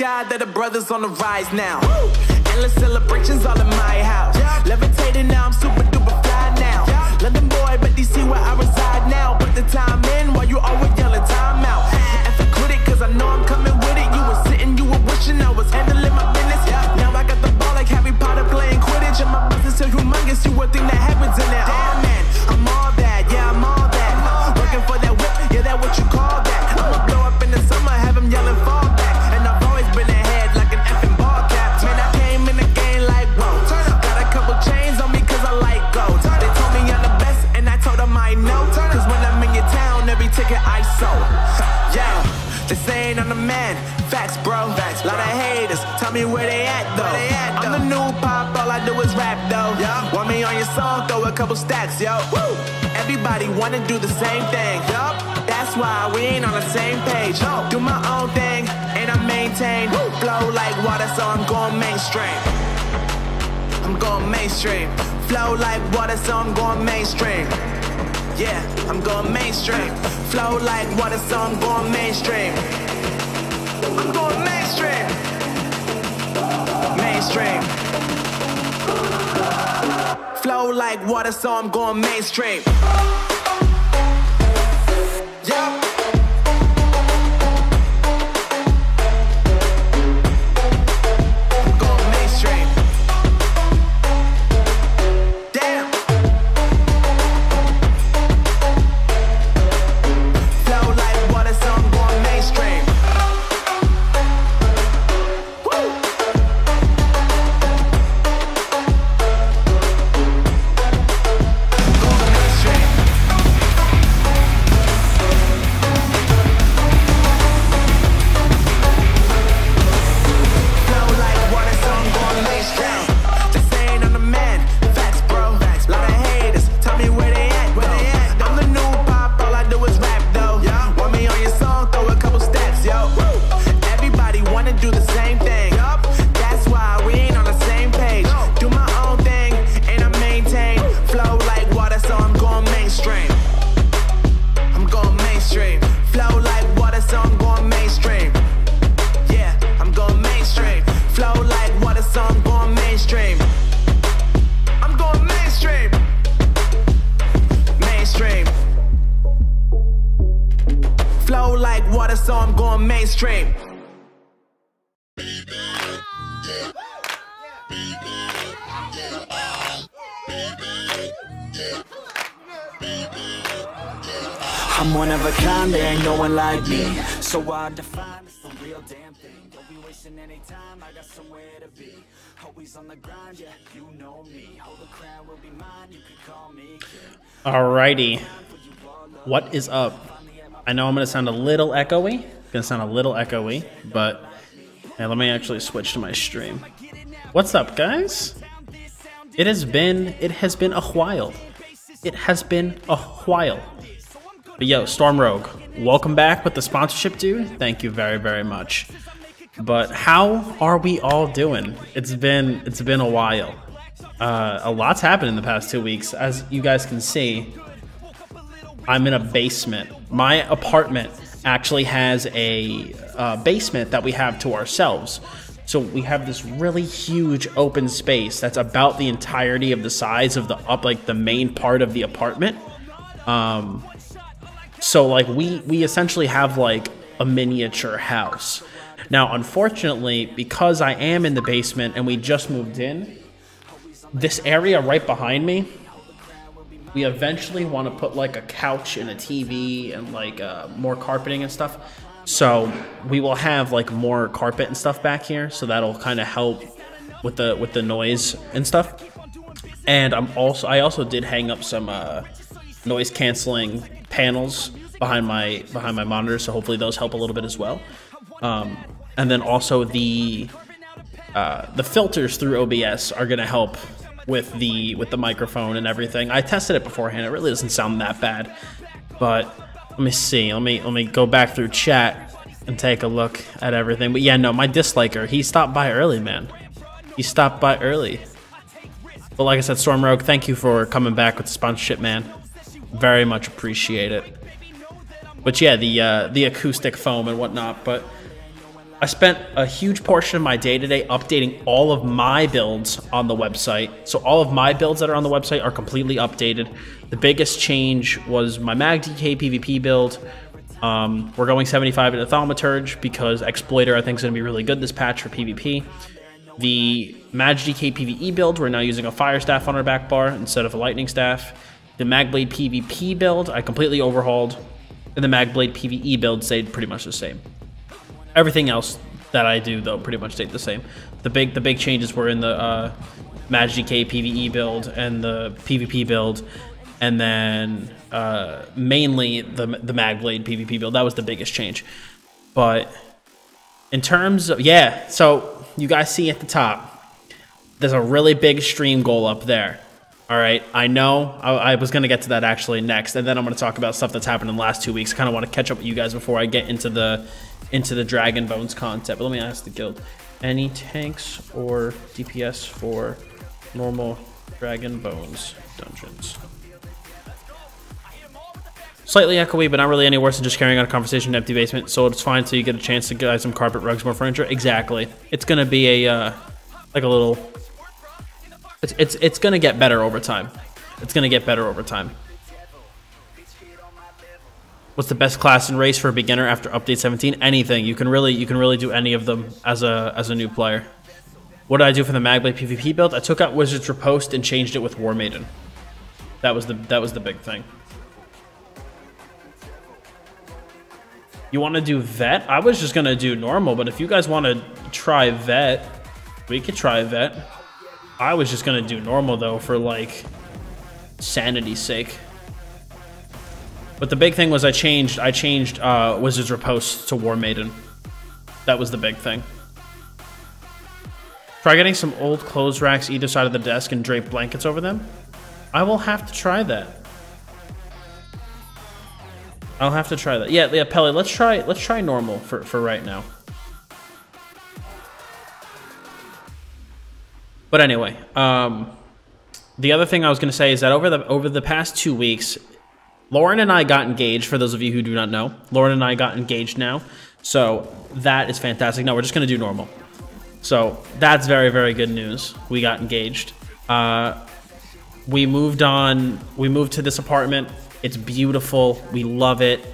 God that the brothers on the rise now. Woo! Endless celebrations all in my house. Yeah. Levitating now, I'm super duper fly now. Yeah. London boy, but DC where I reside now. Put the time in while you always yelling time out. And for quit it, cause I know I'm coming with it. You were sitting, you were wishing I was handling my business. Yeah. Now I got the ball like Harry Potter playing Quidditch. And my business so humongous, you would think that happens in there. Damn man, I'm all that, yeah, I'm all that. Working for that whip, yeah, that what you call that. I'ma blow up in the summer, have him yelling fall back. And I've always been ahead like an effing ball cap. Man, I came in the game like, whoa. Got a couple chains on me cause I like gold. They told me I'm the best and I told them I know. Cause when I'm in your town, every ticket I sold. Yeah, they saying I'm the man. Facts, bro. Facts, lot of haters. Tell me where they at though. I'm the new pop, all I do is rap though. Want me on your song, throw a couple stacks, yo. Woo! Everybody wanna do the same thing. Yup, that's why we ain't on the same page. Do my own thing, and I maintain. Woo! Flow like water, so I'm going mainstream. I'm going mainstream. Flow like water, so I'm going mainstream. Yeah, I'm going mainstream. Flow like water, so I'm going mainstream. I'm going mainstream. Mainstream. Flow like water, so I'm going mainstream. Yeah. I'm going mainstream. Damn. Flow like water, so I'm going mainstream. So I'm going mainstream. I'm one of a kind, there ain't no one like me. So I define it's the real damn thing. Don't be wasting any time, I got somewhere to be. Always on the grind, yeah, you know me. Hold the crown will be mine, you can call me king. Alrighty. What is up? I know I'm going to sound a little echoey. But hey, let me actually switch to my stream. What's up, guys? It has been a while. But yo, Storm Rogue, welcome back with the sponsorship, dude. Thank you very, very much. But how are we all doing? It's been a while. A lot's happened in the past 2 weeks. As you guys can see, I'm in a basement. My apartment actually has a basement that we have to ourselves. So we have this really huge open space that's about the entirety of the size of the main part of the apartment. So like we essentially have like a miniature house. Now, unfortunately, because I am in the basement and we just moved in, this area right behind me, we eventually want to put like a couch and a TV and like more carpeting and stuff. So we will have like more carpet and stuff back here. So that'll kind of help with the noise and stuff. And I also did hang up some noise canceling panels behind my monitor. So hopefully those help a little bit as well. And then also the filters through OBS are gonna help with the microphone and everything. I tested it beforehand. It really doesn't sound that bad. But let me see. Let me go back through chat and take a look at everything. But yeah, no, my disliker, he stopped by early, man. He stopped by early. But like I said, Storm Rogue, thank you for coming back with the sponsorship, man. Very much appreciate it. But yeah, the acoustic foam and whatnot. But I spent a huge portion of my day today updating all of my builds on the website. So all of my builds that are on the website are completely updated. The biggest change was my MagDK PvP build. We're going 75 into Thaumaturge because Exploiter I think is going to be really good this patch for PvP. The MagDK PvE build, we're now using a Fire Staff on our back bar instead of a Lightning Staff. The Magblade PvP build, I completely overhauled. And the Magblade PvE build stayed pretty much the same. Everything else that I do, though, pretty much stayed the same. The big changes were in the MagDK PvE build and the PvP build, and then mainly the Magblade PvP build. That was the biggest change. But in terms of, yeah, so you guys see at the top, there's a really big stream goal up there. All right, I know I was going to get to that actually next, and then I'm going to talk about stuff that's happened in the last 2 weeks. I kind of want to catch up with you guys before I get into the Dragon Bones concept. But let me ask the guild, any tanks or DPS for normal Dragon Bones dungeons? Slightly echoey, but not really any worse than just carrying on a conversation in an empty basement, so it's fine until you get a chance to get some carpet, rugs, more furniture. Exactly. It's going to be a, like a little... It's going to get better over time. It's going to get better over time. What's the best class and race for a beginner after update 17? Anything. You can really do any of them as a new player. What did I do for the Magblade PvP build? I took out Wizard's Riposte and changed it with War Maiden. That was the big thing. You want to do vet? I was just going to do normal, but if you guys want to try vet, we could try vet. I was just going to do normal, though, for, like, sanity's sake. But the big thing was I changed Wizard's Riposte to War Maiden. That was the big thing. Try getting some old clothes racks either side of the desk and drape blankets over them. I will have to try that. I'll have to try that. Yeah, Pele, let's try normal for right now. But anyway, the other thing I was going to say is that over the past 2 weeks, Lauren and I got engaged. For those of you who do not know, Lauren and I got engaged now, so that is fantastic. No, we're just going to do normal. So that's very, very good news. We got engaged. We moved on. We moved to this apartment. It's beautiful. We love it.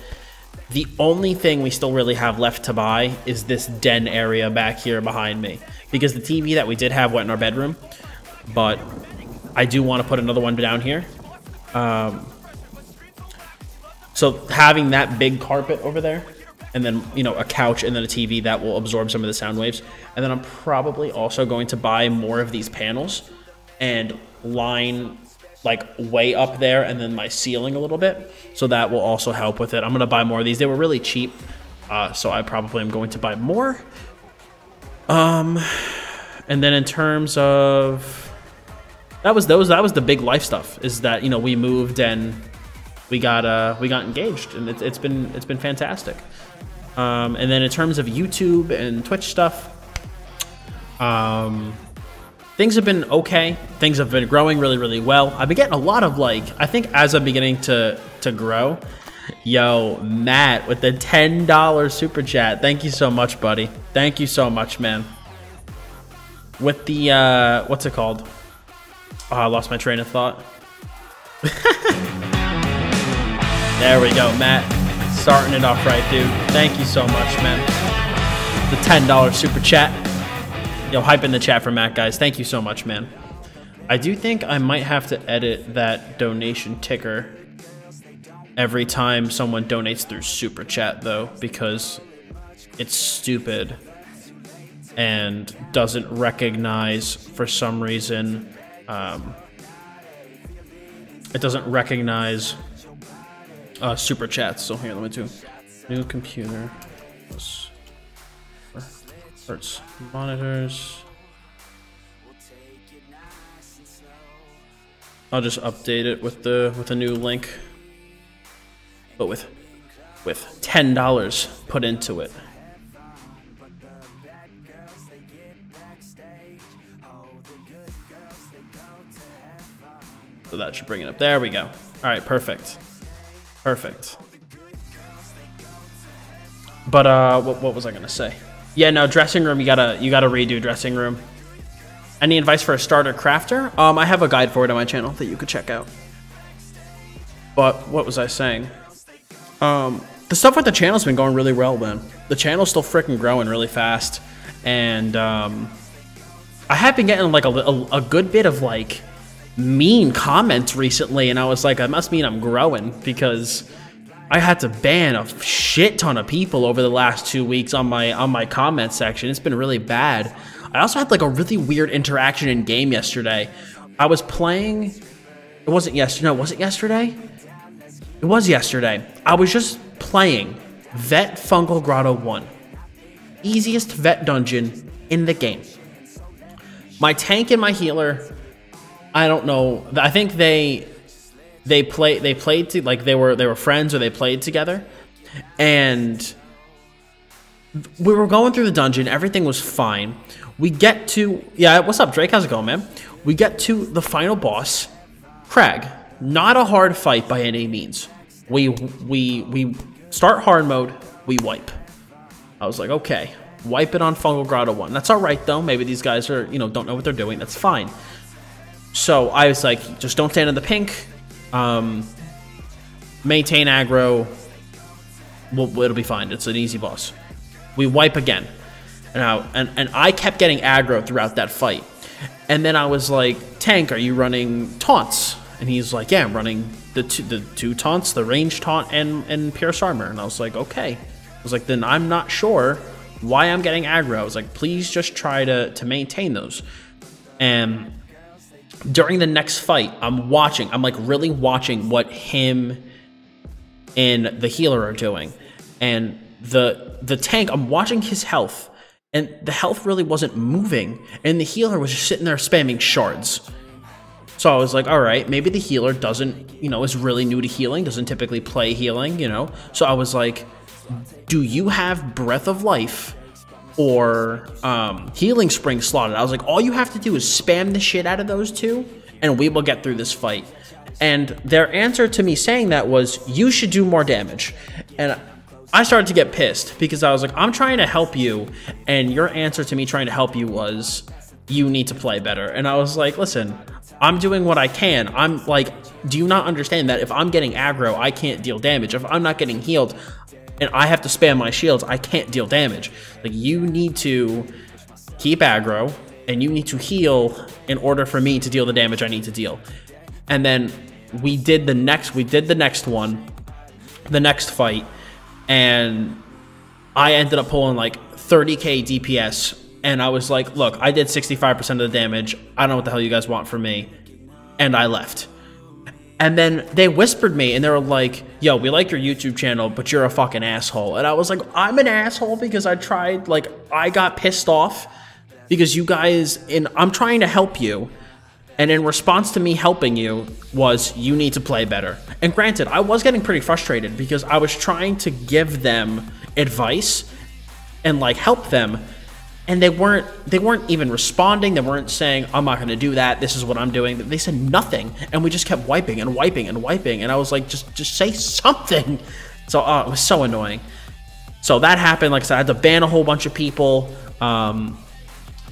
The only thing we still really have left to buy is this den area back here behind me. Because the TV that we did have went in our bedroom. But I do want to put another one down here. So having that big carpet over there, and then, you know, a couch and then a TV that will absorb some of the sound waves. And then I'm probably also going to buy more of these panels and line like way up there and then my ceiling a little bit. So that will also help with it. I'm going to buy more of these. They were really cheap. So I probably am going to buy more. And then in terms of that was the big life stuff, is that, you know, we moved and we got engaged, and it's been fantastic. And then in terms of YouTube and Twitch stuff, things have been okay. Things have been growing really, really well. I've been getting a lot of, like, I think as I'm beginning to grow. Yo, Matt with the $10 super chat. Thank you so much, buddy. Thank you so much, man. With the, what's it called? Oh, I lost my train of thought. There we go, Matt. Starting it off right, dude. Thank you so much, man. The $10 super chat. Yo, hype in the chat for Matt, guys. Thank you so much, man. I do think I might have to edit that donation ticker every time someone donates through super chat, though, because it's stupid and doesn't recognize, for some reason, it doesn't recognize super chats. So here, let me do new computer. Hertz monitors. I'll just update it with a new link, but with $10 put into it. So that should bring it up. There we go. All right, perfect. Perfect. But what was I gonna say? Yeah, no, dressing room, you gotta redo dressing room. Any advice for a starter crafter? I have a guide for it on my channel that you could check out. But what was I saying? The stuff with the channel's been going really well, man. The channel's still freaking growing really fast, and I have been getting like a good bit of like mean comments recently, and I was like, that must mean I'm growing, because I had to ban a shit ton of people over the last 2 weeks on my comment section. It's been really bad. I also had like a really weird interaction in game yesterday. I was playing. It wasn't yesterday. No, was it yesterday? It was yesterday. I was just playing Vet Fungal Grotto 1. Easiest vet dungeon in the game. My tank and my healer, I don't know. I think they played to, like, they were friends, or they played together, and we were going through the dungeon. Everything was fine. We get to, yeah, what's up, Drake? How's it going, man? We get to the final boss, Crag. Not a hard fight by any means. We start hard mode, we wipe. I was like, okay, wipe it on Fungal Grotto 1. That's all right though. Maybe these guys are, you know, don't know what they're doing. That's fine. So I was like, just don't stand in the pink. Maintain aggro. It'll be fine. It's an easy boss. We wipe again. And I kept getting aggro throughout that fight. And then I was like, Tank, are you running taunts? And he's like, yeah, I'm running the two taunts, the range taunt and Pierce Armor. And I was like, okay. I was like, then I'm not sure why I'm getting aggro. I was like, please just try to maintain those. And during the next fight, I'm like really watching what him and the healer are doing. And the tank, I'm watching his health, and the health really wasn't moving, and the healer was just sitting there spamming shards. So I was like, all right, maybe the healer doesn't, you know, is really new to healing, doesn't typically play healing, you know? So I was like, do you have Breath of Life or Healing Spring slotted? I was like, all you have to do is spam the shit out of those two, and we will get through this fight. And their answer to me saying that was, you should do more damage. And I started to get pissed, because I was like, I'm trying to help you, and your answer to me trying to help you was, you need to play better. And I was like, listen, I'm doing what I can. I'm like, do you not understand that if I'm getting aggro, I can't deal damage? If I'm not getting healed and I have to spam my shields, I can't deal damage. Like, you need to keep aggro, and you need to heal in order for me to deal the damage I need to deal. And then we did the next fight, and I ended up pulling like 30k DPS, and I was like, look, I did 65% of the damage. I don't know what the hell you guys want from me. And I left. And then they whispered me, and they were like, yo, we like your YouTube channel, but you're a fucking asshole. And I was like, I'm an asshole because I tried, like, I got pissed off because you guys, and I'm trying to help you. And in response to me helping you was, you need to play better. And granted, I was getting pretty frustrated because I was trying to give them advice and like help them, and they weren't even responding. They weren't saying, I'm not going to do that, this is what I'm doing. They said nothing, and we just kept wiping and wiping and wiping, and I was like, just say something. So it was so annoying. So that happened. Like I said, I had to ban a whole bunch of people.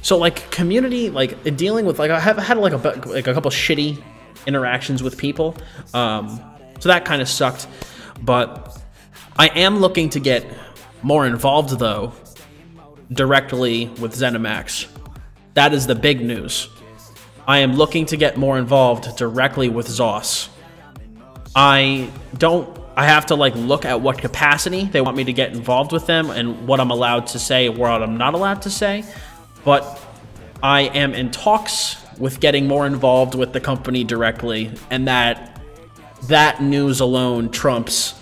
So like community, like dealing with, like, I have had like a couple shitty interactions with people. So that kind of sucked, but I am looking to get more involved though, directly with ZeniMax. That is the big news. I am looking to get more involved directly with ZOS. I have to like look at what capacity they want me to get involved with them and what I'm allowed to say, what I'm not allowed to say. But I am in talks with getting more involved with the company directly, and that news alone trumps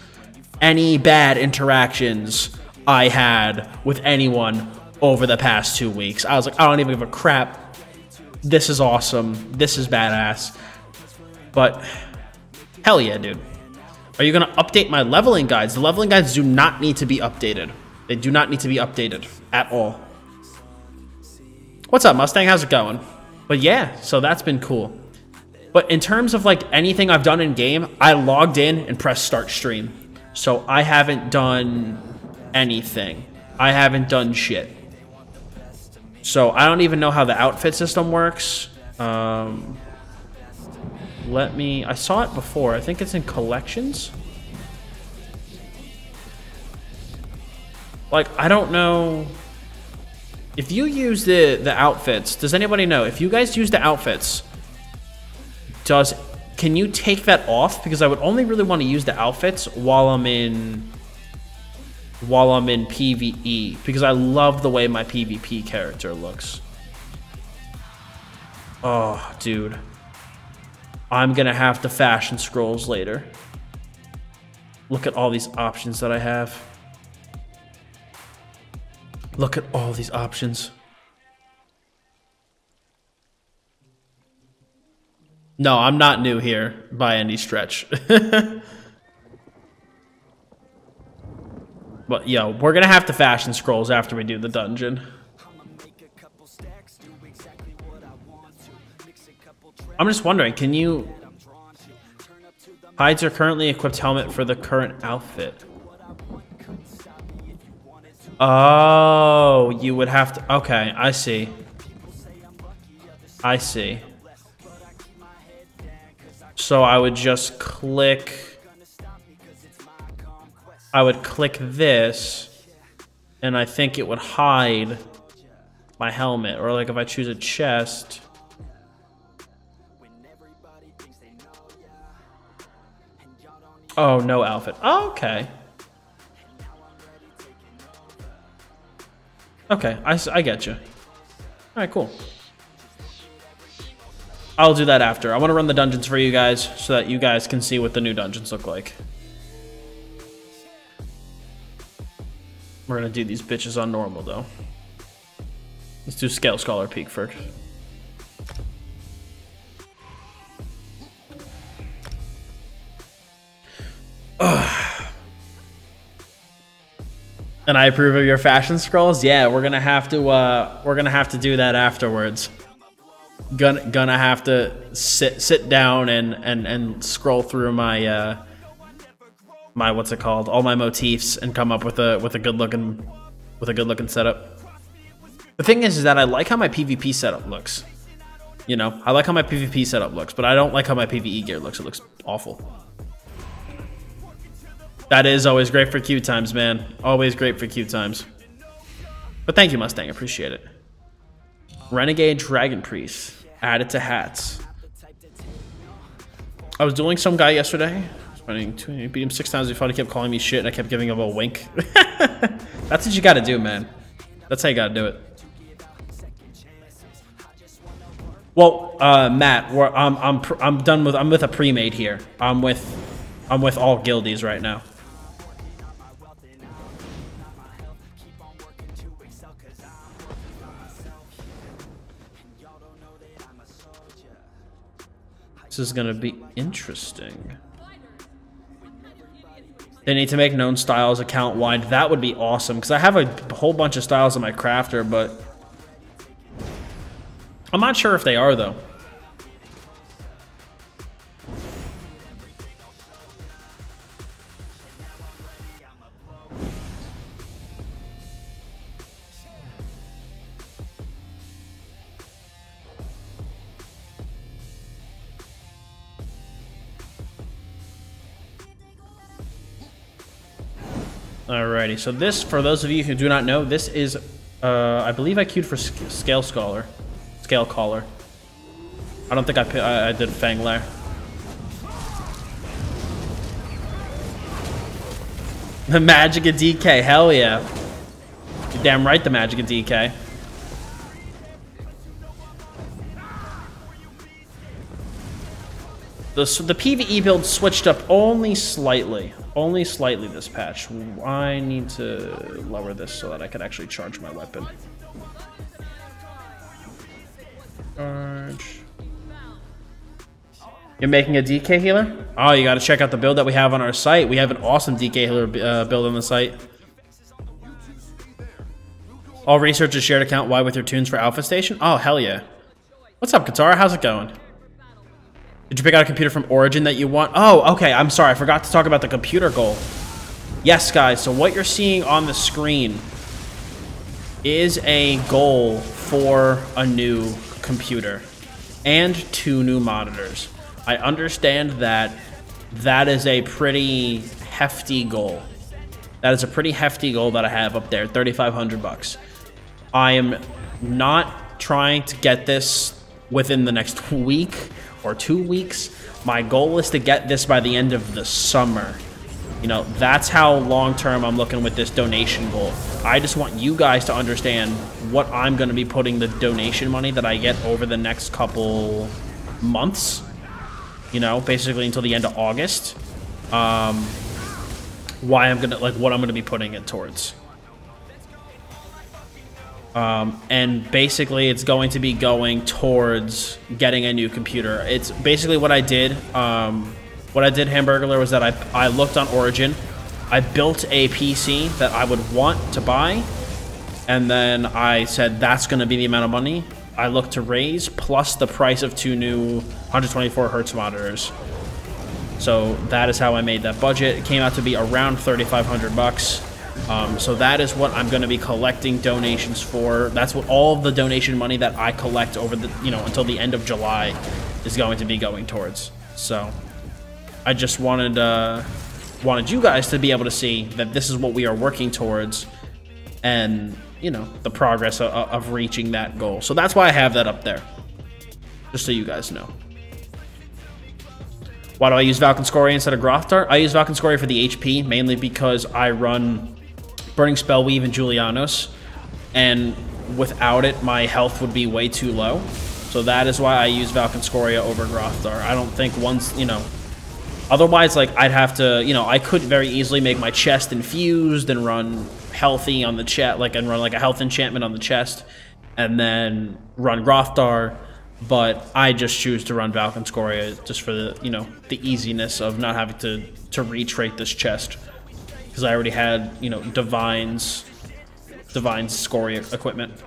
any bad interactions I had with anyone over the past 2 weeks. I was like, I don't even give a crap. This is awesome. This is badass. But hell yeah, dude. Are you going to update my leveling guides? The leveling guides do not need to be updated. They do not need to be updated at all. What's up, Mustang? How's it going? But yeah, so that's been cool. But in terms of like anything I've done in game, I logged in and pressed start stream. So I haven't done anything. I haven't done shit. So I don't even know how the outfit system works. I saw it before. I think it's in collections. Like, I don't know. If you use the outfits, does anybody know? If you guys use the outfits, can you take that off? Because I would only really want to use the outfits while I'm in PvE, because I love the way my PvP character looks. Oh, dude. I'm gonna have to fashion scrolls later. Look at all these options that I have. Look at all these options. No, I'm not new here by any stretch. But, yo, we're gonna have to fashion scrolls after we do the dungeon. I'm just wondering, can you... Hides your currently equipped helmet for the current outfit. Oh, you would have to... Okay, I see. I see. So I would just click... I would click this, and I think it would hide my helmet. Or like if I choose a chest... Oh, no outfit. Oh, okay. Okay, I get you. All right, cool. I'll do that after. I want to run the dungeons for you guys so that you guys can see what the new dungeons look like. We're going to do these bitches on normal, though. Let's do Scale Scholar Peak first. And I approve of your fashion scrolls. Yeah, we're gonna have to do that afterwards. Gonna have to sit down and scroll through my my what's it called, all my motifs, and come up with a good looking setup. The thing is that I like how my PvP setup looks. You know, I like how my PvP setup looks, but I don't like how my PvE gear looks. It looks awful. That is always great for queue times, man. Always great for queue times. But thank you, Mustang. Appreciate it. Renegade Dragon Priest. Added to hats. I was dueling some guy yesterday. I beat him 6 times before he kept calling me shit, and I kept giving him a wink. That's what you gotta do, man. That's how you gotta do it. Well, Matt, I'm done with. I'm with a pre-made here. I'm with all guildies right now. This is gonna be interesting. They need to make known styles account wide. That would be awesome, because I have a whole bunch of styles in my crafter, but I'm not sure if they are, though. Alrighty, so this, for those of you who do not know, this is, I believe I queued for Scale Caller. I don't think I did Fanglair. The Magic of DK, hell yeah. You're damn right, the Magic of DK. The PvE build switched up only slightly this patch. I need to lower this so that I can actually charge my weapon. Charge. You're making a DK healer? Oh, you gotta check out the build that we have on our site. We have an awesome DK healer build on the site. All research is shared account wide with your tunes for Alpha Station? Oh, hell yeah. What's up, Katara? How's it going? Did you pick out a computer from Origin that you want? Oh, okay. I'm sorry. I forgot to talk about the computer goal. Yes, guys. So what you're seeing on the screen is a goal for a new computer and 2 new monitors. I understand that that is a pretty hefty goal. That is a pretty hefty goal that I have up there, 3,500 bucks. I am not trying to get this within the next week or 2 weeks. My goal is to get this by the end of the summer. You know, that's how long-term I'm looking with this donation goal. I just want you guys to understand what I'm going to be putting the donation money that I get over the next couple months. You know, basically until the end of August. Why I'm gonna, like, what I'm gonna be putting it towards. And basically it's going to be going towards getting a new computer. It's basically what I did. What I did, Hamburglar, was that I looked on Origin. I built a PC that I would want to buy, and then I said that's gonna be the amount of money I look to raise, plus the price of 2 new 124 hertz monitors. So that is how I made that budget. It came out to be around 3,500 bucks. So that is what I'm going to be collecting donations for. That's what all the donation money that I collect over the, you know, until the end of July is going to be going towards. So I just wanted you guys to be able to see that this is what we are working towards, and, you know, the progress of reaching that goal. So that's why I have that up there, just so you guys know. Why do I use Valken Scoria instead of Grothdart? I use Valken Scoria for the HP, mainly because I run Burning Spell Weave and Julianos, and without it, my health would be way too low. So that is why I use Valken Scoria over Grothdart. I don't think once, you know, otherwise, like, I'd have to, you know, I could very easily make my chest infused and run healthy on the chest, like, and run like a health enchantment on the chest, and then run Grothdart. But I just choose to run Valken Scoria just for the, you know, the easiness of not having to retrait this chest, because I already had, you know, Divine's Scoria equipment.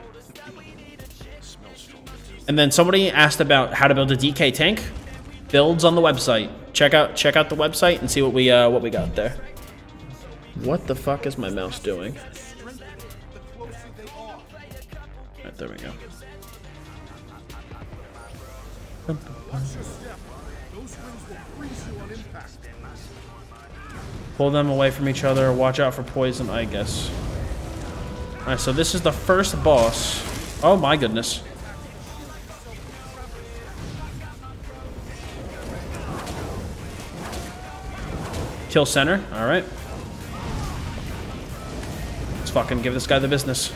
And then somebody asked about how to build a DK tank. Builds on the website. Check out the website and see what we got there. What the fuck is my mouse doing? Alright, there we go. Pull them away from each other. Watch out for poison, I guess. Alright, so this is the first boss. Oh my goodness. Kill center. Alright. Let's fucking give this guy the business.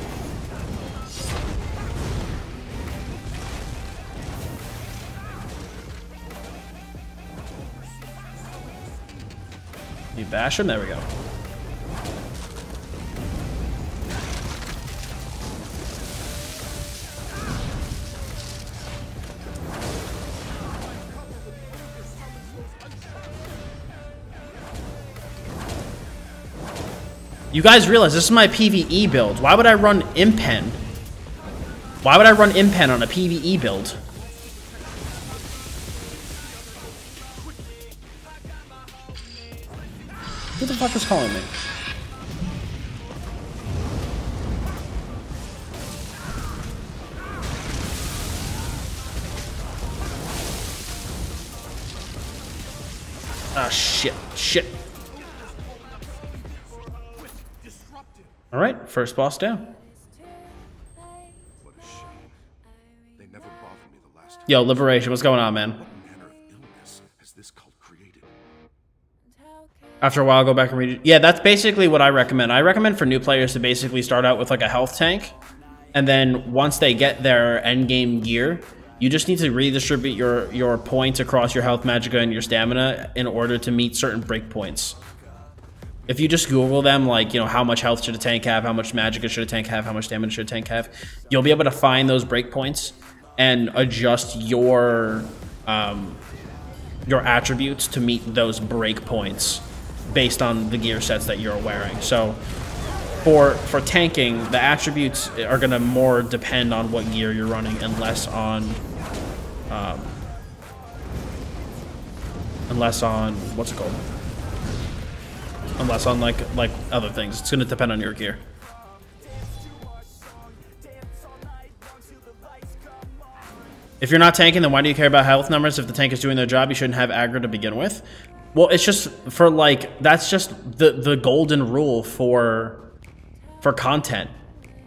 You bash him? There we go. You guys realize this is my PvE build. Why would I run Impen? Why would I run Impen on a PvE build? Who the fuck is calling me? Ah, shit. Shit. Alright, first boss down. What a shame. They never bothered me the last time. Yo, Liberation, what's going on, man? What manner of illness has this cult created? After a while, go back and read it. Yeah, that's basically what I recommend. I recommend for new players to basically start out with like a health tank, and then once they get their endgame gear, you just need to redistribute your points across your health, magicka, and your stamina in order to meet certain breakpoints. If you just Google them, like, you know, how much health should a tank have, how much magicka should a tank have, how much stamina should a tank have, you'll be able to find those breakpoints and adjust your attributes to meet those breakpoints based on the gear sets that you're wearing. So for tanking, the attributes are going to more depend on what gear you're running and less on what's it called? Unless on like other things. It's going to depend on your gear. If you're not tanking, then why do you care about health numbers? If the tank is doing their job, you shouldn't have aggro to begin with. Well, it's just for like, that's just the golden rule for content.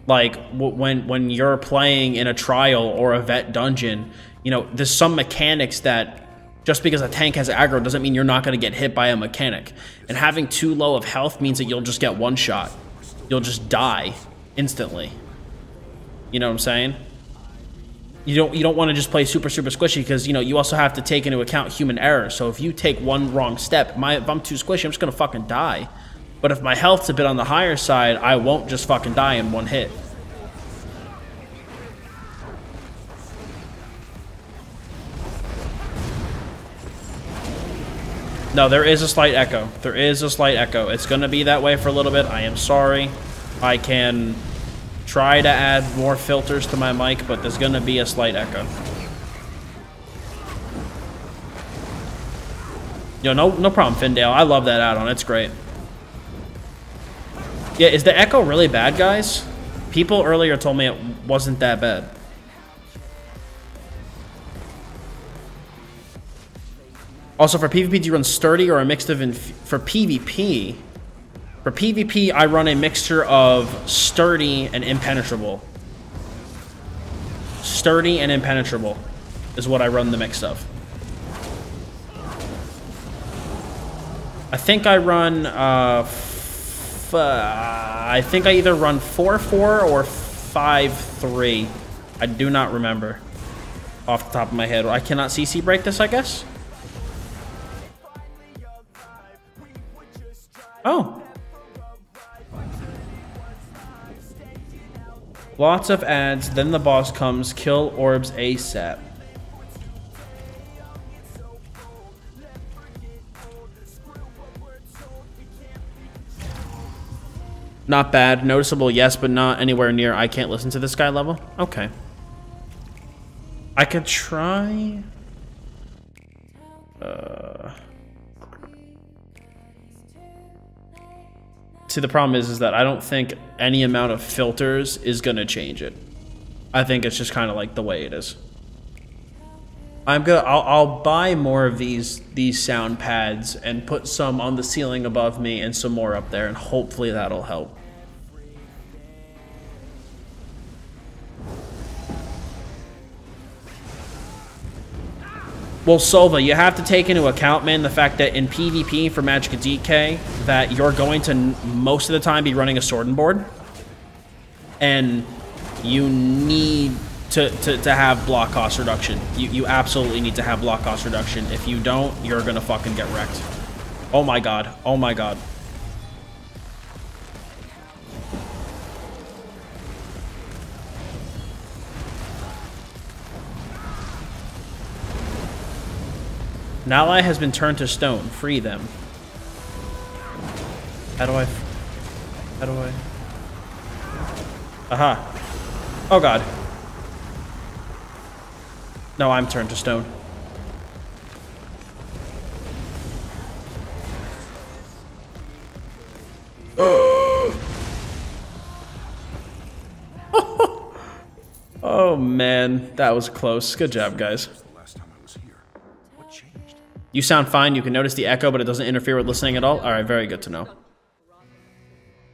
Like when you're playing in a trial or a vet dungeon, you know, there's some mechanics that just because a tank has aggro doesn't mean you're not going to get hit by a mechanic. And having too low of health means that you'll just get one shot. You'll just die instantly. You know what I'm saying? You don't want to just play super squishy because, you know, you also have to take into account human error. So if you take one wrong step, if I'm too squishy, I'm just going to fucking die. But if my health's a bit on the higher side, I won't just fucking die in one hit. No, there is a slight echo. There is a slight echo. It's going to be that way for a little bit. I am sorry. I can try to add more filters to my mic, but there's going to be a slight echo. Yo, no problem, Findale. I love that add-on. It's great. Yeah, is the echo really bad, guys? People earlier told me it wasn't that bad. Also, for PvP, do you run sturdy or a mix of... For PvP... For PvP, I run a mixture of sturdy and impenetrable. Sturdy and impenetrable is what I run the mix of. I think I run, I think I either run 4-4 or 5-3. I do not remember off the top of my head. I cannot CC break this, I guess. Oh. Lots of ads, then the boss comes, kill orbs ASAP. Not bad. Noticeable, yes, but not anywhere near I can't listen to this guy level. Okay. I could try... See, the problem is that I don't think any amount of filters is gonna change it. I think it's just kind of like the way it is. I'll buy more of these sound pads and put some on the ceiling above me and some more up there, and hopefully that'll help. Well, Sova, you have to take into account, man, the fact that in PvP for MagDK, that you're going to most of the time be running a sword board, and you need to have block cost reduction. You absolutely need to have block cost reduction. If you don't, you're gonna fucking get wrecked. Oh my god. Oh my god. An ally has been turned to stone. Free them. How do I... Aha. Oh god. No, I'm turned to stone. Oh man, that was close. Good job, guys. You sound fine. You can notice the echo, but it doesn't interfere with listening at all. All right, very good to know.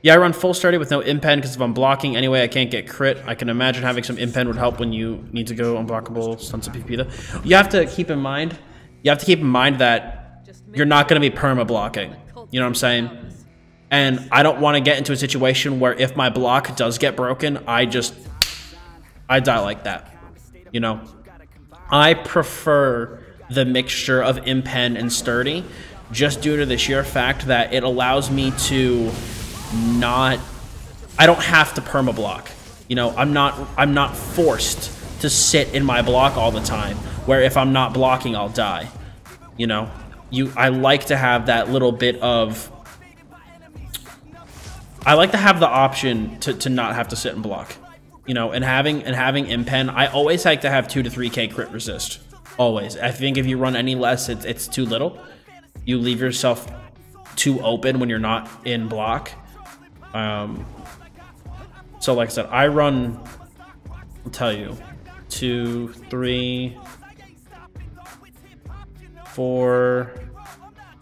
Yeah, I run full sturdy with no impen because if I'm blocking anyway, I can't get crit. I can imagine having some impen would help when you need to go unblockable stunts of PvP though. You have to keep in mind. That you're not going to be perma blocking. You know what I'm saying? And I don't want to get into a situation where if my block does get broken, I die like that. You know, I prefer the mixture of impen and sturdy just due to the sheer fact that it allows me to I don't have to perma block. You know, I'm not forced to sit in my block all the time where if I'm not blocking I'll die. You know, I like to have that little bit of I like to have the option to not have to sit and block. You know, and having impen, I always like to have 2 to 3k crit resist. Always. I think if you run any less, it's too little. You leave yourself too open when you're not in block. So like I said, I'll tell you, 2, 3, 4,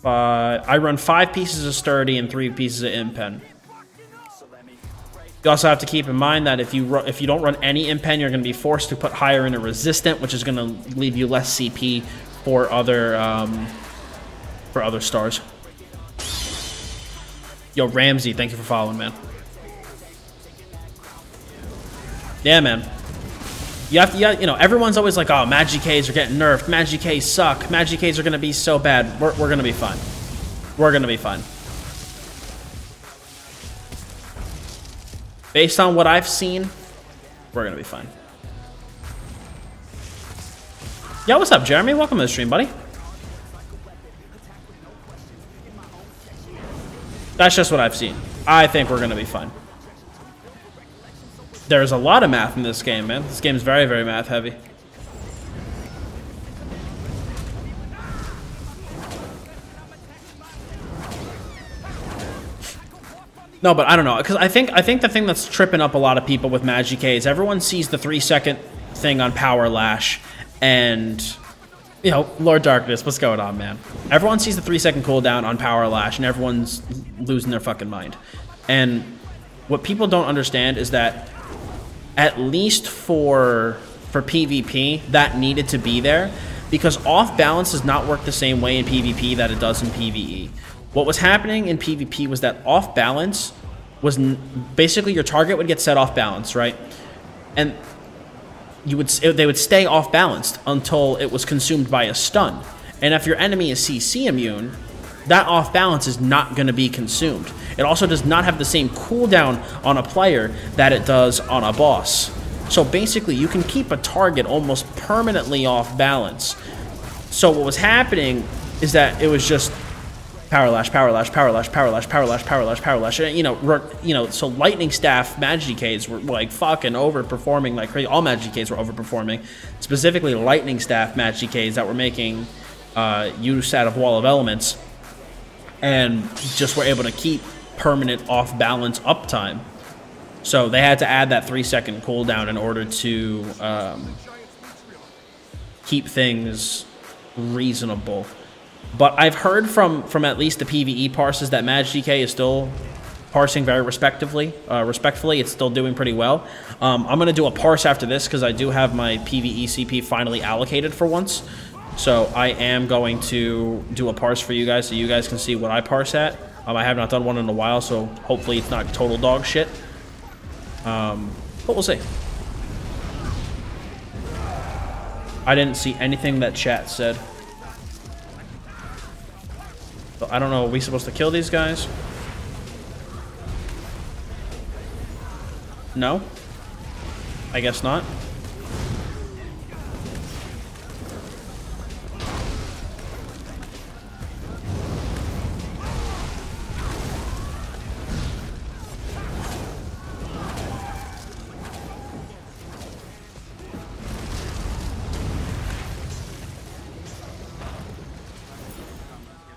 5. I run 5 pieces of sturdy and 3 pieces of impen. You also have to keep in mind that if you don't run any impen, you're going to be forced to put higher in a resistant, which is going to leave you less CP for other stars. Yo, Ramsey, thank you for following, man. Yeah, man. You know, everyone's always like, oh, MagDKs are getting nerfed. MagDKs suck. MagDKs are going to be so bad. We're going to be fine. We're going to be fine. Based on what I've seen, we're going to be fine. Yo, what's up, Jeremy? Welcome to the stream, buddy. That's just what I've seen. I think we're going to be fine. There's a lot of math in this game, man. This game is very, very math heavy. No, but I don't know, because I think the thing that's tripping up a lot of people with MagDK is everyone sees the 3-second thing on Power Lash, and you know, Lord Darkness, what's going on, man? Everyone sees the 3-second cooldown on Power Lash, and everyone's losing their fucking mind. And what people don't understand is that at least for PvP, that needed to be there, because off balance does not work the same way in PvP that it does in PvE. What was happening in PvP was that off balance was basically your target would get set off balance, right? And they would stay off balanced until it was consumed by a stun. And if your enemy is CC immune, that off balance is not going to be consumed. It also does not have the same cooldown on a player that it does on a boss. So basically, you can keep a target almost permanently off balance. So what was happening is that it was just Power Lash, Power Lash, Power Lash, Power Lash, Power Lash, Power Lash, Power Lash. You know, so Lightning Staff MagDKs were like fucking overperforming like crazy. All MagDKs were overperforming. Specifically, Lightning Staff MagDKs that were making use out of Wall of Elements, and just were able to keep permanent off balance uptime. So they had to add that 3-second cooldown in order to keep things reasonable. But I've heard from at least the PvE parsers that MagDK is still parsing very respectfully. It's still doing pretty well. I'm going to do a parse after this because I do have my PvE CP finally allocated for once. So I am going to do a parse for you guys so you guys can see what I parse at. I have not done one in a while, so hopefully it's not total dog shit. But we'll see. I didn't see anything that chat said. So I don't know, are we supposed to kill these guys? No? I guess not.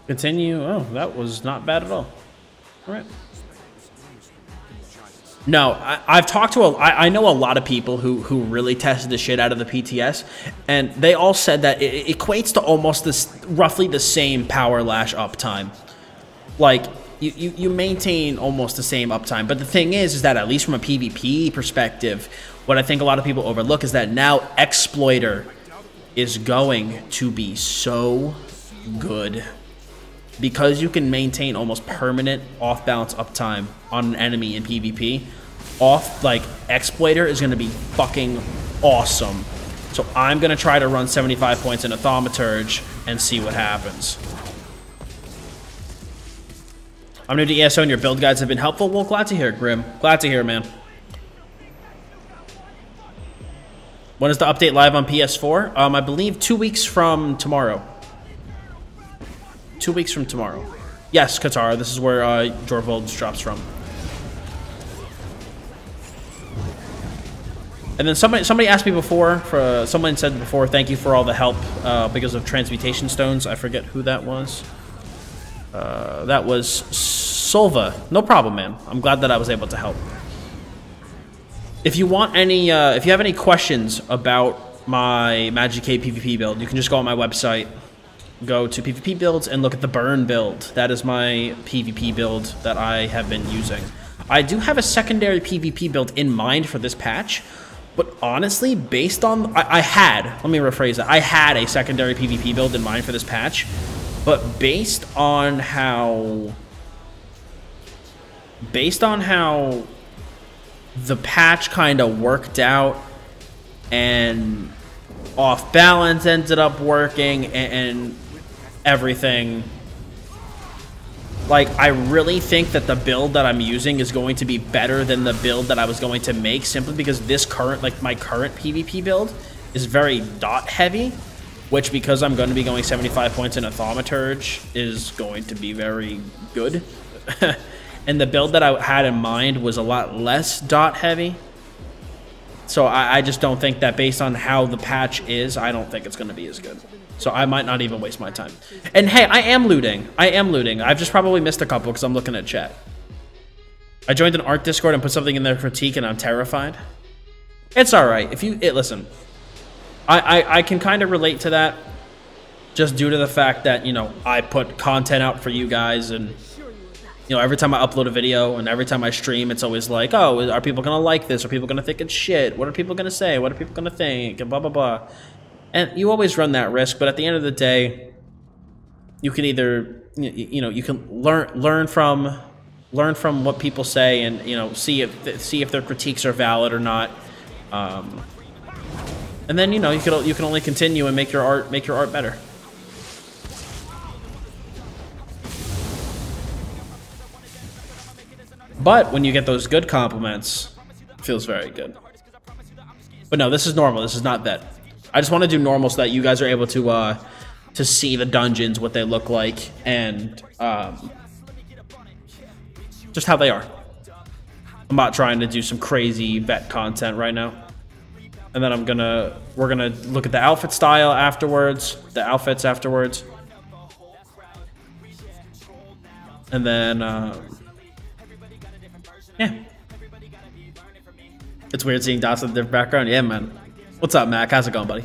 Continue. Oh, that was not bad at all. All right. No, I've talked to I know a lot of people who really tested the shit out of the PTS, and they all said that it equates to almost roughly the same Power Lash uptime. Like you maintain almost the same uptime, but the thing is that at least from a PvP perspective, what I think a lot of people overlook is that now Exploiter is going to be so good. Because you can maintain almost permanent off-balance uptime on an enemy in PvP, Exploiter is going to be fucking awesome. So I'm going to try to run 75 points in a Thaumaturge and see what happens. I'm new to ESO and your build guides have been helpful. Well, glad to hear, Grim. Glad to hear, man. When is the update live on PS4? I believe 2 weeks from tomorrow. 2 weeks from tomorrow. Yes, Qatar. This is where Jorvold drops from. And then somebody asked me before, someone said before, thank you for all the help because of transmutation stones. I forget who that was. That was Solva. No problem, man. I'm glad that I was able to help. if you want any, if you have any questions about my MagDK PvP build, you can just go on my website, go to PvP builds, and look at the burn build. That is my PvP build that I have been using. I do have a secondary PvP build in mind for this patch, but honestly, based on, let me rephrase that. I had a secondary PvP build in mind for this patch, but based on how the patch kind of worked out and off balance ended up working and everything, like, I really think that the build that I'm using is going to be better than the build that I was going to make, simply because this current, like, my current PvP build is very dot heavy, which, because I'm going to be going 75 points in a thaumaturge, is going to be very good. And the build that I had in mind was a lot less dot heavy. So I just don't think that, based on how the patch is, I don't think it's going to be as good. So I might not even waste my time. And hey, I am looting. I've just probably missed a couple because I'm looking at chat. I joined an art Discord and put something in their critique and I'm terrified. It's alright. Listen, I can kind of relate to that, just due to the fact that, you know, I put content out for you guys, and you know, every time I upload a video and every time I stream, it's always like, oh, are people gonna like this? Are people gonna think it's shit? What are people gonna say? What are people gonna think? And blah blah blah. And you always run that risk, but at the end of the day, you can either, you know, you can learn from what people say, and, you know, see if their critiques are valid or not. And then, you know, you can only continue and make your art better. But when you get those good compliments, it feels very good. But no, this is normal. This is not that. I just want to do normal so that you guys are able to see the dungeons, what they look like, and just how they are. I'm not trying to do some crazy vet content right now. And then we're gonna look at the outfit style afterwards, the outfits afterwards, and then yeah. It's weird seeing Dottz in the background. Yeah, man. What's up, Mac? How's it going, buddy?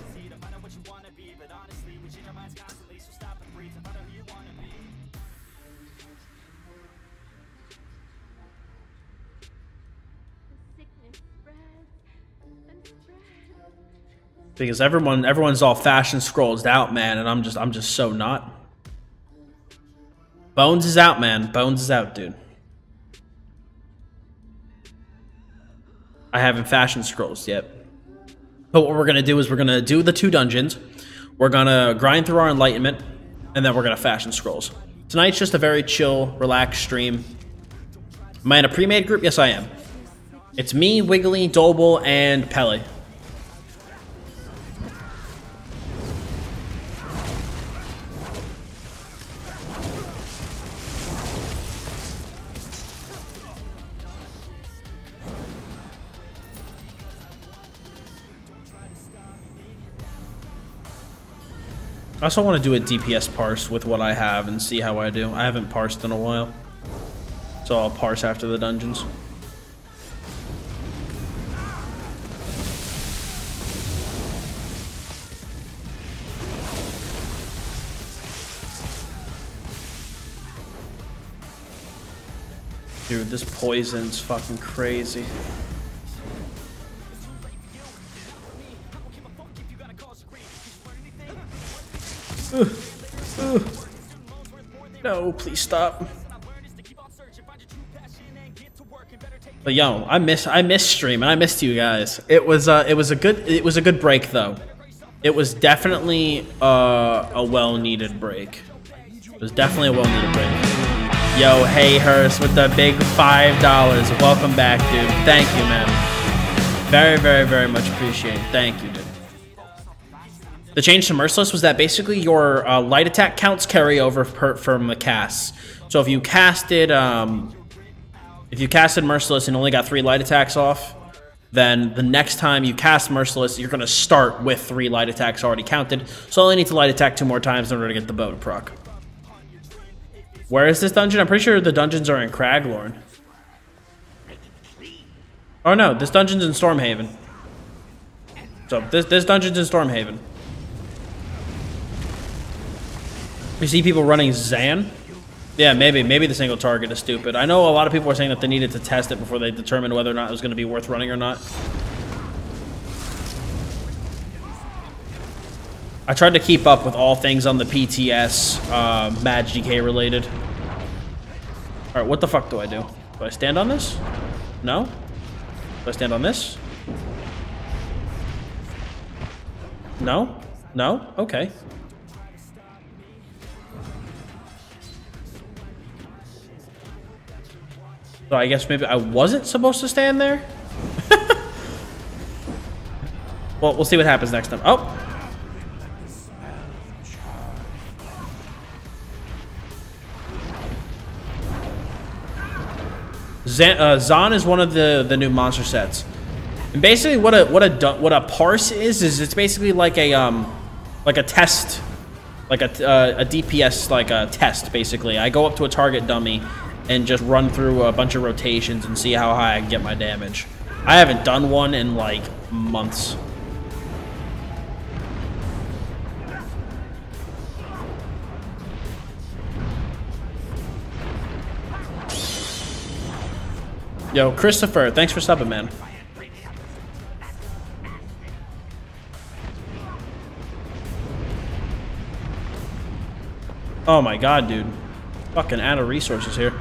Because everyone's all fashion scrolled out, man, and I'm just so not. Bones is out, man. Bones is out, dude. I haven't fashion scrolls yet. But what we're going to do is we're going to do the 2 dungeons. We're going to grind through our enlightenment, and then we're going to fashion scrolls. Tonight's just a very chill, relaxed stream. Am I in a pre-made group? Yes, I am. It's me, Wiggly, Doble, and Pele. I also want to do a DPS parse with what I have and see how I do. I haven't parsed in a while, so I'll parse after the dungeons. Dude, this poison's fucking crazy. No, please stop. But yo, I miss stream, and I missed you guys. It was a good break though. It was definitely a well-needed break. It was definitely a well-needed break. Yo, hey Hearst with the big $5. Welcome back, dude. Thank you, man. Very, very, very much appreciated. Thank you, dude. The change to Merciless was that basically your light attack counts carry over from the casts. So if you casted Merciless and only got 3 light attacks off, then the next time you cast Merciless, you're going to start with 3 light attacks already counted. So I only need to light attack 2 more times in order to get the bow to proc. Where is this dungeon? I'm pretty sure the dungeons are in Craglorn. Oh no, this dungeon's in Stormhaven. So this dungeon's in Stormhaven. You see people running Zan? Yeah, maybe the single target is stupid. I know a lot of people are saying that they needed to test it before they determined whether or not it was going to be worth running or not. I tried to keep up with all things on the PTS, MagDK related. Alright, what the fuck do I do? Do I stand on this? No? Do I stand on this? No? No? Okay. So I guess maybe I wasn't supposed to stand there? Well, we'll see what happens next time. Oh! Zon is one of the new monster sets, and basically what a parse is it's basically like a test, like a DPS, like a test. Basically, I go up to a target dummy and just run through a bunch of rotations and see how high I can get my damage. I haven't done one in like months. Yo, Christopher, thanks for subbing, man. Oh my god, dude. Fucking out of resources here.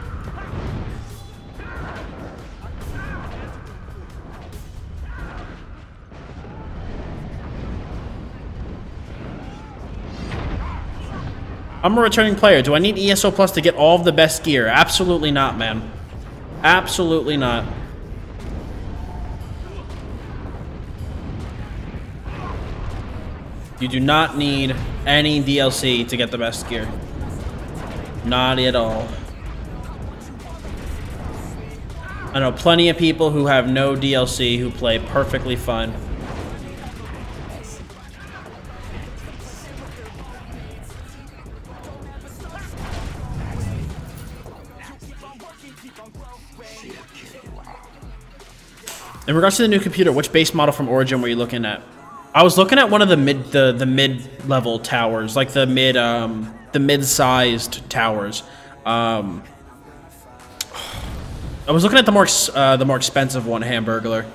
I'm a returning player. Do I need ESO Plus to get all of the best gear? Absolutely not, man. Absolutely not. You do not need any DLC to get the best gear. Not at all. I know plenty of people who have no DLC who play perfectly fine. In regards to the new computer, which base model from Origin were you looking at? I was looking at one of the mid-level towers, like the mid-sized towers. I was looking at the more expensive one, Hamburglar.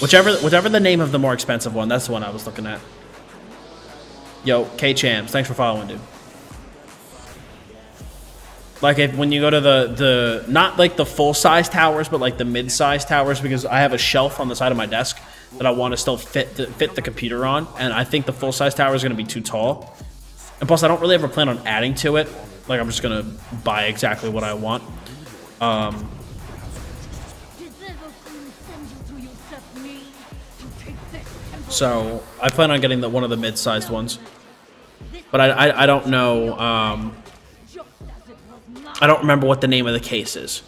Whichever the name of the more expensive one, that's the one I was looking at. Yo, K-Chams, thanks for following, dude. Like when you go to the not like the full-size towers, but like the mid-size towers, because I have a shelf on the side of my desk that I want to still fit the computer on, and I think the full-size tower is going to be too tall. And plus, I don't really ever plan on adding to it. Like, I'm just going to buy exactly what I want. So I plan on getting one of the mid-sized ones, but I don't know. I don't remember what the name of the case is.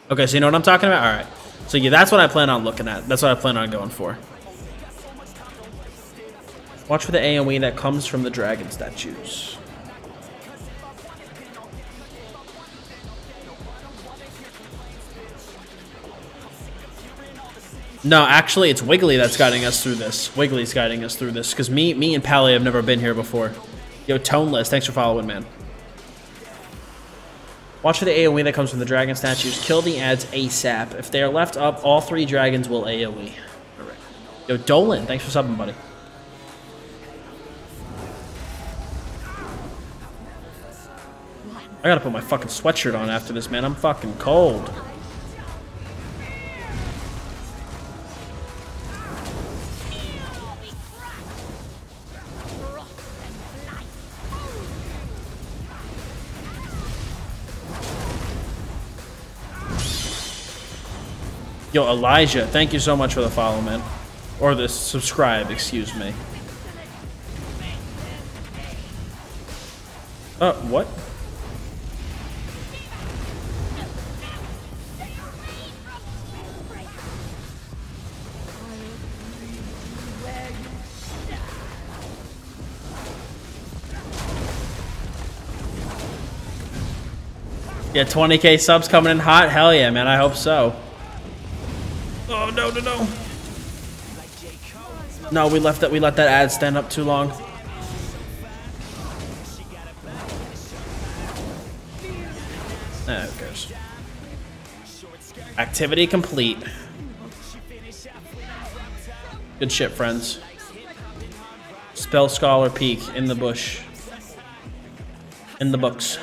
Okay, so you know what I'm talking about? All right. So yeah, that's what I plan on looking at. That's what I plan on going for. Watch for the AoE that comes from the dragon statues. No, actually, it's Wiggly that's guiding us through this. Wiggly's guiding us through this, because me and Pally have never been here before. Yo, Toneless, thanks for following, man. Watch for the AoE that comes from the dragon statues. Kill the ads ASAP. If they are left up, all 3 dragons will AoE. All right. Yo, Dolan, thanks for subbing, buddy. I gotta put my fucking sweatshirt on after this, man. I'm fucking cold. Yo, Elijah, thank you so much for the follow, man. Or the subscribe, excuse me. What? Yeah, 20K subs coming in hot? Hell yeah, man, I hope so. Oh no, no, no. No, we let that ad stand up too long. Who cares? Activity complete. Good shit, friends. Spell Scholar Peak in the bush. In the books.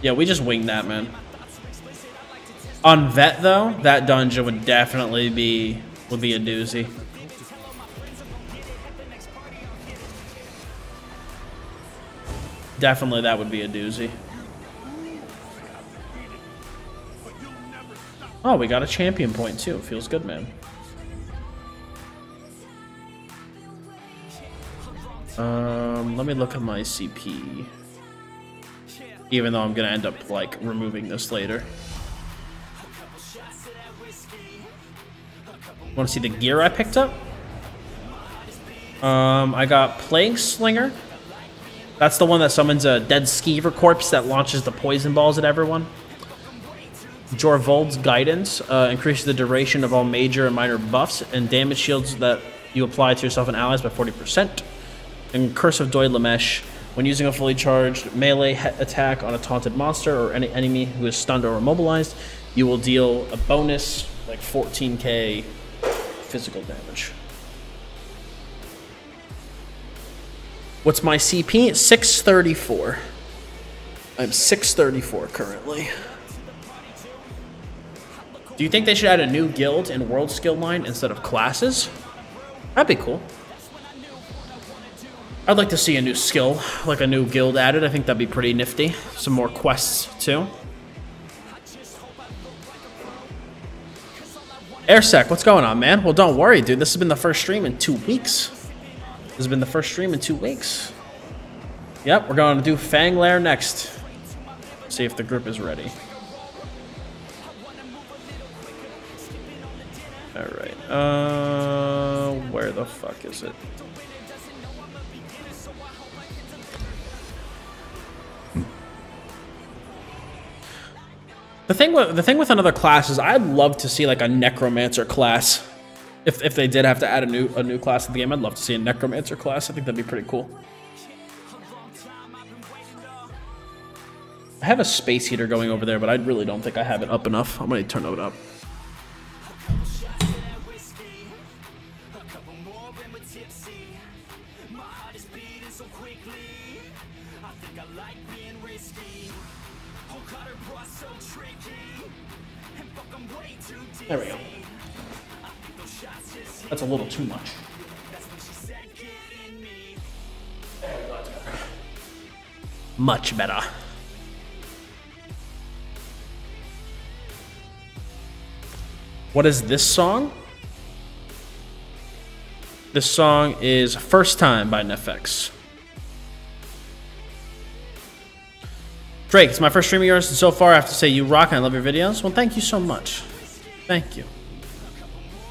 Yeah, we just winged that, man. On vet though, that dungeon would definitely be a doozy. Definitely that would be a doozy. Oh, we got a champion point too. Feels good, man. Let me look at my CP. Even though I'm gonna end up like removing this later. Want to see the gear I picked up? I got Plague Slinger. That's the one that summons a dead skeever corpse that launches the poison balls at everyone. Jorvold's Guidance increases the duration of all major and minor buffs and damage shields that you apply to yourself and allies by 40%. And Curse of Doy Lamesh. When using a fully charged melee attack on a taunted monster or any enemy who is stunned or immobilized, you will deal a bonus, like 14k physical damage. What's my CP? 634. I'm 634 currently. Do you think they should add a new guild and world skill line instead of classes? That'd be cool. I'd like to see a new skill, like a new guild added. I think that'd be pretty nifty. Some more quests, too. Airsec, what's going on, man? Well, don't worry, dude. This has been the first stream in 2 weeks. This has been the first stream in 2 weeks. Yep, we're going to do Fang Lair next. See if the group is ready. Alright, where the fuck is it? The thing with another class is I'd love to see like a necromancer class. If they did have to add a new class to the game, I'd love to see a necromancer class. I think that'd be pretty cool. I have a space heater going over there, but I really don't think I have it up enough. I'm gonna turn it up. There we go. That's a little too much. Much better. What is this song? This song is First Time by Nefx. Drake, it's my first stream of yours, and so far I have to say you rock and I love your videos. Well, thank you so much. Thank you.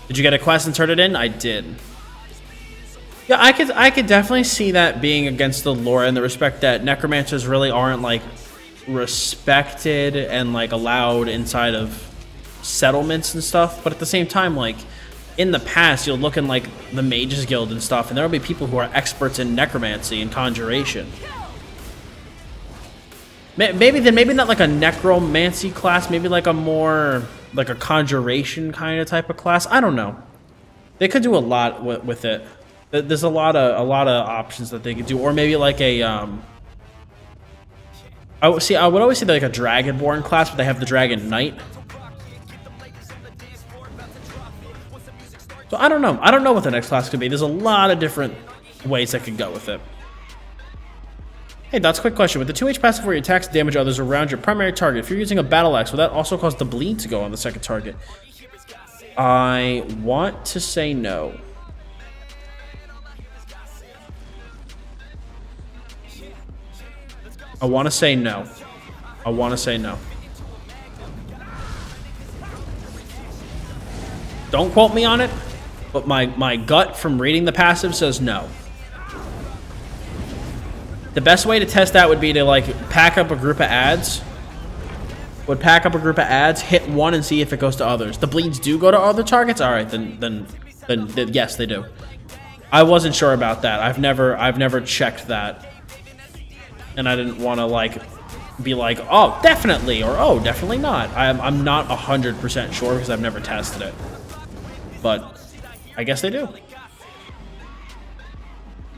Did you get a quest and turn it in? I did. Yeah, I could definitely see that being against the lore in the respect that necromancers really aren't like respected and like allowed inside of settlements and stuff. But at the same time, like in the past, you'll look in like the Mages Guild and stuff, and there'll be people who are experts in necromancy and conjuration. Maybe not like a necromancy class, maybe like a more like a conjuration kind of type of class. I don't know. They could do a lot with it. There's a lot of options that they could do, or maybe like a I would always say like a Dragonborn class, but they have the Dragon Knight. So I don't know. I don't know what the next class could be. There's a lot of different ways that could go with it. Hey, that's a quick question. With the 2H passive where you attacks damage others around your primary target, if you're using a battle axe, will that also cause the bleed to go on the second target? I want to say no. I want to say no. I want to say no. Don't quote me on it, but my gut from reading the passive says no. The best way to test that would be to like pack up a group of adds. Hit one and see if it goes to others. The bleeds do go to other targets. All right, then yes, they do. I wasn't sure about that. I've never checked that, and I didn't want to like be like, oh, definitely, or oh, definitely not. I'm not 100% sure because I've never tested it, but I guess they do.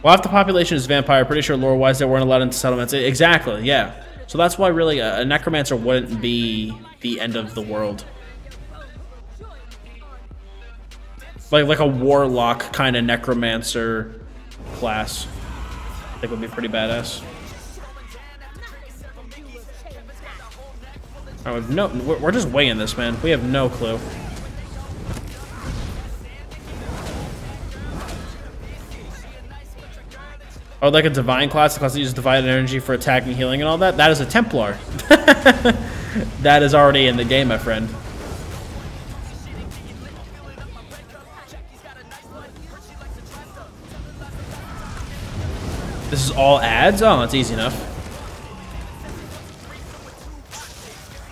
Well, if the population is vampire, pretty sure lore-wise they weren't allowed into settlements. Exactly, yeah. So that's why really a necromancer wouldn't be the end of the world. Like a warlock kind of necromancer class, I think would be pretty badass. All right, no, we're just winging this, man. We have no clue. Oh, like a divine class, the class that uses divine energy for attacking, healing, and all that? That is a Templar. That is already in the game, my friend. This is all ads? Oh, that's easy enough.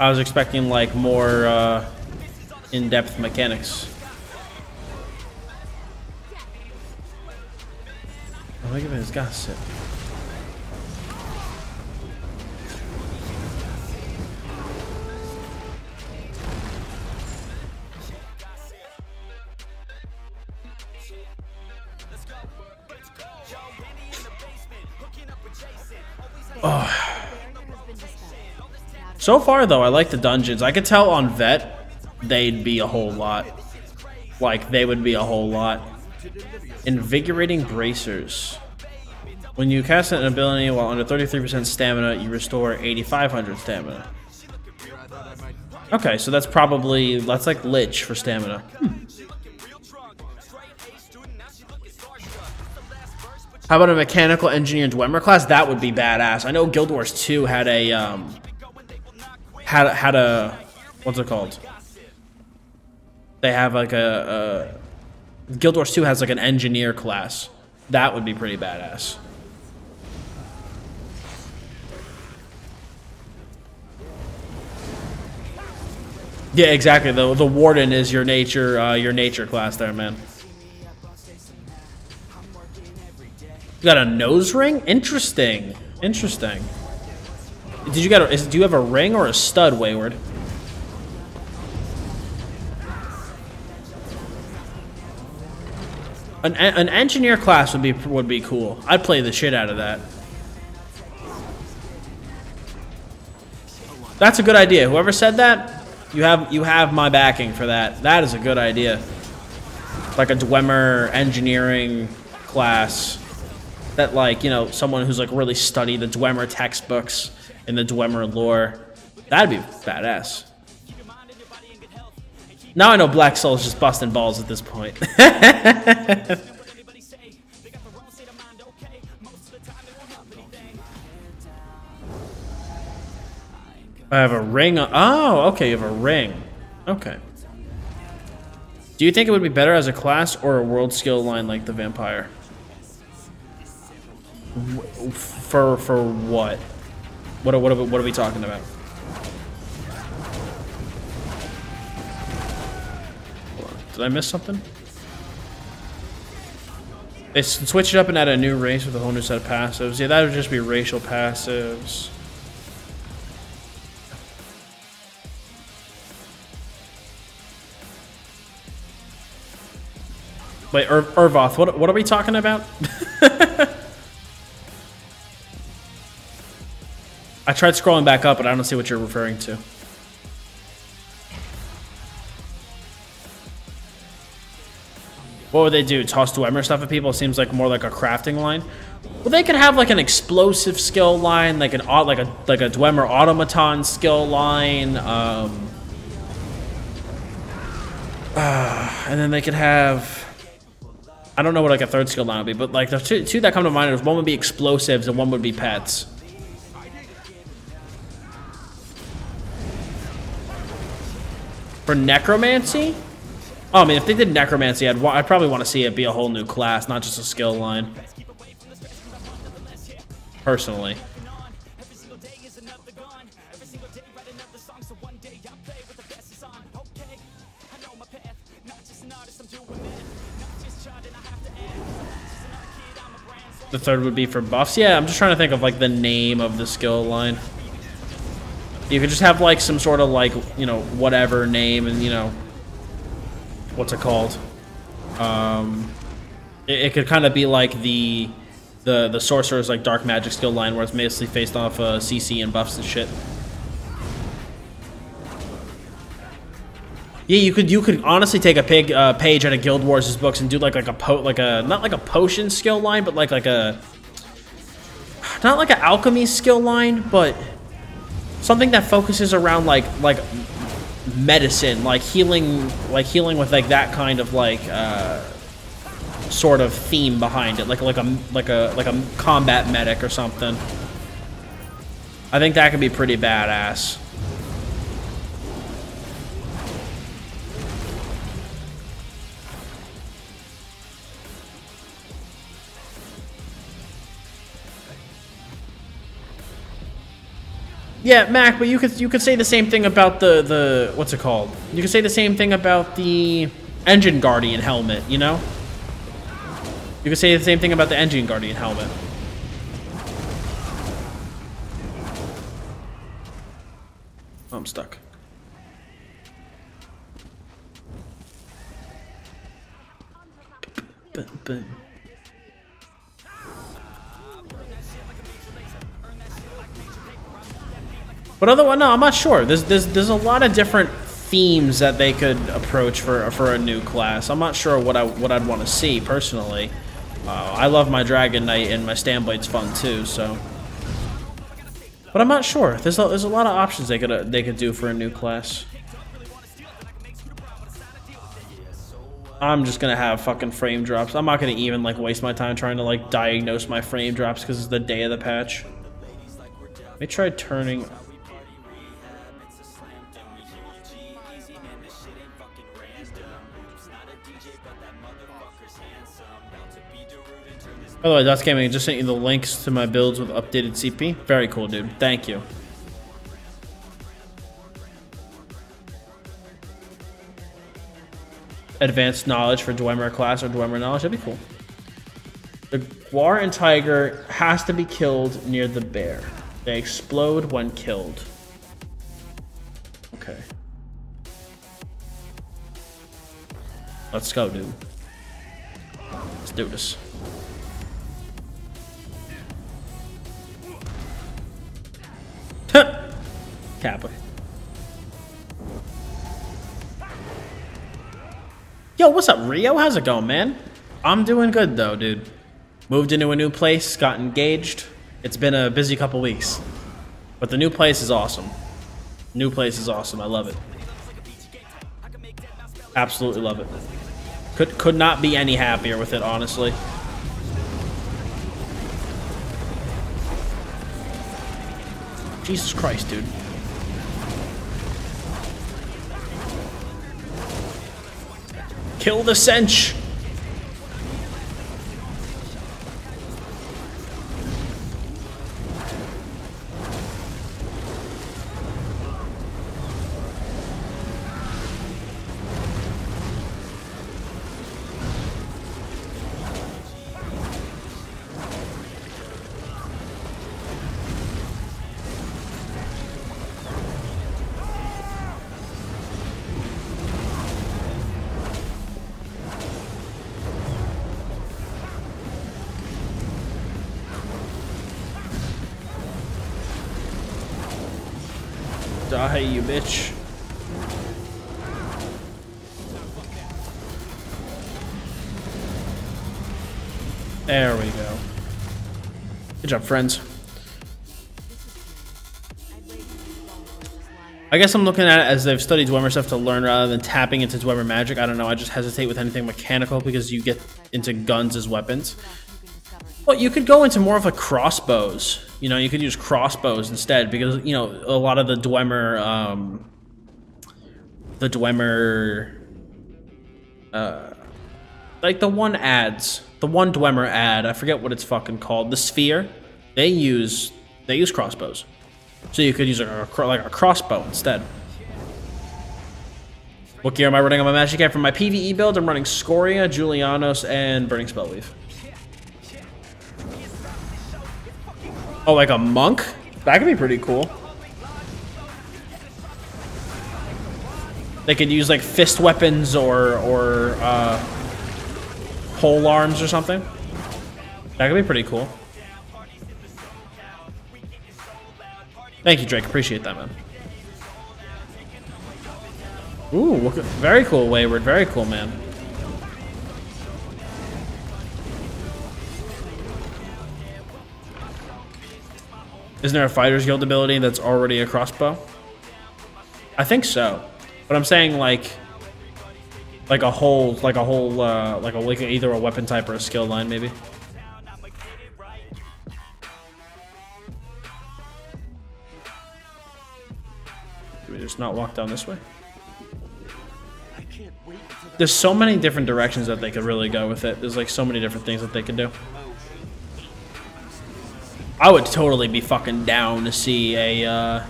I was expecting, like, more in-depth mechanics. Oh, look at his gossip. Oh. So far, though, I like the dungeons. I could tell on Vet, they'd be a whole lot. Like, they would be a whole lot. Invigorating Bracers. When you cast an ability while under 33% stamina, you restore 8,500 stamina. Okay, so that's probably, that's like Lich for stamina. How about a mechanical engineer Dwemer class? That would be badass. I know Guild Wars 2 had a had a what's it called? They have like a Guild Wars 2 has like an engineer class. That would be pretty badass. Yeah, exactly. The warden is your nature class there, man. You got a nose ring? Interesting. Interesting. Do you have a ring or a stud, Wayward? An engineer class would be cool. I'd play the shit out of that. That's a good idea. Whoever said that, you have my backing for that. That is a good idea. Like a Dwemer engineering class that, like, you know, someone who's like really studied the Dwemer textbooks and the Dwemer lore. That'd be badass. Now I know Black Soul's just busting balls at this point. I have a ring. Oh, okay, you have a ring. Okay. Do you think it would be better as a class or a world skill line like the Vampire? For what? What are we talking about? Did I miss something? They switch it up and add a new race with a whole new set of passives. Yeah, that would just be racial passives. Wait, Urvoth, what are we talking about? I tried scrolling back up, but I don't see what you're referring to. What would they do? Toss Dwemer stuff at people? It seems like more like a crafting line. Well, they could have like an explosive skill line, like a Dwemer automaton skill line, and then they could have, I don't know what like a third skill line would be, but like the two that come to mind is one would be explosives and one would be pets. For necromancy? Oh, I mean, if they did necromancy, I'd probably want to see it be a whole new class, not just a skill line. personally. The third would be for buffs. Yeah, I'm just trying to think of like the name of the skill line. You could just have like some sort of like, you know, whatever name, and you know, what's it called? It could kind of be like the sorcerer's like dark magic skill line, where it's mostly based off CC and buffs and shit. Yeah, you could honestly take a page out of Guild Wars' books and do like a not like a potion skill line, but like a not like an alchemy skill line, but something that focuses around like medicine, like healing with like that kind of like sort of theme behind it, like a combat medic or something. I think that could be pretty badass. Yeah, Mac, but you could say the same thing about the what's it called? You could say the same thing about the Engine Guardian helmet, you know? You could say the same thing about the Engine Guardian helmet. Oh, I'm stuck. But otherwise, no, I'm not sure. There's a lot of different themes that they could approach for a new class. I'm not sure what I'd want to see personally. I love my Dragon Knight, and my Standblade's fun too. So, but I'm not sure. There's a lot of options they could do for a new class. I'm just gonna have fucking frame drops. I'm not gonna even like waste my time trying to like diagnose my frame drops because it's the day of the patch. Let me try turning. By the way, Dottz Gaming just sent you the links to my builds with updated CP. Very cool, dude. Thank you. Advanced knowledge for Dwemer class or Dwemer knowledge. That'd be cool. The Guar and Tiger has to be killed near the bear. They explode when killed. Okay. Let's go, dude. Let's do this. Kappa. Yo, what's up, Rio? How's it going, man? I'm doing good, though, dude. Moved into a new place, got engaged. It's been a busy couple weeks. But the new place is awesome. New place is awesome. I love it. Absolutely love it. Could not be any happier with it, honestly. Jesus Christ, dude. Kill the Sench! Die, you bitch. There we go. Good job, friends. I guess I'm looking at it as they've studied Dwemer stuff to learn rather than tapping into Dwemer magic. I don't know, I just hesitate with anything mechanical because you get into guns as weapons. Well, you could go into more of like crossbows. You know, you could use crossbows instead because, you know, a lot of the Dwemer, like the one Dwemer ad, I forget what it's fucking called, the sphere. They use crossbows, so you could use a crossbow instead. What gear am I running on my MagDK? For my PvE build, I'm running Scoria, Julianos, and Burning Spellweave. Oh, like a monk? That could be pretty cool. They could use like fist weapons or pole arms or something. That could be pretty cool. Thank you, Drake. Appreciate that, man. Ooh, look at, very cool, Wayward. Very cool, man. Isn't there a Fighter's Guild ability that's already a crossbow? I think so, but I'm saying like either a weapon type or a skill line, maybe. Do we just not walk down this way? There's so many different directions that they could really go with it. There's like so many different things that they could do. I would totally be fucking down to see a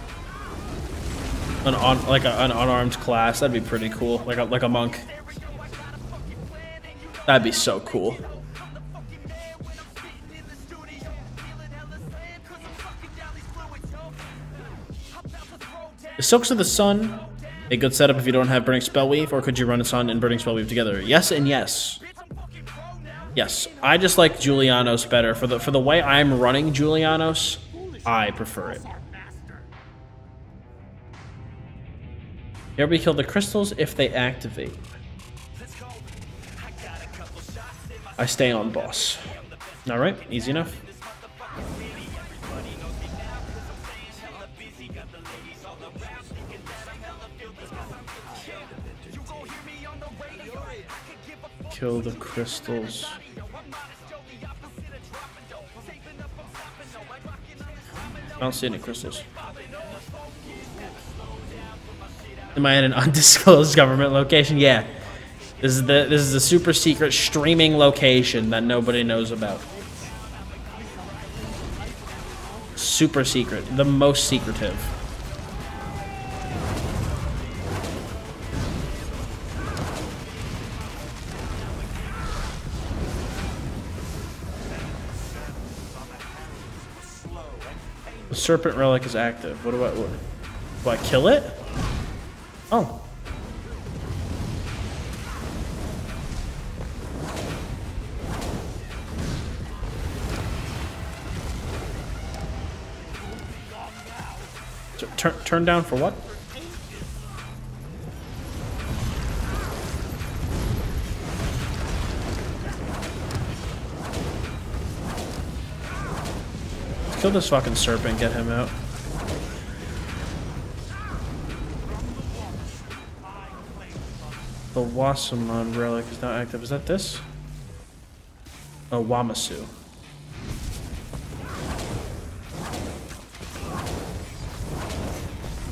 an unarmed class. That'd be pretty cool. Like a monk. That'd be so cool. Is Silks of the Sun a good setup if you don't have Burning Spellweave, or could you run a Sun and Burning Spellweave together? Yes and yes. Yes, I just like Julianos better. For the way I'm running Julianos, I prefer it. Here we kill the crystals if they activate. I stay on boss. Alright, easy enough. Kill the crystals. I don't see any crystals. Am I in an undisclosed government location? Yeah. This is the super secret streaming location that nobody knows about. Super secret. The most secretive. The serpent relic is active. What do I kill it? Oh. Turn down for what? Let's kill this fucking serpent, get him out. The Wasamon relic is not active. Is that this? Oh, Wamasu.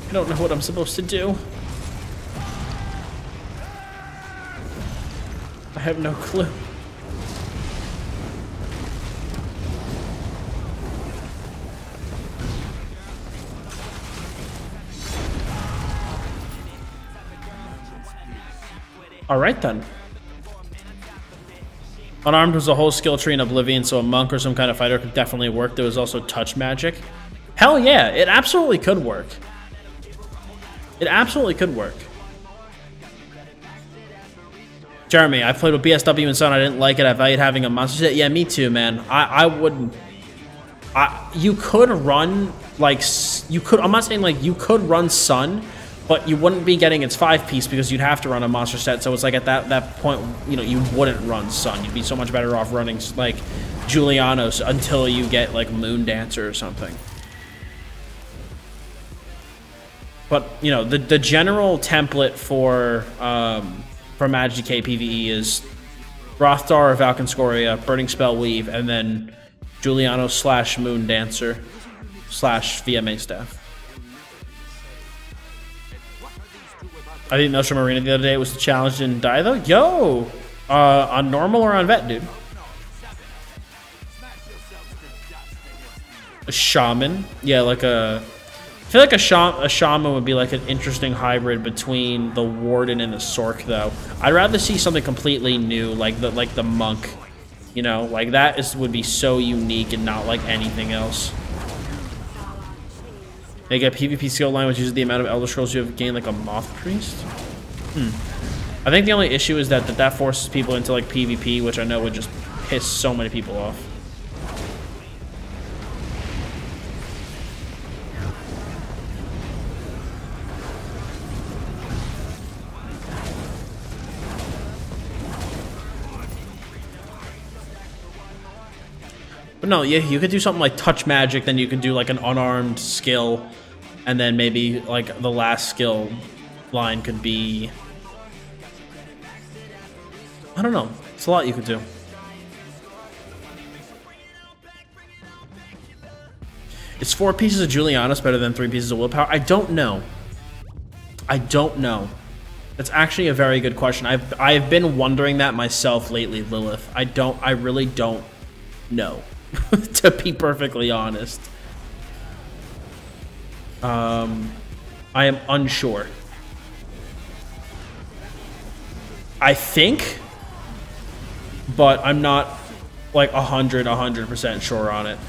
I don't know what I'm supposed to do. I have no clue. Alright then. Unarmed was a whole skill tree in Oblivion, so a monk or some kind of fighter could definitely work. There was also touch magic. Hell yeah, it absolutely could work. It absolutely could work. Jeremy, I played with BSW and Sun. I didn't like it. I valued having a monster set. Yeah, me too, man. I wouldn't. You could run like you could. I'm not saying like you could run Sun, but you wouldn't be getting its 5-piece because you'd have to run a monster set. So it's like at that point, you know, you wouldn't run Sun. You'd be so much better off running like Julianos until you get like Moon Dancer or something. But you know, the general template for MagDK PvE is Rothgar, Valken Scoria, Burning Spellweave, and then Julianos / Moon Dancer / VMA staff. I think Nostrum Arena the other day was the challenge, didn't die though. Yo, on normal or on vet, dude? A shaman? Yeah, like a... I feel like a shaman would be like an interesting hybrid between the warden and the sork, though. I'd rather see something completely new, like the monk. You know, like that would be so unique and not like anything else. They get PvP skill line, which uses the amount of Elder Scrolls you have gained, like a moth priest. I think the only issue is that forces people into like PvP, which I know would just piss so many people off. But no, yeah, you could do something like touch magic, then you can do like an unarmed skill, and then maybe like the last skill line could be... I don't know. It's a lot you could do. Is 4 pieces of Julianus better than 3 pieces of willpower? I don't know. I don't know. That's actually a very good question. I've been wondering that myself lately, Lilith. I really don't know. To be perfectly honest. I am unsure. I think, but I'm not like 100% sure on it.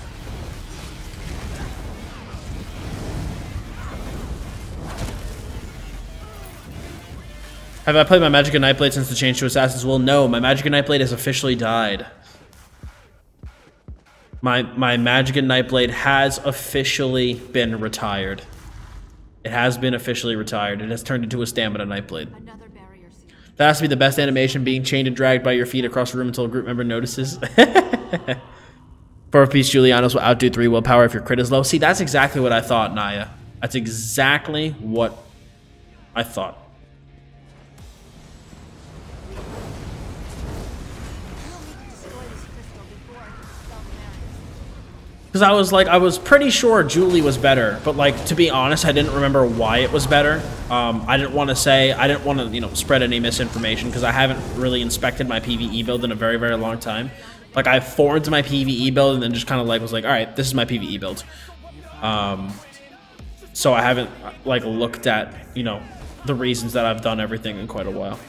Have I played my Magic and Nightblade since the change to Assassin's Will? No, my Magic and Nightblade has officially died. My Magic and Nightblade has officially been retired. It has been officially retired. It has turned into a Stamina Nightblade. That has to be the best animation, being chained and dragged by your feet across the room until a group member notices. 4-piece Julianus will outdo 3 willpower if your crit is low. See, that's exactly what I thought, Naya. That's exactly what I thought. Because I was pretty sure Julie was better, but like, to be honest, I didn't remember why it was better. I didn't want to, you know, spread any misinformation because I haven't really inspected my PvE build in a very, very long time. Like, I formed my PvE build and then just kind of like was like, all right, this is my PvE build. So I haven't like looked at, you know, the reasons that I've done everything in quite a while.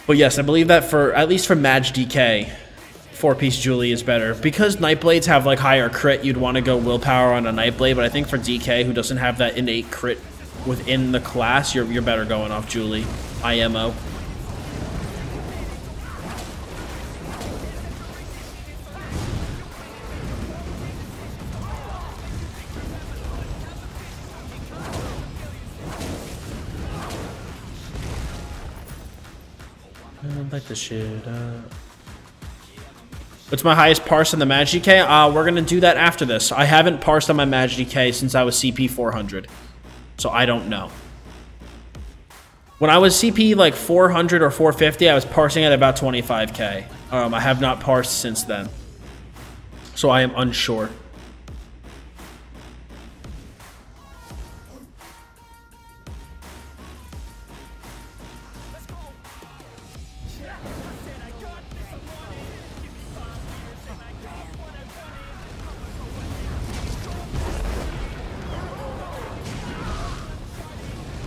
But yes, I believe that for, at least for MagDK, 4-piece Julie is better. Because Nightblades have like higher crit, you'd want to go willpower on a Nightblade, but I think for DK, who doesn't have that innate crit within the class, you're better going off Julie. IMO. Like the shit up. What's my highest parse on the MagDK? We're gonna do that after this. I haven't parsed on my MagDK since I was CP 400, so I don't know. When I was CP like 400 or 450, I was parsing at about 25k. I have not parsed since then, so I am unsure.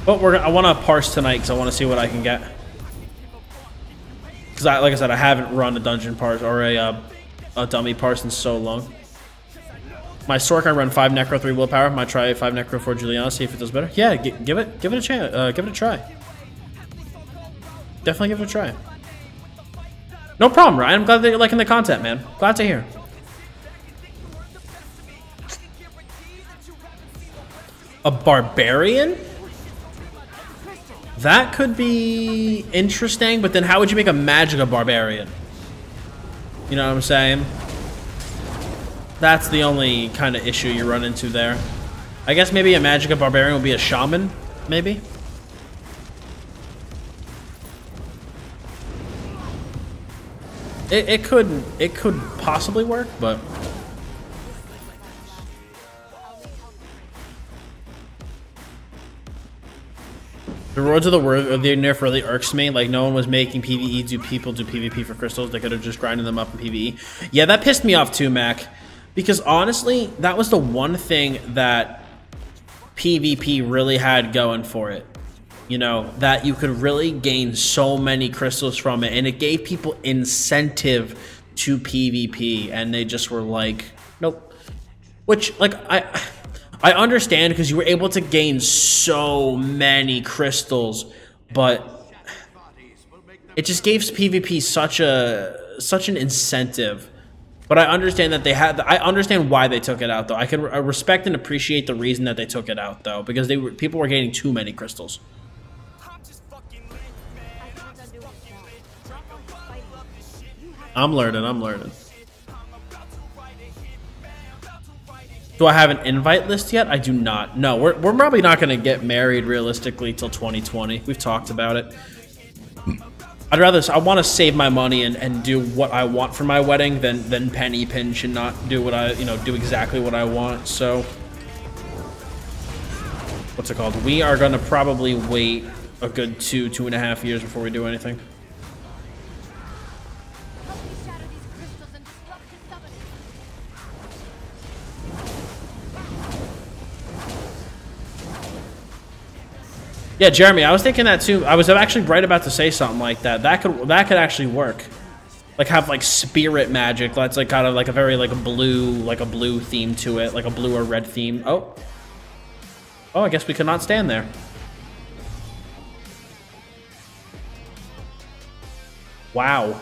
But I want to parse tonight because I want to see what I can get. Because like I said, I haven't run a dungeon parse or a dummy parse in so long. My Sork, I run 5 Necro, 3 Willpower. Might try 5 Necro for Juliana, see if it does better. Yeah, give it a chance. Give it a try. Definitely give it a try. No problem, Ryan. I'm glad that you're liking the content, man. Glad to hear. A barbarian? That could be interesting, but then how would you make a Magicka barbarian? You know what I'm saying? That's the only kind of issue you run into there. I guess maybe a Magicka barbarian would be a shaman, maybe? It could possibly work, but... The rewards of the nerf really irks me. Like, no one was making PvE do people do PvP for crystals. They could have just grinded them up in PvE. Yeah, that pissed me off too, Mac. Because honestly, that was the one thing that PvP really had going for it. You know, that you could really gain so many crystals from it. And it gave people incentive to PvP. And they just were like, nope. Which, like, I understand because you were able to gain so many crystals, but it just gave PvP such an incentive. But I understand that I understand why they took it out, though. I respect and appreciate the reason that they took it out, though, because people were gaining too many crystals. I'm learning. Do I have an invite list yet? I do not. No, we're probably not going to get married realistically till 2020. We've talked about it. I want to save my money and do what I want for my wedding than penny pinch and not do what do exactly what I want. So, what's it called? We are going to probably wait a good 2.5 years before we do anything. Yeah, Jeremy, I was thinking that too. I was actually right about to say something like that. That could actually work. Like have like spirit magic. That's like kind of like a very like a blue theme to it, like a blue or red theme. Oh, I guess we could not stand there. Wow.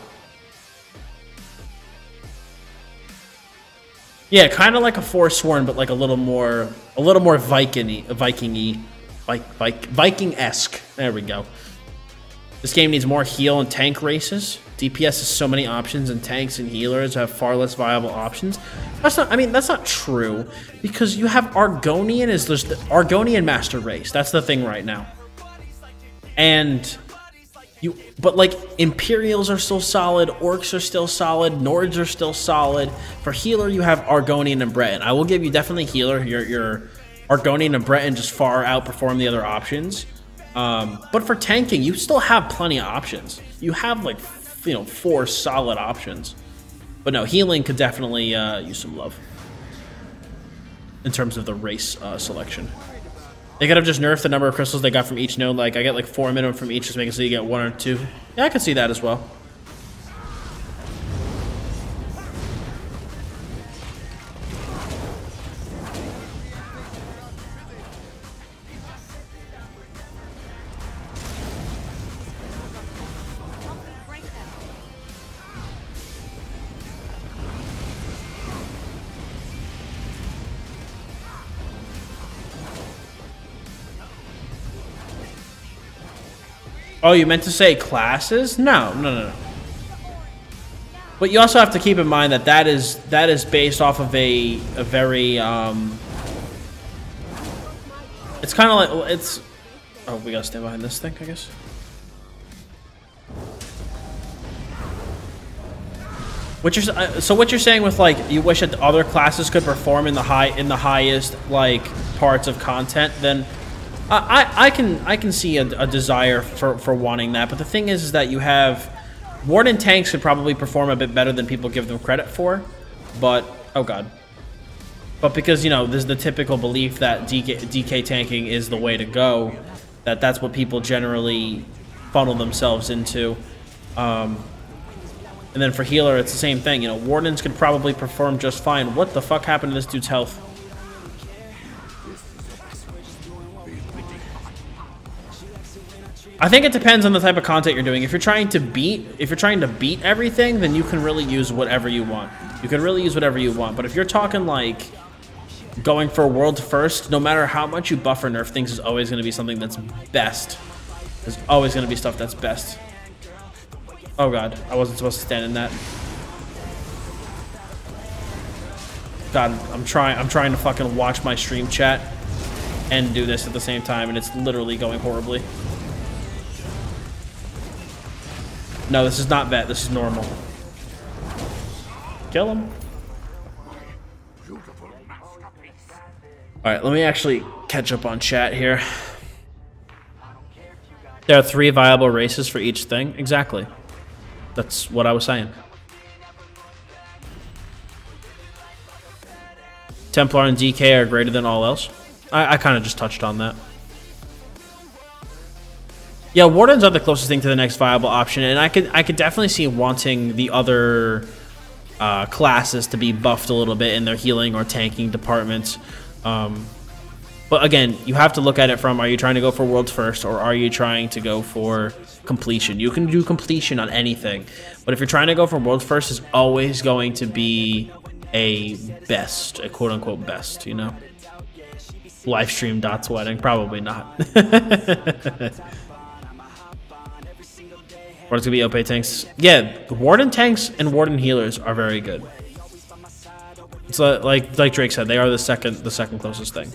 Yeah, kind of like a Forsworn, but like a little more Viking-y. Viking-esque. There we go. This game needs more heal and tank races. DPS has so many options, and tanks and healers have far less viable options. That's not true, because you have Argonian is just the Argonian master race. That's the thing right now. But like Imperials are still solid, Orcs are still solid, Nords are still solid. For healer, you have Argonian and Breton. I will give you definitely healer. Your Argonian and Breton just far outperform the other options. But for tanking, you still have plenty of options. You have like 4 solid options. But no, healing could definitely use some love in terms of the race selection. They could have just nerfed the number of crystals they got from each node. Like I get like 4 minimum from each, just make it so you get 1 or 2. Yeah, I could see that as well. Oh, you meant to say classes? No. But you also have to keep in mind that is based off of a very it's kind of like oh, we gotta stand behind this thing, I guess. So what you're saying with like you wish that other classes could perform in the highest like parts of content, then I can see a desire for wanting that, but the thing is that you have Warden tanks could probably perform a bit better than people give them credit for, but oh god. But because there's the typical belief that DK tanking is the way to go, that's what people generally funnel themselves into. And then for healer, it's the same thing. Wardens could probably perform just fine. What the fuck happened to this dude's health? I think it depends on the type of content you're doing. If you're trying to beat everything, then you can really use whatever you want. But if you're talking like going for a world first, no matter how much you buff or nerf things, is always going to be something that's best. There's always going to be stuff that's best. Oh god, I wasn't supposed to stand in that. God, I'm trying to fucking watch my stream chat and do this at the same time, and it's literally going horribly. No, this is not vet. This is normal. Kill him. Alright, let me actually catch up on chat here. There are 3 viable races for each thing. Exactly. That's what I was saying. Templar and DK are greater than all else. I kind of just touched on that. Yeah, Wardens are the closest thing to the next viable option, and I could definitely see wanting the other classes to be buffed a little bit in their healing or tanking departments. But again, you have to look at it from, are you trying to go for worlds first, or are you trying to go for completion? You can do completion on anything, but if you're trying to go for worlds first, is always going to be a best, a quote-unquote best, you know? Livestream Dott's wedding, probably not. Or it's gonna be OP tanks. Yeah, Warden tanks and Warden healers are very good. It's like Drake said, they are the second closest thing.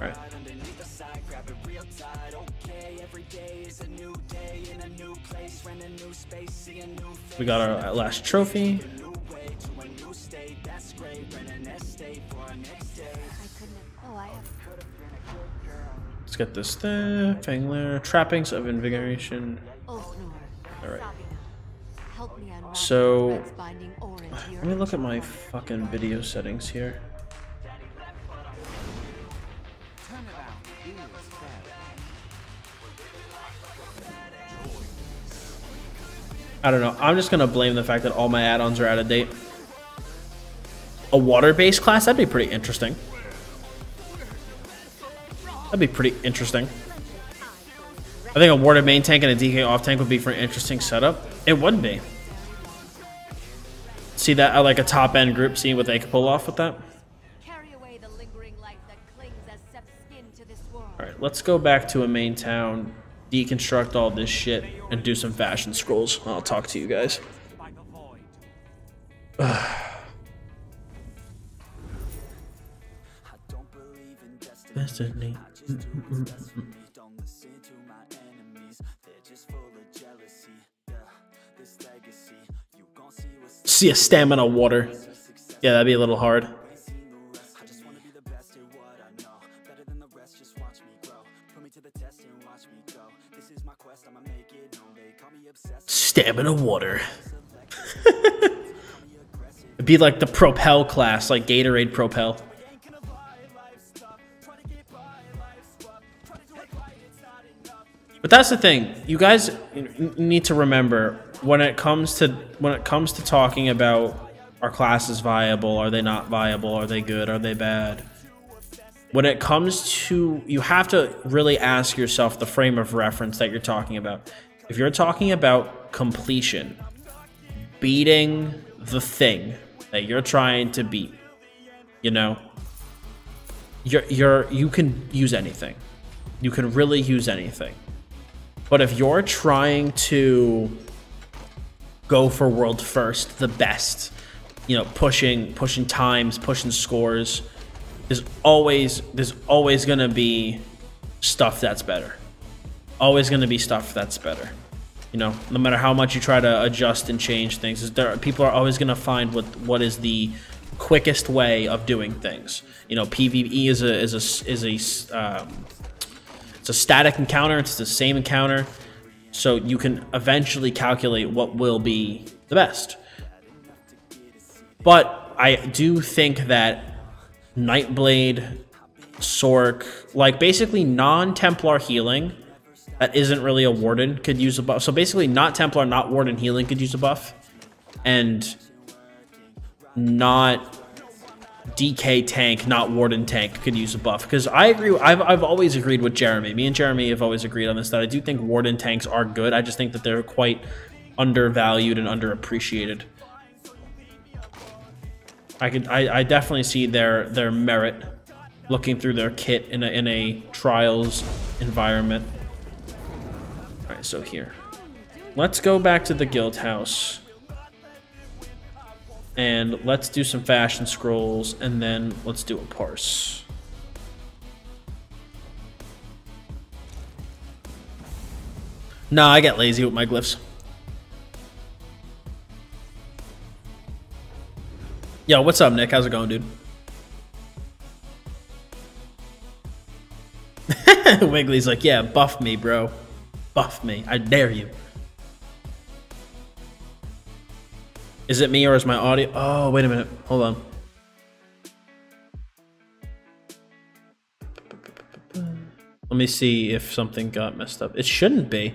All right. We got our last trophy. Let's get this there. Fangler. Trappings of Invigoration. Alright. So, let me look at my fucking video settings here. I don't know. I'm just going to blame the fact that all my add-ons are out of date. A water-based class? That'd be pretty interesting. That'd be pretty interesting. I think a water main tank and a DK off tank would be for an interesting setup. It would be. See that like a top end group, see what they could pull off with that. Alright, let's go back to a main town, deconstruct all this shit, and do some fashion scrolls. I'll talk to you guys. Destiny. See a stamina water. Yeah, that'd be a little hard. Stamina water. It'd be like the Propel class, like Gatorade Propel. But that's the thing, you guys need to remember when it comes to talking about are classes viable, are they not viable, are they good, are they bad? When it comes to, you have to really ask yourself the frame of reference that you're talking about. If you're talking about completion, beating the thing that you're trying to beat, you know, you can use anything. You can really use anything. But if you're trying to go for world first, the best, you know, pushing times, pushing scores, there's always gonna be stuff that's better. Always gonna be stuff that's better. You know, no matter how much you try to adjust and change things, people are always gonna find what is the quickest way of doing things. You know, PvE is it's a static encounter, it's the same encounter, so you can eventually calculate what will be the best. But I do think that Nightblade, Sork, like basically non-Templar healing that isn't really a Warden could use a buff. So basically not Templar, not Warden healing could use a buff, and not DK tank, not Warden tank could use a buff. Because I agree, I've always agreed with Jeremy. Me and Jeremy have always agreed on this, that I do think Warden tanks are good. I just think that they're quite undervalued and underappreciated. I definitely see their merit looking through their kit in a trials environment. All right, so here, let's go back to the guild house. And let's do some fashion scrolls, and then let's do a parse. Nah, I get lazy with my glyphs. Yo, what's up, Nick? How's it going, dude? Wiggly's like, yeah, buff me, bro. Buff me. I dare you. Is it me or is my audio? Oh, wait a minute. Hold on. Let me see if something got messed up. It shouldn't be.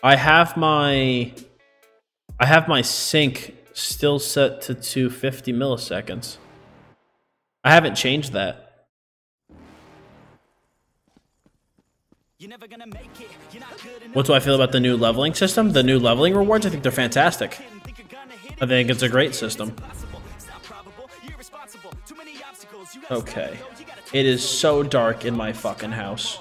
I have my sync still set to 250 milliseconds. I haven't changed that. What do I feel about the new leveling system? The new leveling rewards? I think they're fantastic. I think it's a great system. Okay. It is so dark in my fucking house.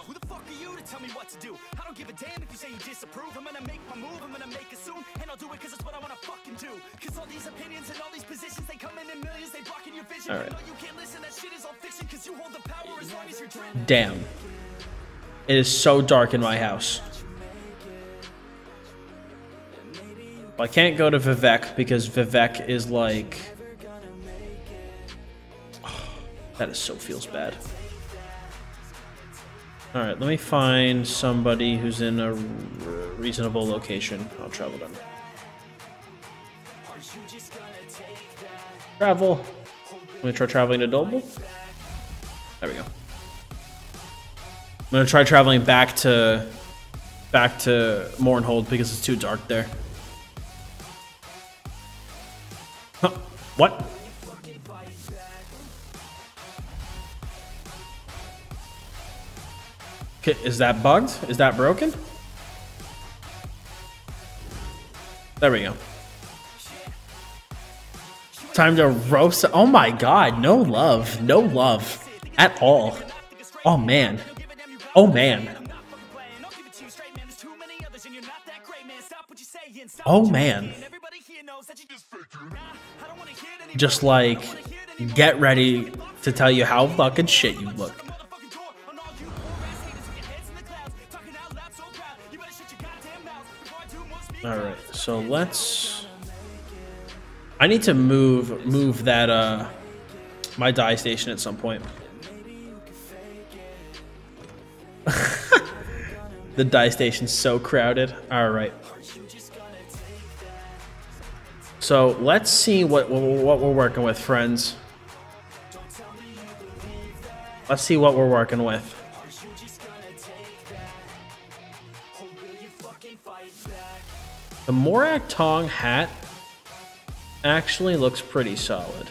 Alright. Damn. It is so dark in my house. Well, I can't go to Vivek because Vivek is like... Oh, that is so feels bad. Alright, let me find somebody who's in a reasonable location. I'll travel them. Travel. I'm gonna try traveling to Doble. There we go. I'm gonna try traveling back to Mournhold because it's too dark there. Huh. What? Okay, is that bugged? Is that broken? There we go. Time to roast. Oh my god, no love. No love at all. Oh man. Oh man. Oh man. Just like, get ready to tell you how fucking shit you look. Alright, so let's... I need to move that my dye station at some point. The dye station's so crowded. Alright. So let's see what we're working with, friends. Let's see what we're working with. The Morak Tong hat actually looks pretty solid.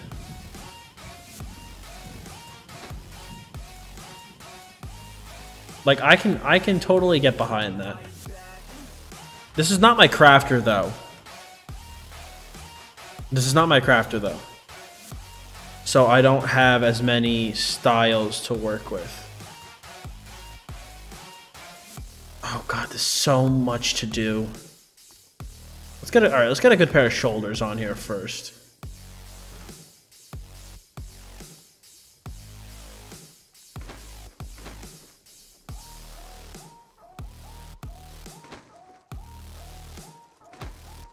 Like I can totally get behind that. This is not my crafter though. This is not my crafter though. So I don't have as many styles to work with. Oh god, there's so much to do. Alright, let's get a good pair of shoulders on here first.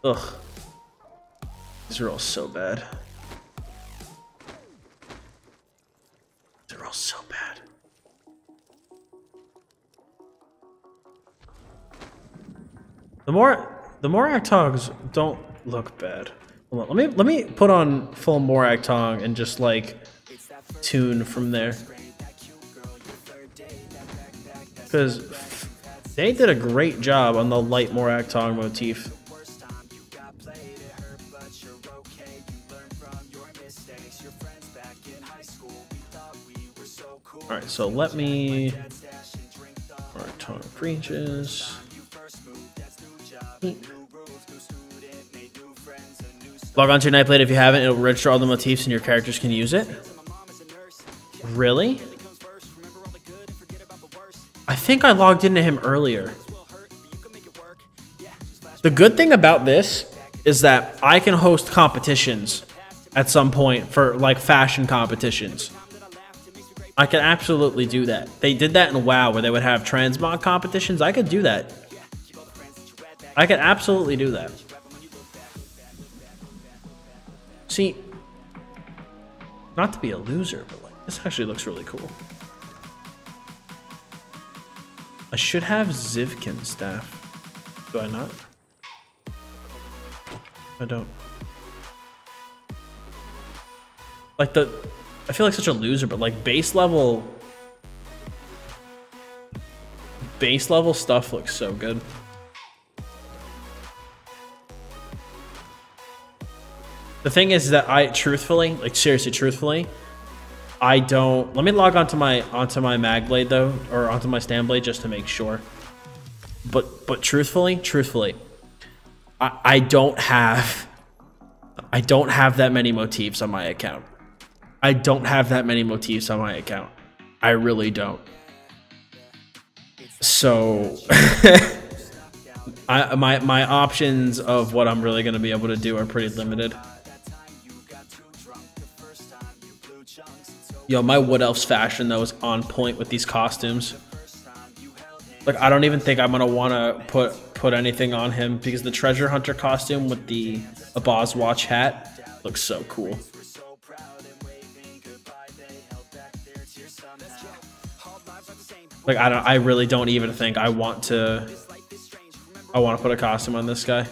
Ugh. These are all so bad. They're all so bad. The Morak Tongs don't look bad. Hold on, let me put on full Morak Tong and just like tune from there. Because they did a great job on the light Morak Tong motif. Alright, so let me... Morak Tong breaches. Log on to your night plate if you haven't. It'll register all the motifs and your characters can use it. Really? I think I logged into him earlier. The good thing about this is that I can host competitions at some point for like fashion competitions. I can absolutely do that. They did that in WoW where they would have transmog competitions. I could do that. I could absolutely do that. See, not to be a loser, but like this actually looks really cool. I should have Zivkin staff. Do I not? I don't. Like I feel like such a loser, but like base level stuff looks so good. The thing is that I truthfully, like seriously, truthfully, I don't. Let me log onto my mag blade though, or onto my stand blade just to make sure. But truthfully, I don't have that many motifs on my account. I don't have that many motifs on my account. I really don't. So my options of what I'm really gonna be able to do are pretty limited. Yo, my Wood Elf's fashion though is on point with these costumes. Like I don't even think I'm gonna wanna put anything on him because the treasure hunter costume with the Abaz watch hat looks so cool. Like I really don't even think I want to put a costume on this guy.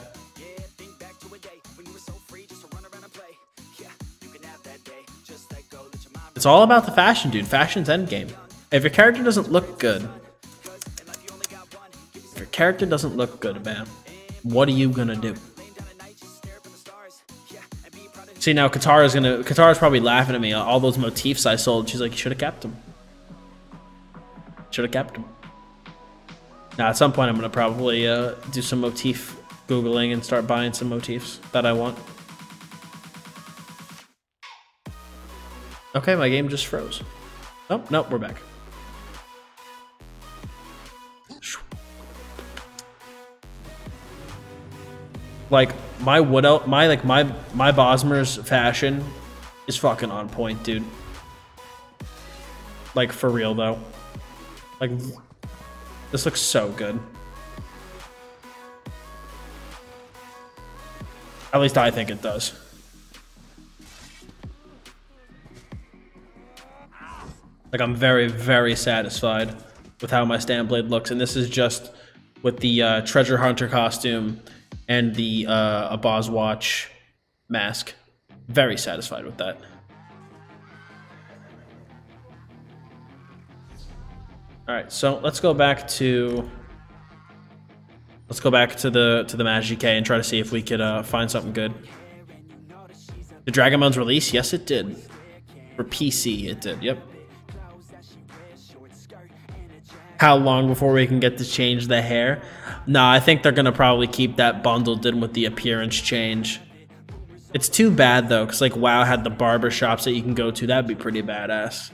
It's all about the fashion, dude. Fashion's endgame. If your character doesn't look good, man, what are you gonna do? See, now Katara's probably laughing at me. All those motifs I sold, she's like, you should have kept them. Should have kept them. Now, at some point, I'm gonna probably do some motif googling and start buying some motifs that I want. Okay, my game just froze. Oh, nope, we're back. Like my Wood Elf, my Bosmer's fashion is fucking on point, dude. Like for real though. Like this looks so good. At least I think it does. Like I'm very, very satisfied with how my stand blade looks, and this is just with the treasure hunter costume and the Abaz watch mask. Very satisfied with that. All right, so let's go back to the MagDK and try to see if we could find something good. Did Dragonmon's release? Yes, it did. For PC, it did. Yep. How long before we can get to change the hair? Nah, I think they're gonna probably keep that bundled in with the appearance change. It's too bad though, because like WoW had the barber shops that you can go to. That'd be pretty badass.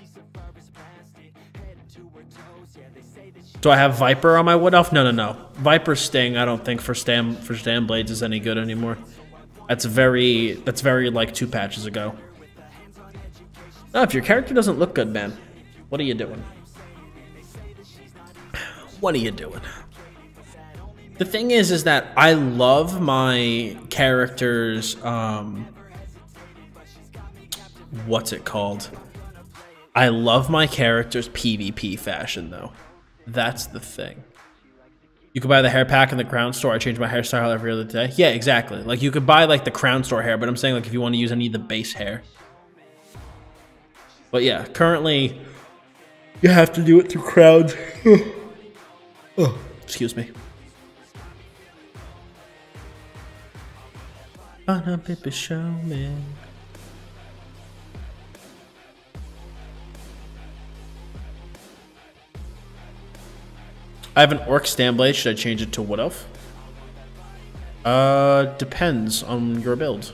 Do I have Viper on my Wood Elf? No. Viper Sting, I don't think for stand blades is any good anymore. That's very like 2 patches ago. No, if your character doesn't look good, man, what are you doing? What are you doing? The thing is that I love my character's, what's it called? I love my character's PvP fashion, though. That's the thing. You could buy the hair pack in the Crown Store. I change my hairstyle every other day. Yeah, exactly. Like, you could buy, like, the Crown Store hair, but I'm saying, like, if you want to use any of the base hair. But, yeah, currently, you have to do it through crowds. Oh, excuse me. On a baby show, man. I have an Orc stand blade. Should I change it to Wood Elf? Depends on your build.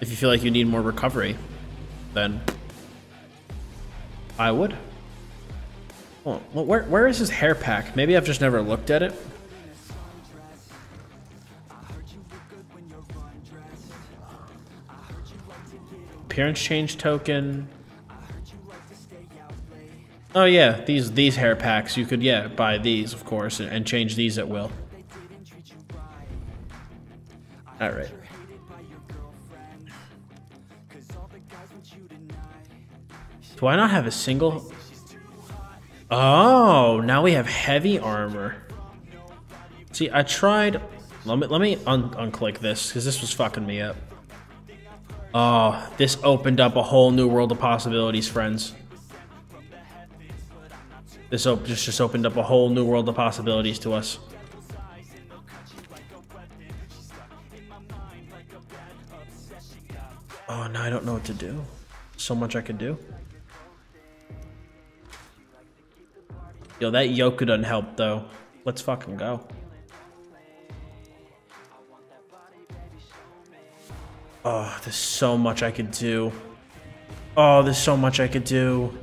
If you feel like you need more recovery, then I would. Well, where is his hair pack? Maybe I've just never looked at it. Appearance change token. Oh yeah, these hair packs. You could buy these, of course, and change these at will. All right. Do I not have a single? Oh, now we have heavy armor. See, I tried. Let me unclick this because this was fucking me up. Oh, this opened up a whole new world of possibilities, friends. This just opened up a whole new world of possibilities to us. Oh, now I don't know what to do. So much I could do. Yo, that yoke doesn't help though. Let's fucking go. Oh, there's so much I could do. Oh, there's so much I could do.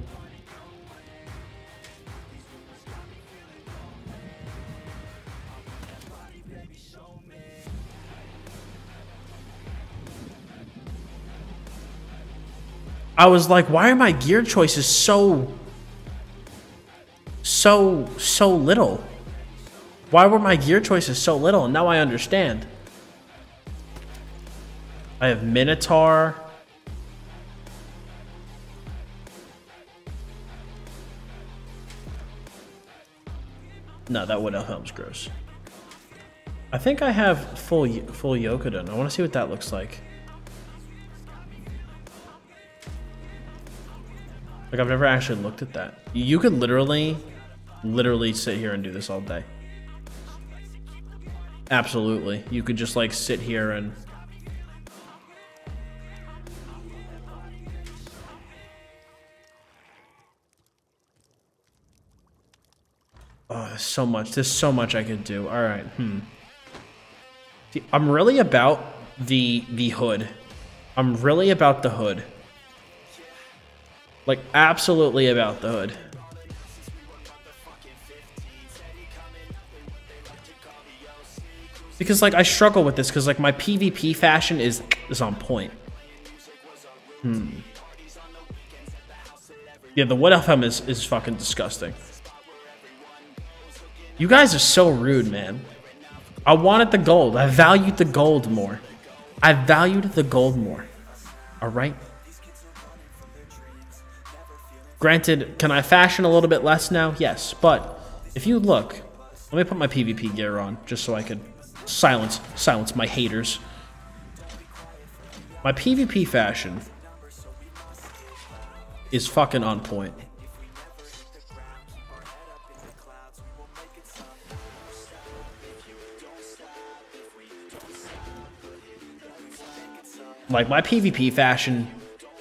I was like, why are my gear choices so little? Why were my gear choices so little? And now I understand. I have Minotaur. No, that would help's gross. I think I have full Yokodon. I want to see what that looks like. Like, I've never actually looked at that. You could literally sit here and do this all day. Absolutely. You could just, like, sit here and... Oh, there's so much. There's so much I could do. All right. See, I'm really about the hood. I'm really about the hood. Like, absolutely about the hood. Because, like, I struggle with this because, like, my PvP fashion is on point. Yeah, the wood elf helm is fucking disgusting. You guys are so rude, man. I wanted the gold. I valued the gold more. I valued the gold more. All right? Granted, can I fashion a little bit less now? Yes, but if you look, let me put my PvP gear on just so I could silence my haters. My PvP fashion is fucking on point. Like, my PvP fashion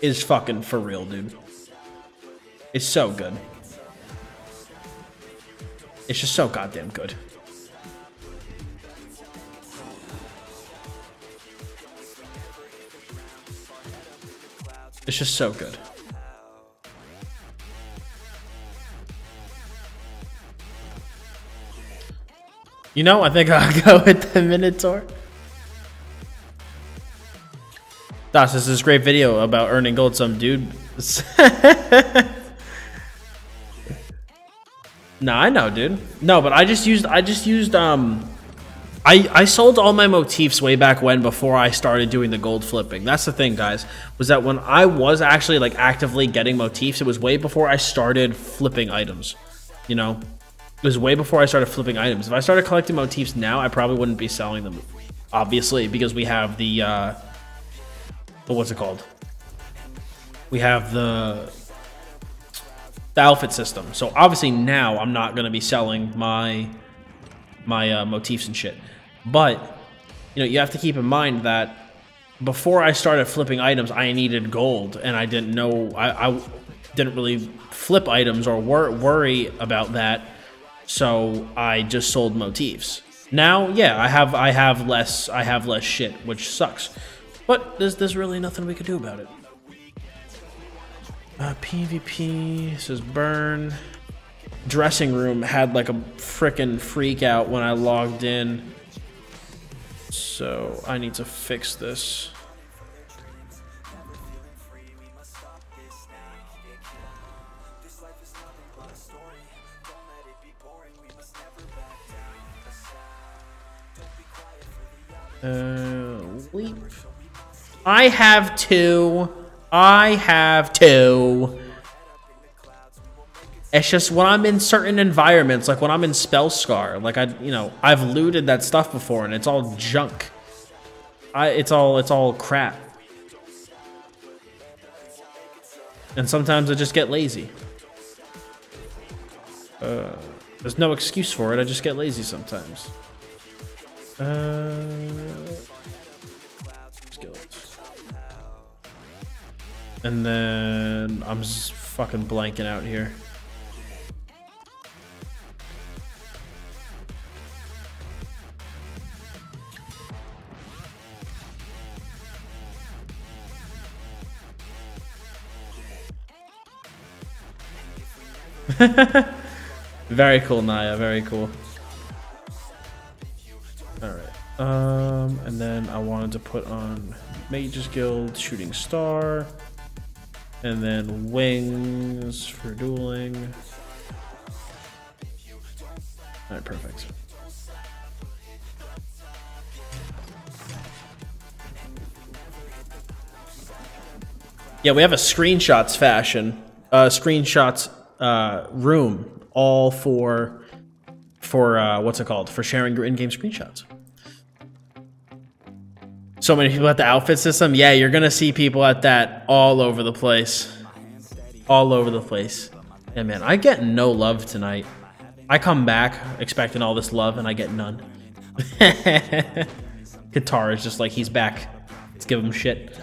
is fucking for real, dude. It's so good. It's just so goddamn good. It's just so good. You know, I think I'll go with the Minotaur. Dottz, this is a great video about earning gold, some dude. No, I know, dude. No, but I just used I sold all my motifs way back when, before I started doing the gold flipping. That's the thing, guys, was that when I was actually, like, actively getting motifs, it was way before I started flipping items. You know, it was way before I started flipping items. If I started collecting motifs now, I probably wouldn't be selling them, obviously, because we have the what's it called? We have the outfit system. So obviously now I'm not gonna be selling my motifs and shit. But you know, you have to keep in mind that before I started flipping items, I needed gold, and I didn't know, I didn't really flip items or worry about that. So I just sold motifs. Now, yeah, I have less shit, which sucks. But there's really nothing we could do about it. PvP says burn. Dressing room had like a frickin' freak out when I logged in. So I need to fix this. Leap. I have two. It's just when I'm in certain environments, like when I'm in Spellscar, like I've looted that stuff before and it's all junk. It's all crap. And sometimes I just get lazy. There's no excuse for it. I just get lazy sometimes. Skills. And then I'm just fucking blanking out here. Very cool, Naya. Very cool. All right. And then I wanted to put on Mage's Guild, Shooting Star, and then Wings for dueling. All right, perfect. Yeah, we have a screenshots fashion, screenshots room, all for what's it called? For sharing your in-game screenshots. So many people at the outfit system. Yeah, you're gonna see people at that all over the place. All over the place. Yeah, man, I get no love tonight. I come back expecting all this love and I get none. Qatar is just like, he's back. Let's give him shit.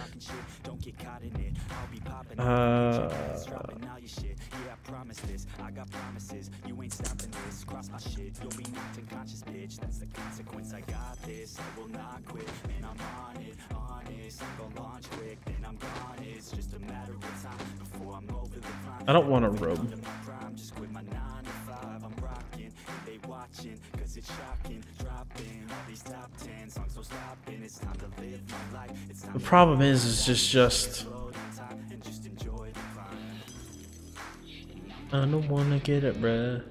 I don't want a robe. The problem is just I don't wanna get it, bruh.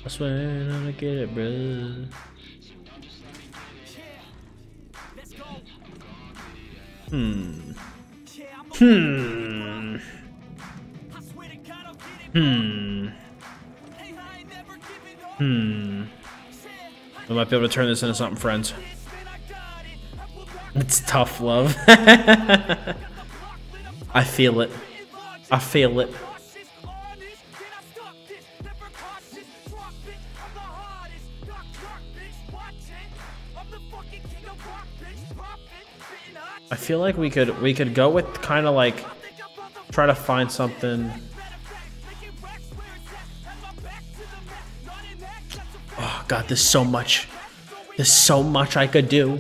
I swear I don't get it, bruh. We might be able to turn this into something, friends. It's tough love. I feel it. I feel it. I feel like we could go with kind of like try to find something. Oh god, there's so much. There's so much I could do.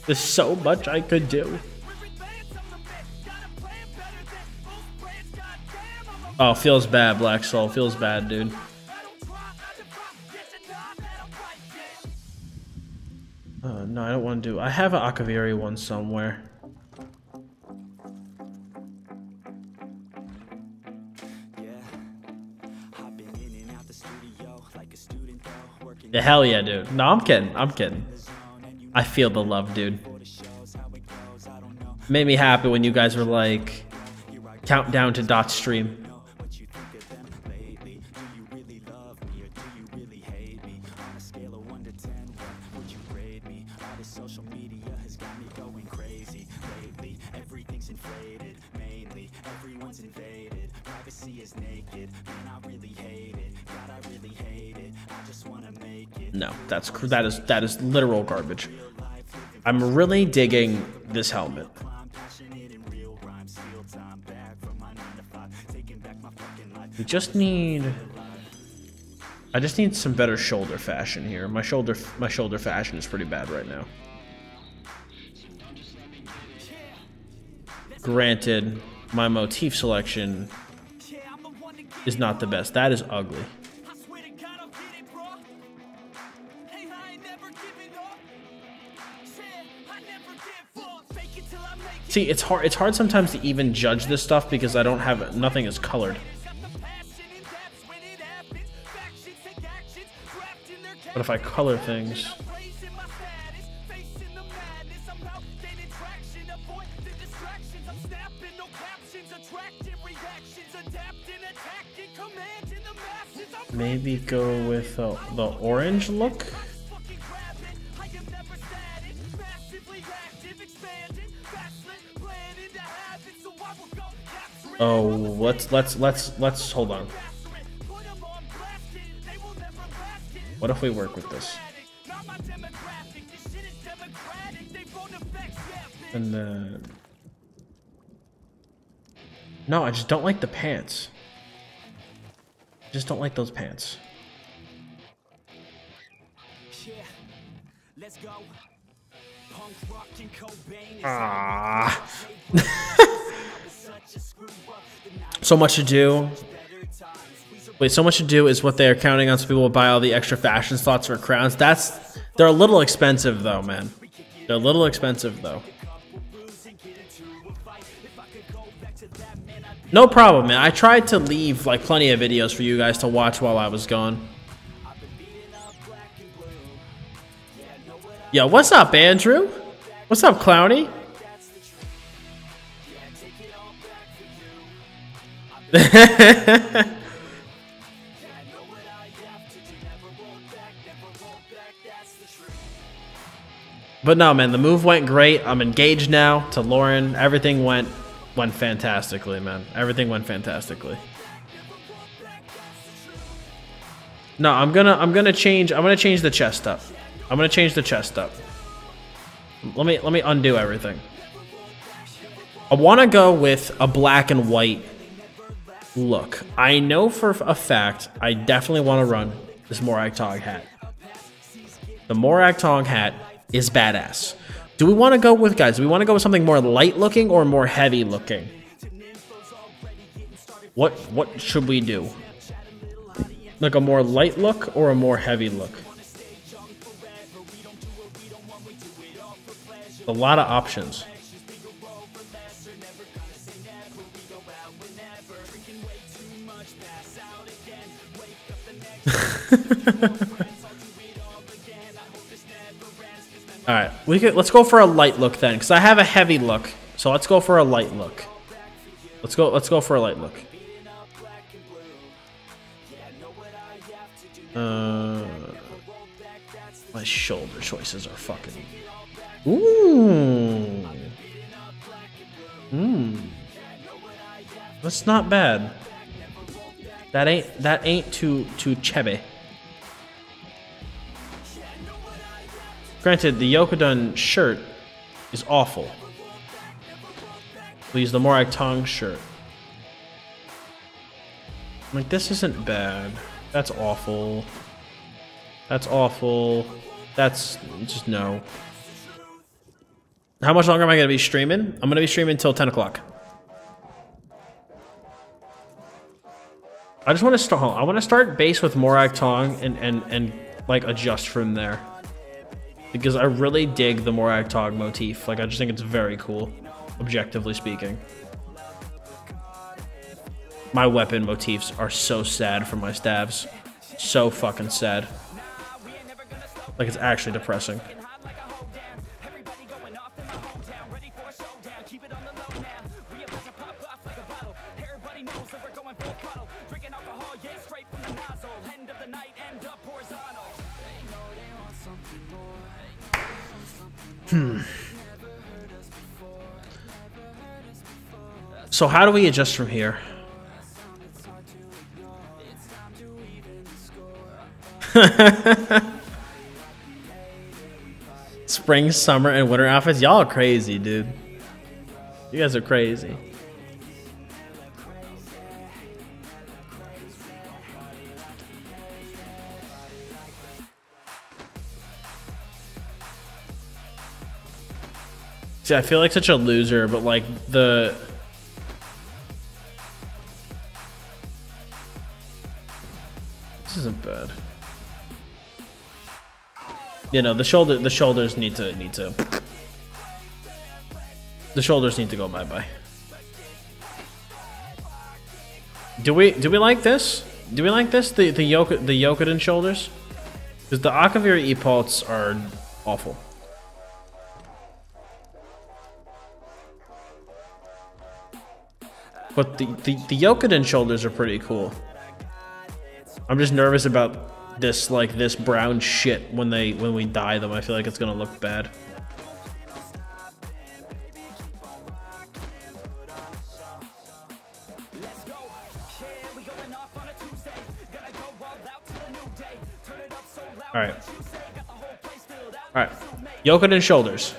There's so much I could do. Oh, feels bad, Black Soul. Feels bad, dude. No, I don't want to do. I have an Akaviri one somewhere. Yeah, hell yeah, dude. No, I'm kidding. I'm kidding. I feel the love, dude. Made me happy when you guys were like, countdown to Dottz stream. No, that is literal garbage. I'm really digging this helmet. We just need. I just need some better shoulder fashion here. My shoulder fashion is pretty bad right now. Granted, my motif selection is not the best. That is ugly. See, it's hard sometimes to even judge this stuff because I don't have nothing is colored. But if I color things, Maybe go with the orange look. Oh, let's hold on. What if we work with this? And then no, I just don't like the pants. Just don't like those pants. Ah. So much to do. Wait, so much to do is what they're counting on, so people will buy all the extra fashion slots for crowns. They're a little expensive though, man. They're a little expensive though. No problem, man. I tried to leave like plenty of videos for you guys to watch while I was gone. Yo, what's up, Andrew? What's up, Clowny? But no, man, the move went great. I'm engaged now to Lauren. Everything went fantastically, man. Everything went fantastically. No, I'm gonna change the chest up. I'm gonna change the chest up. Let me undo everything. I want to go with a black and white look. I know for a fact I definitely want to run this Morag Tong hat. The Morag Tong hat is badass. Do we want to go with, guys, do we want to go with something more light looking or more heavy looking? What should we do? Like a more light look or a more heavy look? A lot of options. All right, let's go for a light look then, because I have a heavy look. So let's go for a light look. Let's go for a light look. My shoulder choices are fucking. Ooh. That's not bad. That ain't too chebby. Granted, the Yokodun shirt is awful. We'll use the Morag Tong shirt. Like, this isn't bad. That's awful. That's awful. That's just no. How much longer am I going to be streaming? I'm going to be streaming until 10 o'clock. I just want to start. I want to start base with Morag Tong and like adjust from there. Because I really dig the Morag Tong motif. Like, I just think it's very cool, objectively speaking. My weapon motifs are so sad for my stabs. So fucking sad. Like, it's actually depressing. So how do we adjust from here? Spring, summer, and winter outfits. Y'all are crazy, dude. You guys are crazy. See, I feel like such a loser, but like this isn't bad. You know, the shoulders need to the shoulders need to go bye-bye. Do we like this? Do we like this? The Yokodun shoulders? Because the Akaviri Epaulettes are awful. But the Yokoden shoulders are pretty cool. I'm just nervous about this, like, this brown shit when we dye them. I feel like it's gonna look bad. Alright. Alright. Yokoden shoulders.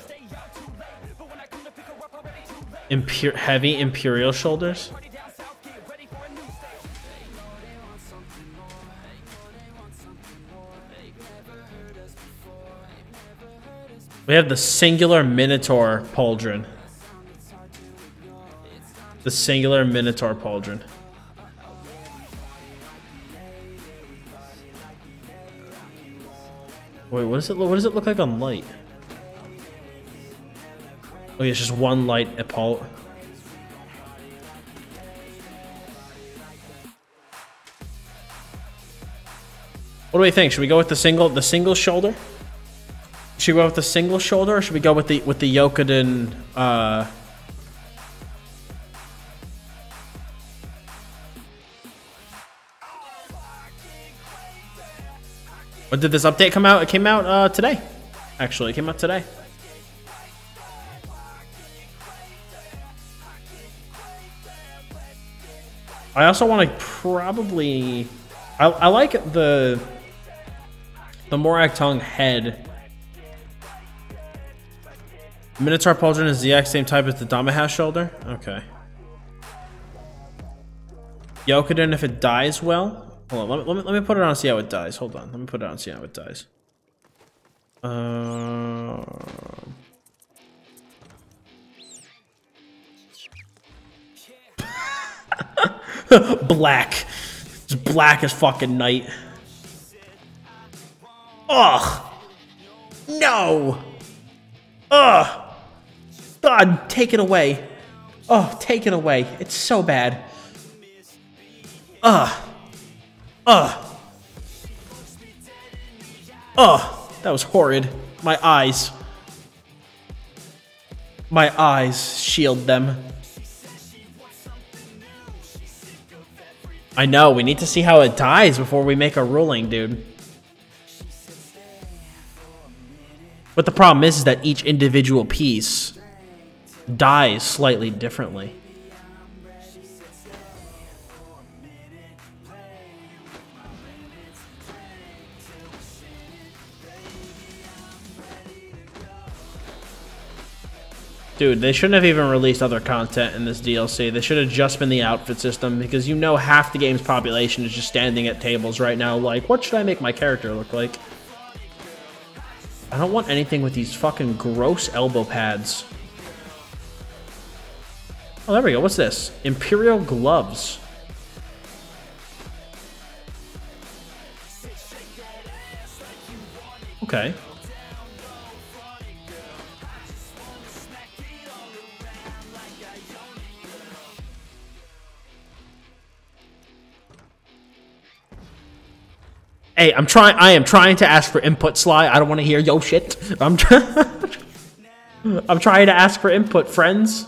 Heavy Imperial shoulders. We have the singular Minotaur pauldron. The singular Minotaur pauldron. Wait, what does it look like on light? Oh yeah, it's just one light Apollo. What do we think? Should we go with the single shoulder? Should we go with the single shoulder, or should we go with the Yokoden? When did this update come out? It came out today. Actually, it came out today. I also want to probably... I like the Morak tongue head. Minotaur pauldron is the exact same type as the Damaha shoulder? Okay. Yokoden, if it dies well... Hold on, let me put it on and see how it dies. Hold on, let me put it on and see how it dies. Black. Just black as fucking night. Ugh. No. Ugh. God, take it away. Oh, take it away. It's so bad. Ugh. Ugh. Ugh. That was horrid. My eyes. My eyes. Shield them. I know, we need to see how it dies before we make a ruling, dude. But the problem is that each individual piece dies slightly differently. Dude, they shouldn't have even released other content in this DLC. They should have just been the outfit system, because you know half the game's population is just standing at tables right now like, what should I make my character look like? I don't want anything with these fucking gross elbow pads. Oh, there we go. What's this? Imperial gloves. Okay. Hey, I am trying to ask for input, Sly. I don't want to hear yo shit. I'm trying to ask for input, friends.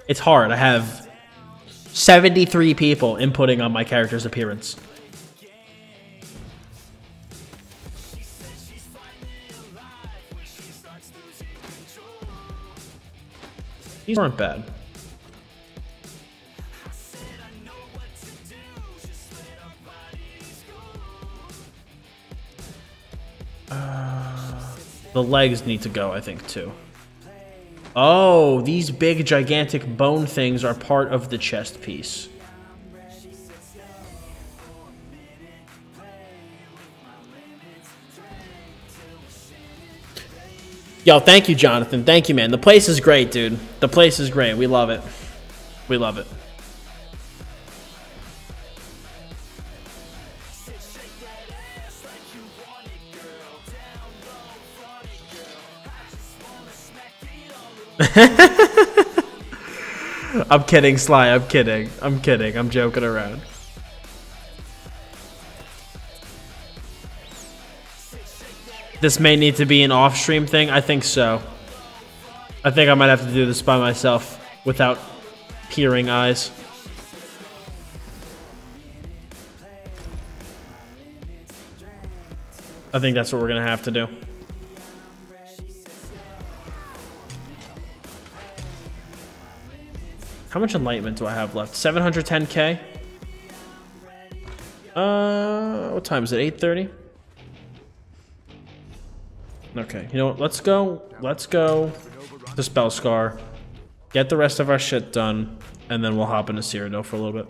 It's hard. I have 73 people inputting on my character's appearance. These aren't bad. The legs need to go, I think, too. Oh, these big, gigantic bone things are part of the chest piece. Yo, thank you, Jonathan. Thank you, man. The place is great, dude. The place is great. We love it. We love it. I'm kidding, Sly. I'm kidding. I'm kidding. I'm joking around. This may need to be an off-stream thing. I think so. I think I might have to do this by myself without peering eyes. I think that's what we're gonna have to do. How much enlightenment do I have left? 710k? What time is it? 8:30? Okay, you know what? Let's go to Spellscar, get the rest of our shit done, and then we'll hop into Cyrodiil for a little bit.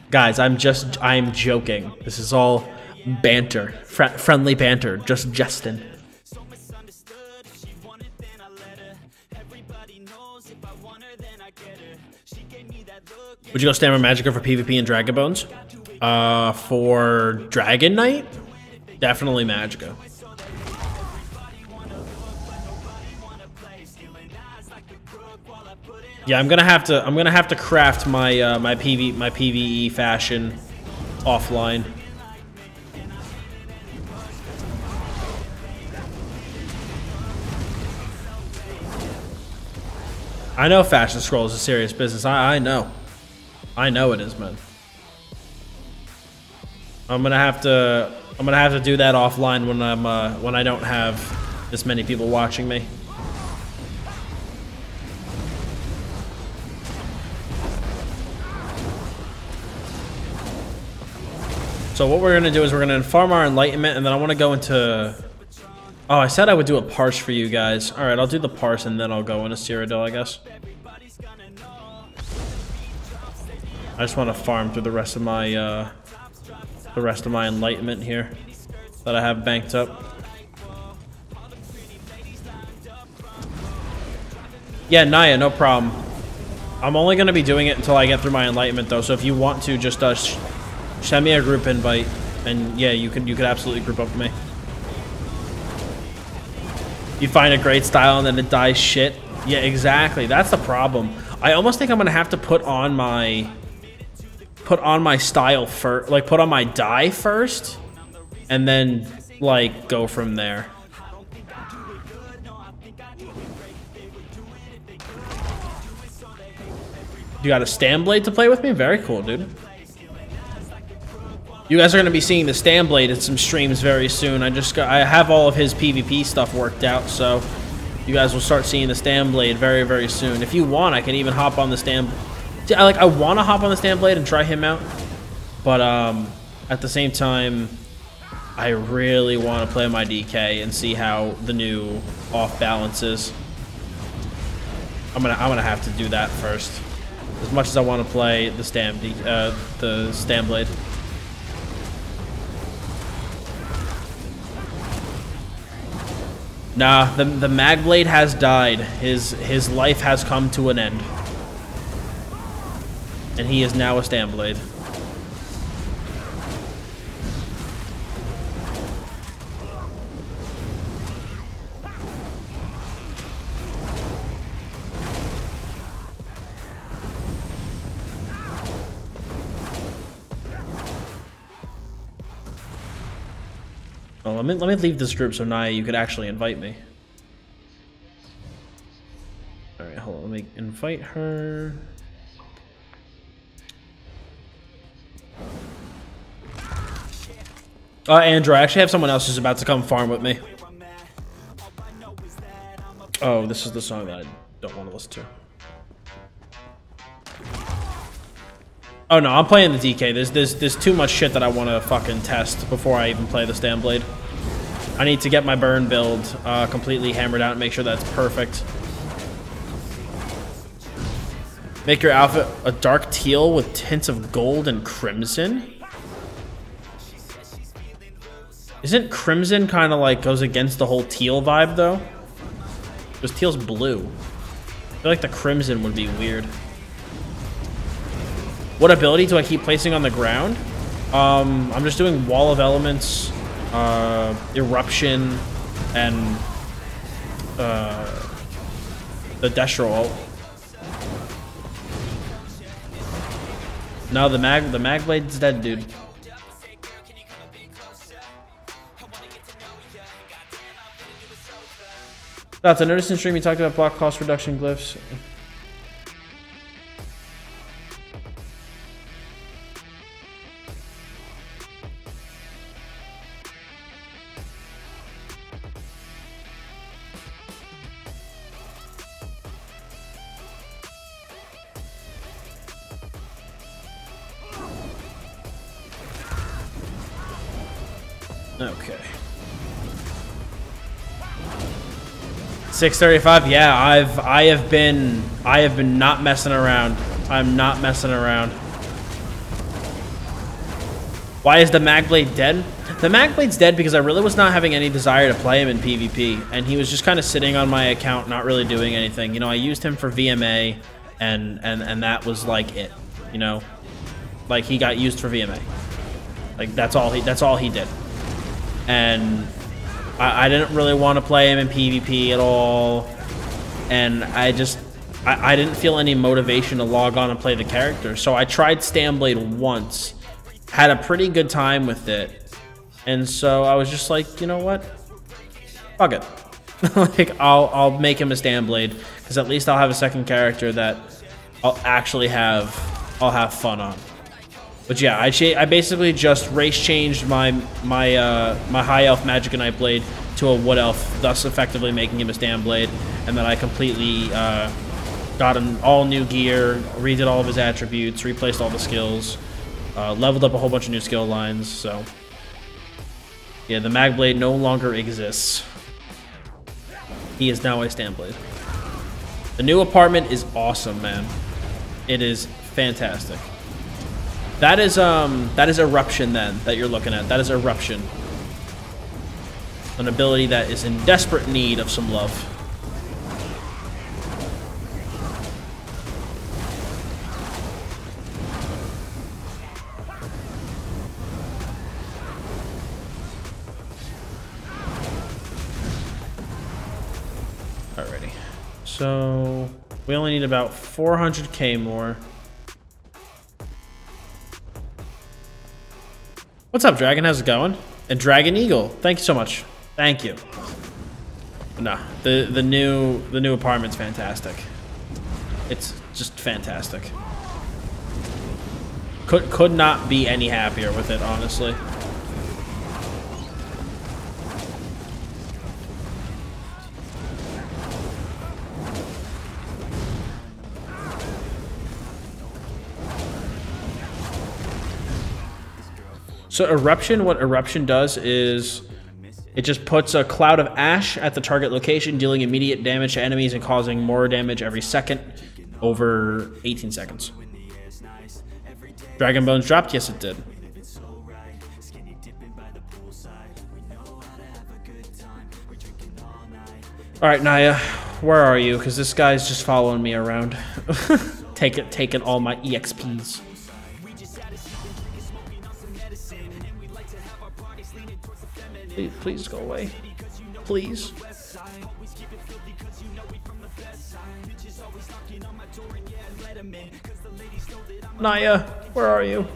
Guys, I'm joking. This is all banter, friendly banter, just jesting. Would you go Stammer Magicka for PvP and Dragon Bones? For Dragon Knight? Definitely Magicka. Yeah, I'm gonna have to craft my my PvE fashion offline. I know Fashion Scroll is a serious business. I know it is, man. I'm gonna have to do that offline when I don't have this many people watching me. So what we're gonna do is we're gonna farm our enlightenment, and then I want to go into. Oh, I said I would do a parse for you guys. All right, I'll do the parse, and then I'll go into Cyrodiil, I guess. I just want to farm through the rest of my enlightenment here that I have banked up. Yeah, Naya, no problem. I'm only gonna be doing it until I get through my enlightenment, though. So if you want to, just send me a group invite, and yeah, you could absolutely group up with me. You find a great style and then it dies shit. Yeah, exactly. That's the problem. I almost think I'm gonna have to put on my style first, like put on my dye first, and then like go from there. You got a Stamblade to play with me? Very cool, dude. You guys are going to be seeing the Stamblade in some streams very soon. I have all of his PvP stuff worked out, so you guys will start seeing the Stamblade very, very soon. If you want, I can even hop on the I want to hop on the Stamblade and try him out, but at the same time, I really want to play my DK and see how the new off balance is. I'm gonna have to do that first, as much as I want to play the Stamblade. Nah, the Magblade has died. His life has come to an end. And he is now a Stamblade. Oh, let me leave this group so Naya, you could actually invite me. Alright, hold on, let me invite her. Andrew, I actually have someone else who's about to come farm with me. Oh, this is the song that I don't want to listen to. Oh no, I'm playing the DK. There's too much shit that I want to fucking test before I even play the Stamblade. I need to get my burn build completely hammered out and make sure that's perfect. Make your outfit a dark teal with tints of gold and crimson. Isn't crimson kind of like goes against the whole teal vibe though? Because teal's blue. I feel like the crimson would be weird. What ability do I keep placing on the ground? I'm just doing Wall of Elements, Eruption, and the Destro ult. No, the mag blade's dead, dude. Dottz, I noticed in stream you talked about block cost reduction glyphs. Okay. 635. Yeah, I have been not messing around. I'm not messing around. Why is the Magblade dead? The Magblade's dead because I really was not having any desire to play him in PvP, and he was just kind of sitting on my account, not really doing anything. You know, I used him for VMA, and that was like it. You know, like he got used for VMA. Like that's all he did. And I didn't really want to play him in PvP at all, and I didn't feel any motivation to log on and play the character. So I tried Stamblade once, had a pretty good time with it, and so I was just like, you know what, fuck it. Like I'll make him a Stamblade, because at least I'll have a second character that I'll have fun on. But yeah, I basically just race changed my high elf Magic Knight blade to a wood elf, thus effectively making him a stand blade. And then I completely got him all new gear, redid all of his attributes, replaced all the skills, leveled up a whole bunch of new skill lines. So yeah, the mag blade no longer exists. He is now a stand blade. The new apartment is awesome, man. It is fantastic. That is Eruption then that you're looking at. That is Eruption. An ability that is in desperate need of some love. Alrighty. So we only need about 400k more. What's up, Dragon? How's it going? And Dragon Eagle, thank you so much. Thank you. Nah, the new apartment's fantastic. It's just fantastic. Could not be any happier with it, honestly. So Eruption, what Eruption does is it just puts a cloud of ash at the target location, dealing immediate damage to enemies and causing more damage every second over 18 seconds. Dragon Bones dropped? Yes, it did. Alright, Naya, where are you? Because this guy's just following me around. Taking all my EXPs. Please go away. Please. Naya, where are you?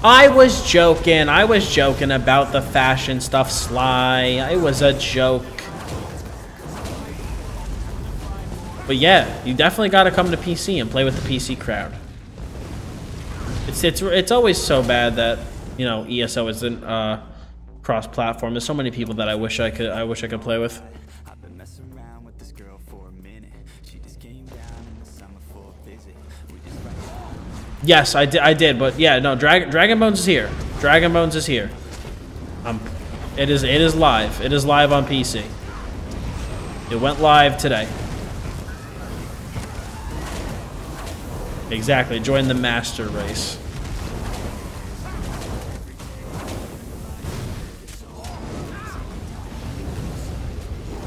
I was joking. I was joking about the fashion stuff, Sly. It was a joke. But yeah, you definitely got to come to PC and play with the PC crowd. It's always so bad that, you know, ESO isn't cross-platform. There's so many people that I wish I could play with. Yes, I did, but yeah, no, Dragon Bones is here. Dragon Bones is here. It is live. It is live on PC. It went live today. Exactly. Join the master race.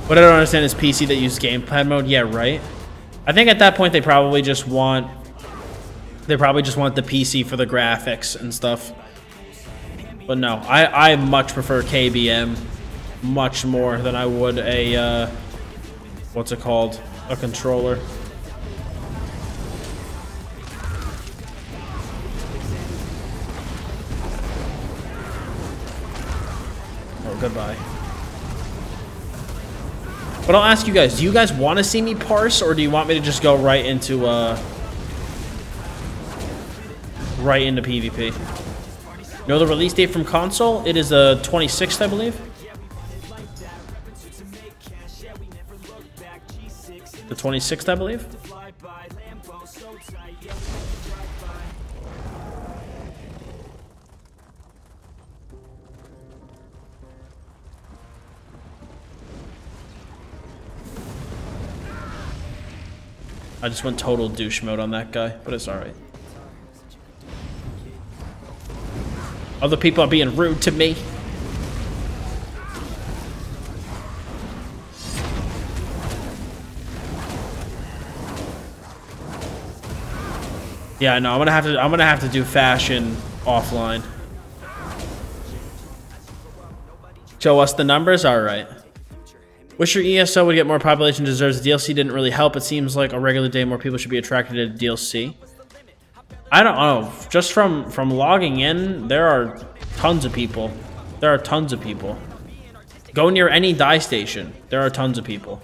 What I don't understand is PC that use gamepad mode. Yeah, right. I think at that point they probably just want They probably just want the PC for the graphics and stuff. But no, I much prefer KBM much more than I would a, what's it called? A controller. Oh, goodbye. But I'll ask you guys, do you guys want to see me parse, or do you want me to just go right into PvP? You know the release date from console? It is the 26th, I believe. The 26th, I believe. I just went total douche mode on that guy, but it's alright. Other people are being rude to me. Yeah, no, I'm gonna have to do fashion offline. Show us the numbers? Alright. Wish your ESO would get more population deserves. The DLC didn't really help. It seems like a regular day more people should be attracted to the DLC. I don't know. Just from logging in, there are tons of people. There are tons of people. Go near any dye station. There are tons of people.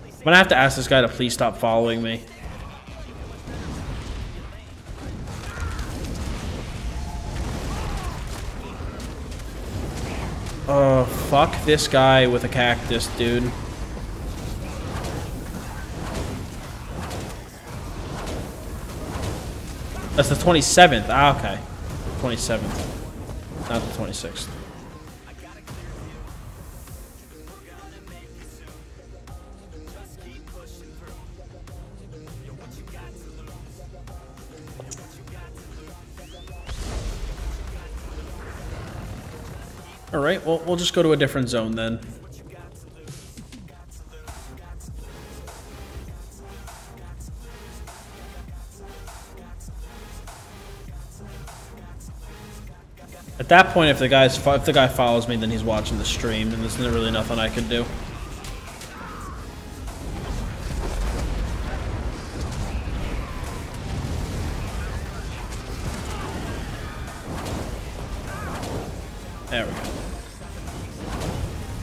I'm gonna have to ask this guy to please stop following me. Oh, fuck this guy with a cactus, dude. That's the 27th. Ah, okay. 27th. Not the 26th. Alright, well, we'll just go to a different zone then. At that point, if the guy follows me, then he's watching the stream, and there's really nothing I can do. There we go.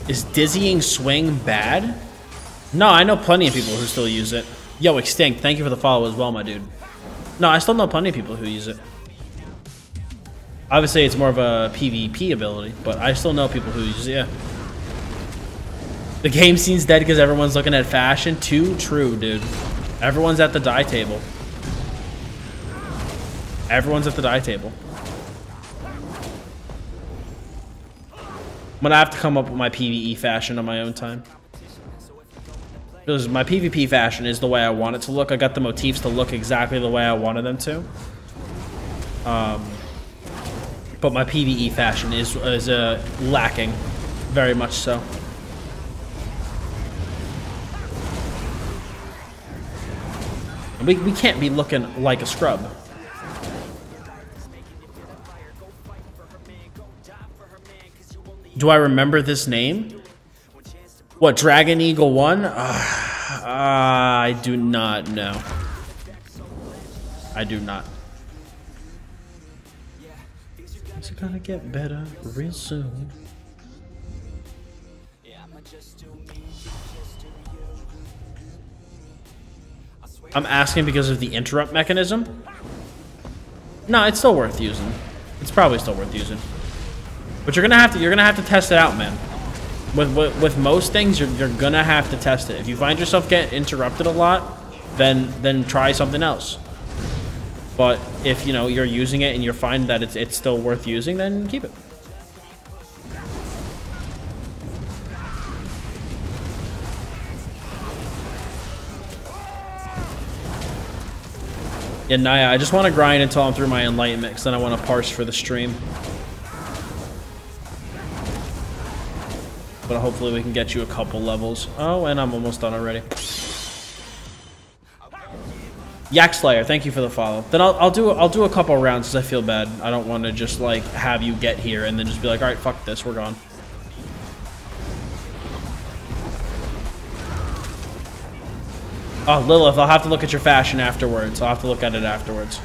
Is dizzying swing bad? No, I know plenty of people who still use it. Yo, Extinct, thank you for the follow as well, my dude. No, I still know plenty of people who use it. Obviously, it's more of a PvP ability, but I still know people who use it, yeah. The game scene's dead because everyone's looking at fashion. Too true, dude. Everyone's at the dye table. Everyone's at the dye table. I'm gonna have to come up with my PvE fashion on my own time. Because my PvP fashion is the way I want it to look. I got the motifs to look exactly the way I wanted them to. But my PvE fashion is lacking, very much so. And we can't be looking like a scrub. Do I remember this name? What, Dragon Eagle 1? I do not know. I do not. It's gonna get better real soon. I'm asking because of the interrupt mechanism? No, it's still worth using. It's probably still worth using. But you're gonna have to test it out, man. With most things, you're gonna have to test it. If you find yourself getting interrupted a lot, then try something else. But if you know you're using it and you find that it's still worth using, then keep it. Yeah, Naya, I just want to grind until I'm through my enlightenment, because then I want to parse for the stream. But hopefully we can get you a couple levels. Oh, and I'm almost done already. Yak Slayer, thank you for the follow. Then I'll do a couple rounds because I feel bad. I don't want to just like have you get here and then just be like, all right, fuck this, we're gone. Oh, Lilith, I'll have to look at your fashion afterwards. I'll have to look at it afterwards.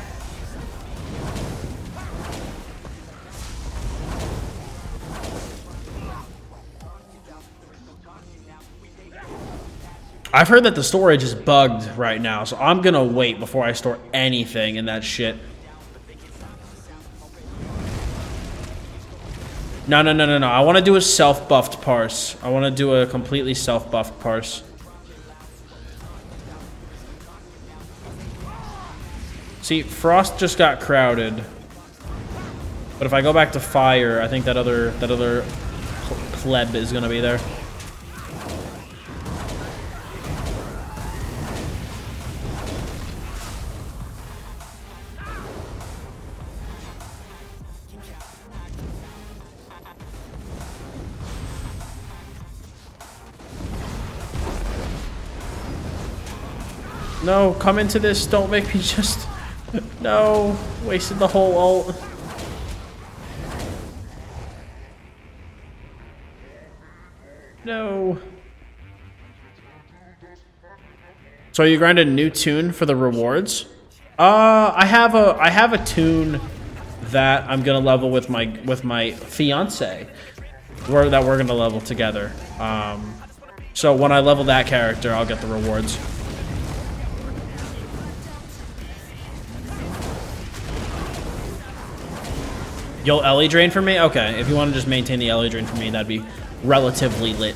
I've heard that the storage is bugged right now, so I'm gonna wait before I store anything in that shit. No. I want to do a self-buffed parse. I want to do a completely self-buffed parse. See, Frost just got crowded. But if I go back to Fire, I think that other pleb is gonna be there. No, come into this. Don't make me just... No, wasted the whole ult. No. So you grinded a new tune for the rewards? I have a tune that I'm gonna level with my fiance. We're gonna level together. So when I level that character, I'll get the rewards. You'll Ellie drain for me? Okay, if you want to just maintain the Ellie drain for me, that'd be relatively lit.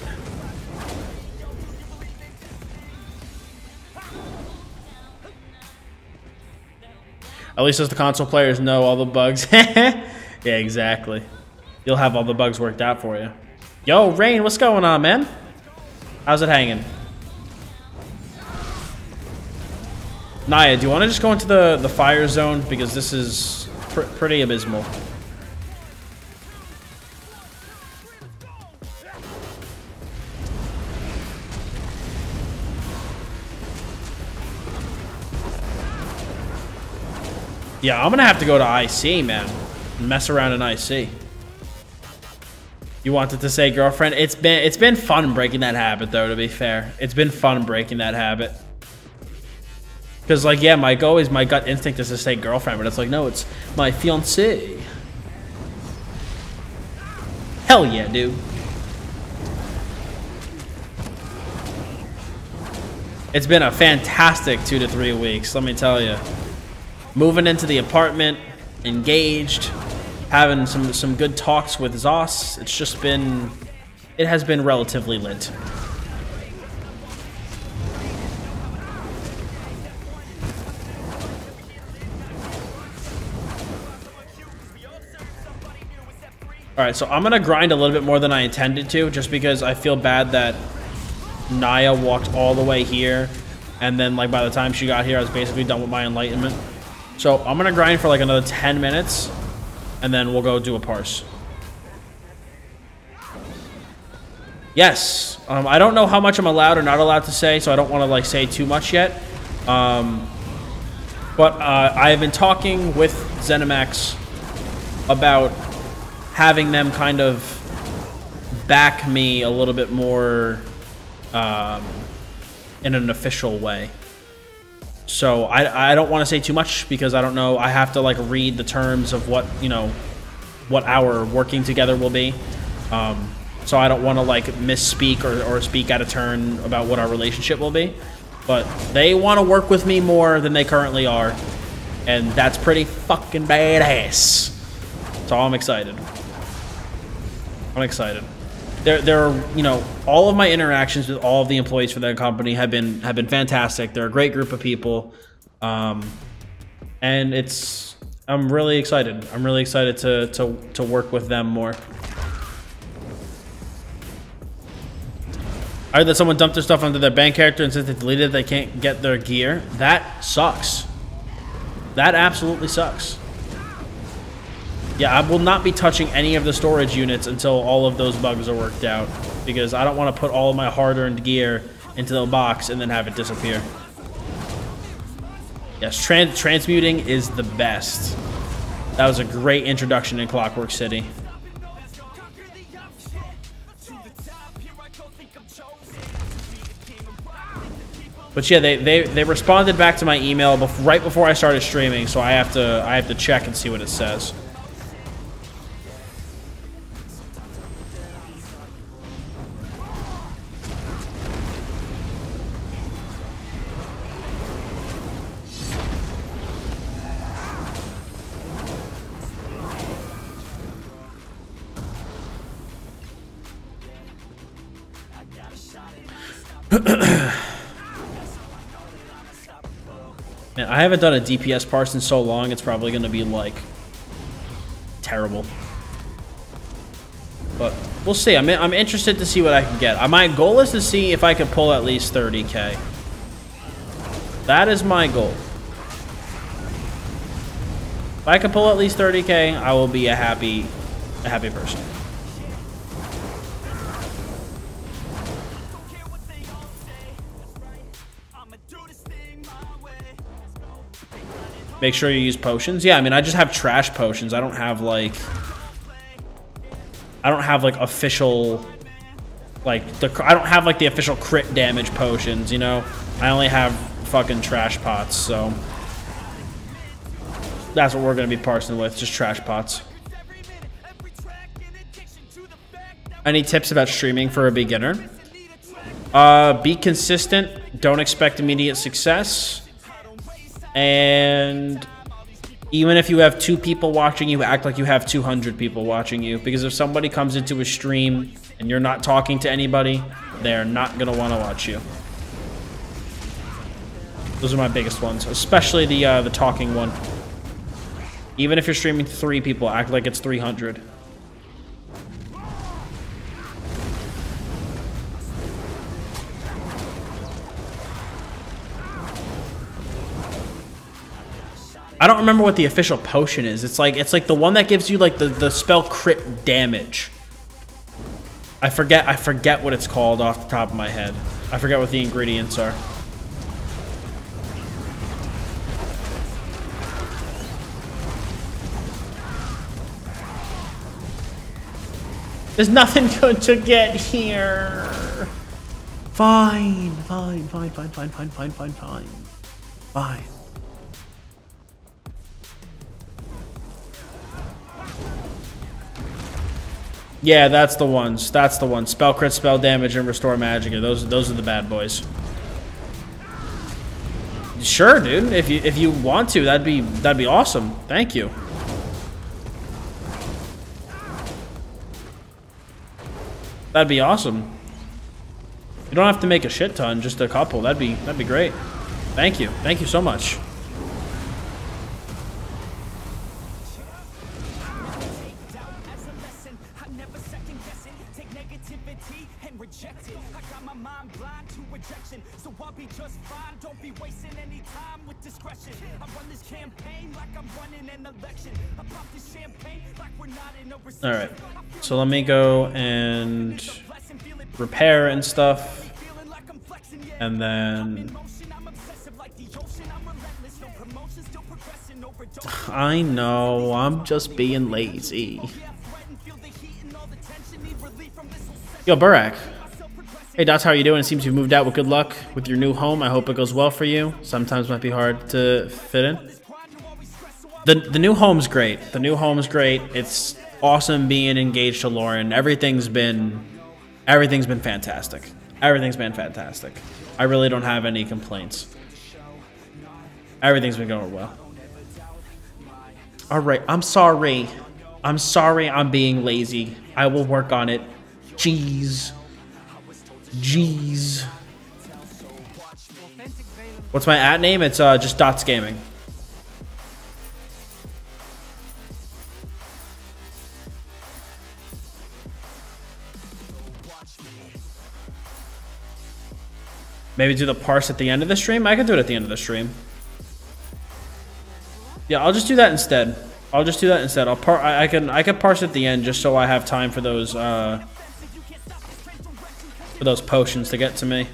At least as the console players know all the bugs. Yeah, exactly. You'll have all the bugs worked out for you. Yo, Rain, what's going on, man? How's it hanging? Naya, do you want to just go into the fire zone? Because this is pretty abysmal. Yeah, I'm gonna have to go to IC, man. Mess around in IC. You wanted to say girlfriend? It's been fun breaking that habit, though. To be fair, it's been fun breaking that habit. Because, like, yeah, my gut instinct is to say girlfriend, but it's like, no, it's my fiancée. Hell yeah, dude. It's been a fantastic 2 to 3 weeks, let me tell you. Moving into the apartment, engaged, having some good talks with Zos. It's just been, it has been relatively lit. Alright, so I'm gonna grind a little bit more than I intended to, just because I feel bad that Naya walked all the way here, and then like by the time she got here, I was basically done with my enlightenment. So I'm gonna grind for like another 10 minutes, and then we'll go do a parse. Yes, I don't know how much I'm allowed or not allowed to say, so I don't want to like say too much yet. But I have been talking with ZeniMax about having them kind of back me a little bit more in an official way. So I don't want to say too much because I don't know. I have to like read the terms of what, you know, what our working together will be. So I don't want to like misspeak or speak out of turn about what our relationship will be. But they want to work with me more than they currently are. And that's pretty fucking badass. So I'm excited. I'm excited. There are, you know, all of my interactions with all of the employees for that company have been fantastic. They're a great group of people, and I'm really excited. I'm really excited to work with them more. I heard that someone dumped their stuff onto their bank character, and since they deleted it, they can't get their gear. That sucks. That absolutely sucks. Yeah, I will not be touching any of the storage units until all of those bugs are worked out, because I don't want to put all of my hard-earned gear into the box and then have it disappear. Yes, transmuting is the best. That was a great introduction in Clockwork City. But yeah, they responded back to my email right before I started streaming, so I have to check and see what it says. Man, I haven't done a DPS parse in so long, it's probably going to be, like, terrible. But we'll see. I'm interested to see what I can get. My goal is to see if I can pull at least 30k. That is my goal. If I can pull at least 30k, I will be a happy person. Make sure you use potions. Yeah, I mean, I just have trash potions. I don't have like official, like I don't have like the official crit damage potions, you know? I only have fucking trash pots, so that's what we're gonna be parsing with, just trash pots. Any tips about streaming for a beginner? Be consistent. Don't expect immediate success. And even if you have 2 people watching you, act like you have 200 people watching you. Because if somebody comes into a stream and you're not talking to anybody, they're not going to want to watch you. Those are my biggest ones, especially the talking one. Even if you're streaming to 3 people, act like it's 300. I don't remember what the official potion is. It's like the one that gives you like the spell crit damage. I forget what it's called off the top of my head. I forget what the ingredients are. There's nothing good to get here. Fine. Yeah, that's the ones. That's the one. Spell crit, spell damage, and restore magic. Those are the bad boys. Sure, dude. If you want to, that'd be awesome. Thank you. That'd be awesome. You don't have to make a shit ton, just a couple. That'd be great. Thank you. Thank you so much. All right, so let me go and repair and stuff, and then I know I'm just being lazy. Yo, Burak. Hey, Dottz, how are you doing? It seems you've moved out with good luck with your new home. I hope it goes well for you. Sometimes it might be hard to fit in. The new home's great. The new home's great. It's awesome being engaged to Lauren. Everything's been fantastic. Everything's been fantastic. I really don't have any complaints. Everything's been going well. All right, I'm sorry. I'm sorry I'm being lazy. I will work on it. Jeez. What's my @ name? It's just Dottz Gaming. Maybe do the parse at the end of the stream? I could do it at the end of the stream. Yeah, I'll just do that instead. I can parse at the end just so I have time for those potions to get to me.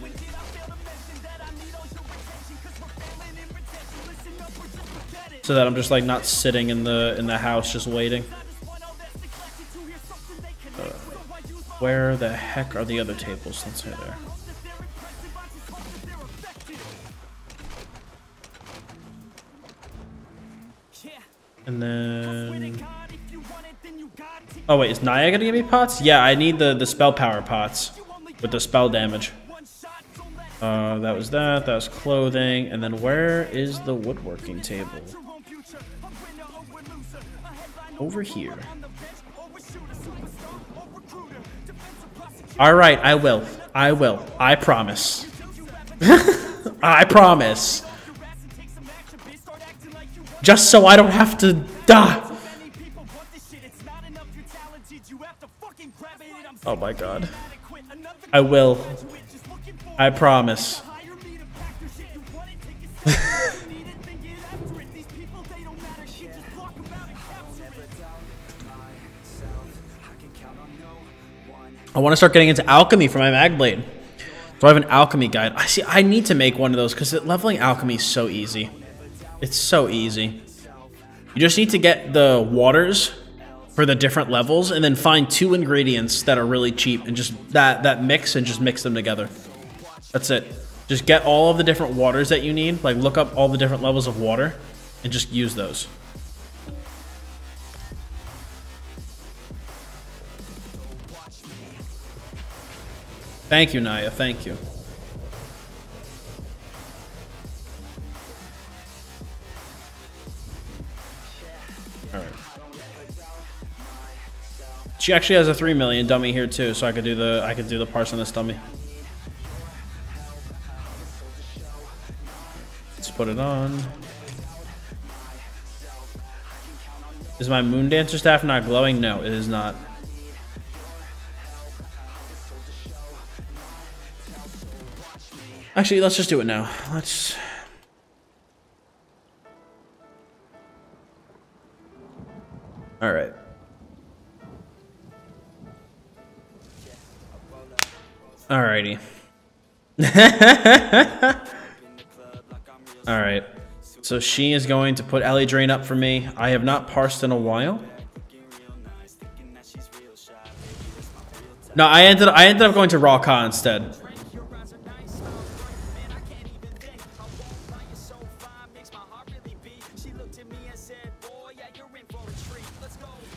so that I'm just like not sitting in the house just waiting. Where the heck are the other tables? Let's say there. And then... Oh wait, is Naya gonna give me pots? Yeah, I need the spell power pots with the spell damage. That was that. That was clothing. And then where is the woodworking table? Over here. All right, I will. I will. I promise. I promise. Just so I don't have to die. Oh my god. I will. I promise. I want to start getting into alchemy for my mag blade. So I have an alchemy guide. I need to make one of those because leveling alchemy is so easy. It's so easy. You just need to get the waters for the different levels and then find 2 ingredients that are really cheap and just that mix and just mix them together. That's it. Just get all of the different waters that you need. Like look up all the different levels of water and just use those. Thank you, Naya. Thank you. All right. She actually has a 3 million dummy here too, so I could do the parts on this dummy. Let's put it on. Is my Moon Dancer staff not glowing? No, it is not. Actually, let's just do it now. Let's... Alright. Alrighty. Alright. So she is going to put Ellie Drain up for me. I have not parsed in a while. No, I ended up going to Raw Ka instead.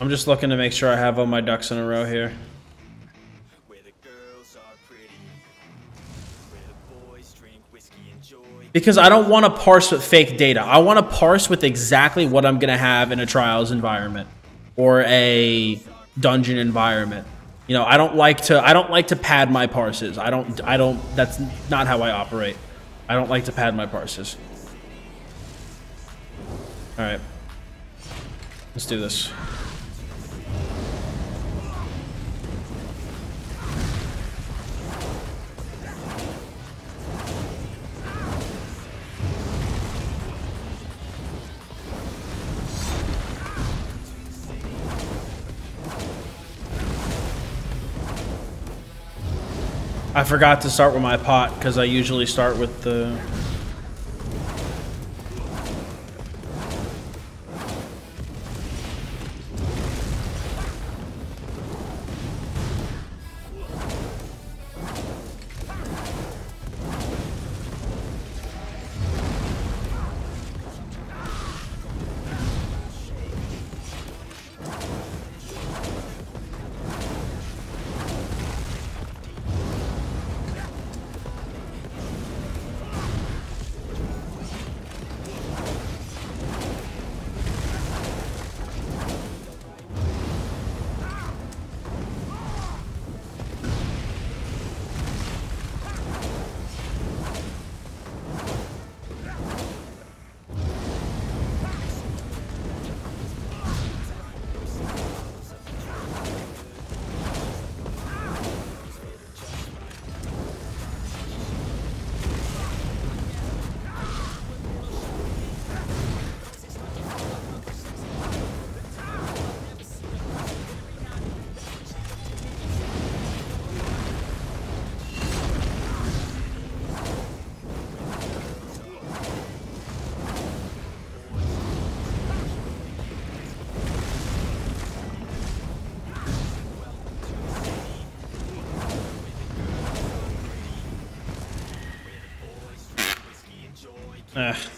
I'm just looking to make sure I have all my ducks in a row here. Because I don't want to parse with fake data. I want to parse with exactly what I'm going to have in a trials environment or a dungeon environment. You know, I don't like to pad my parses. That's not how I operate. I don't like to pad my parses. All right. Let's do this. I forgot to start with my pot because I usually start with the...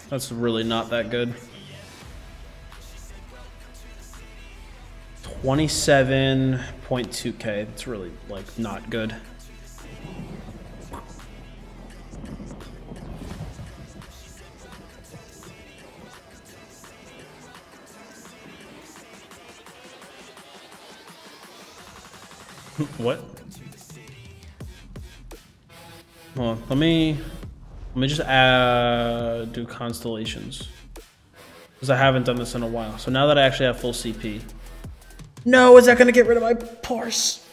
That's really not that good. 27.2k. That's really, like, not good. What? Well, let me just do constellations, because I haven't done this in a while. So now that I actually have full CP. No, is that gonna get rid of my parse?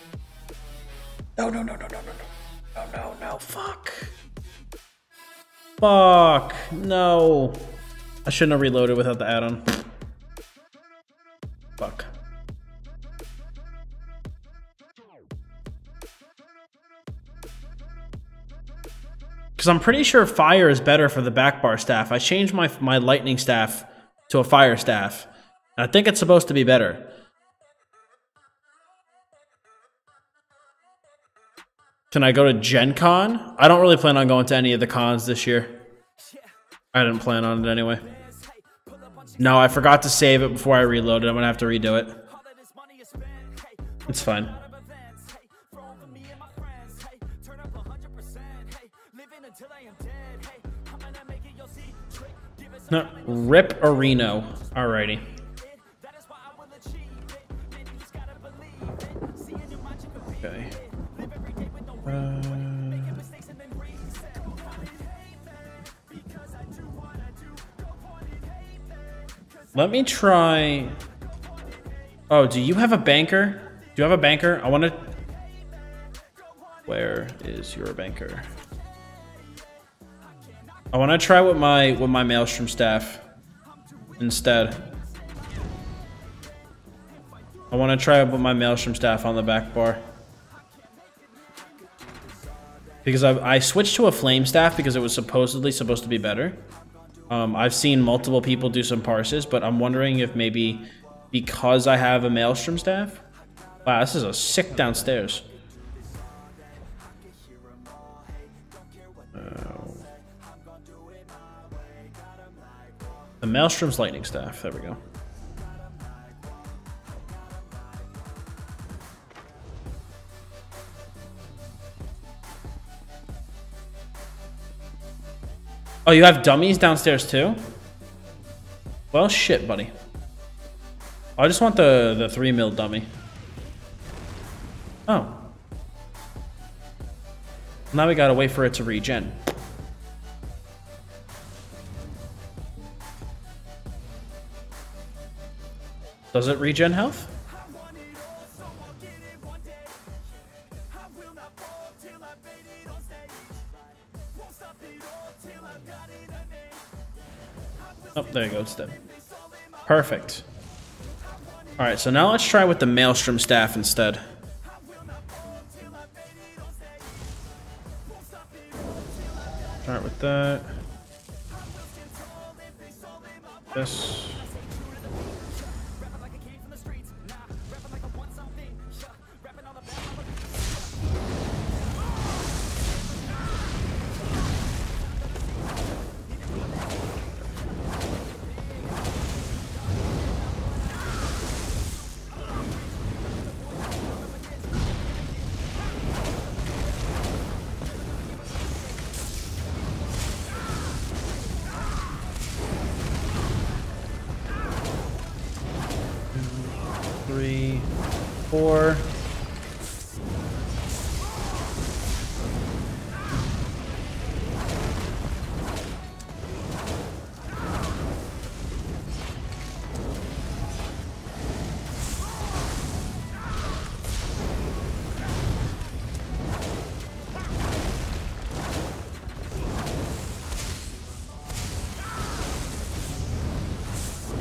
No, no, no, no, no, no, no, no, no, no, fuck. Fuck, no. I shouldn't have reloaded without the add-on. Fuck. Because I'm pretty sure fire is better for the back bar staff. I changed my lightning staff to a fire staff. And I think it's supposed to be better. Can I go to Gen Con? I don't really plan on going to any of the cons this year. I didn't plan on it anyway. No, I forgot to save it before I reloaded. I'm gonna have to redo it. It's fine. No, Rip Areno. Alrighty. Okay. Let me try. Oh, do you have a banker? Do you have a banker? I want to. Where is your banker? I want to try with my Maelstrom staff instead. I want to try with my Maelstrom staff on the back bar. Because I switched to a flame staff because it was supposedly supposed to be better. I've seen multiple people do some parses, but I'm wondering if maybe because I have a Maelstrom staff. Wow, this is a sick downstairs. The Maelstrom's lightning staff. There we go. Oh, you have dummies downstairs too? Well, shit, buddy. I just want the 3 mil dummy. Oh. Now we gotta wait for it to regen. Does it regen health? Oh, there you go, it's dead. Perfect. Alright, so now let's try with the Maelstrom staff instead. Start with that. This. Three, 4.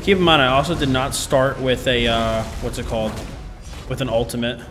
Keep in mind, I also did not start with a, what's it called? With an ultimate.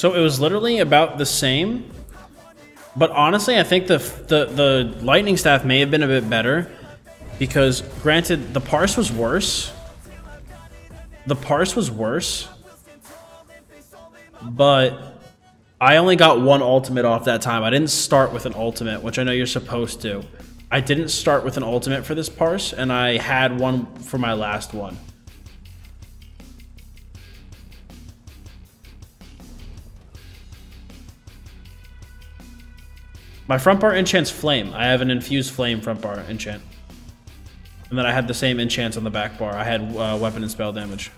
So it was literally about the same. But honestly, I think the lightning staff may have been a bit better. Because, granted, the parse was worse. The parse was worse. But I only got one ultimate off that time. I didn't start with an ultimate, which I know you're supposed to. I didn't start with an ultimate for this parse, and I had one for my last one. My front bar enchants flame. I have an infused flame front bar enchant. And then I had the same enchants on the back bar. I had weapon and spell damage.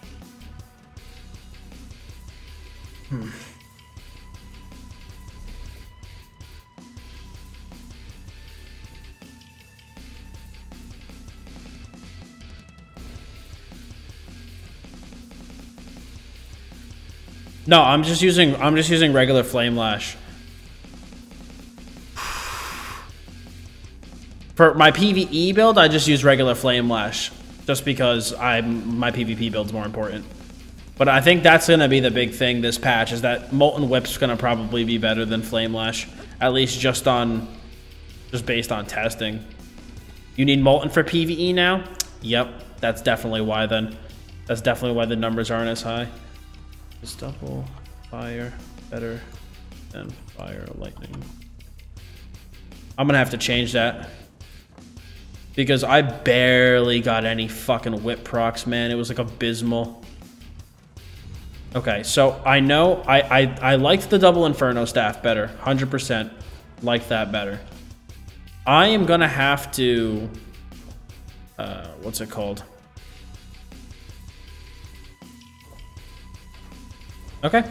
No, I'm just using regular flame lash. For my PvE build, I just use regular flame lash, just because my PvP build's more important. But I think that's gonna be the big thing this patch, is that Molten Whip's gonna probably be better than flame lash, at least just based on testing. You need Molten for PvE now? Yep, that's definitely why then. That's definitely why the numbers aren't as high. Is double fire better than fire lightning? I'm gonna have to change that. Because I barely got any fucking whip procs, man. It was like abysmal. Okay, so I know I liked the double Inferno staff better. 100% like that better. I am gonna have to... what's it called? Okay.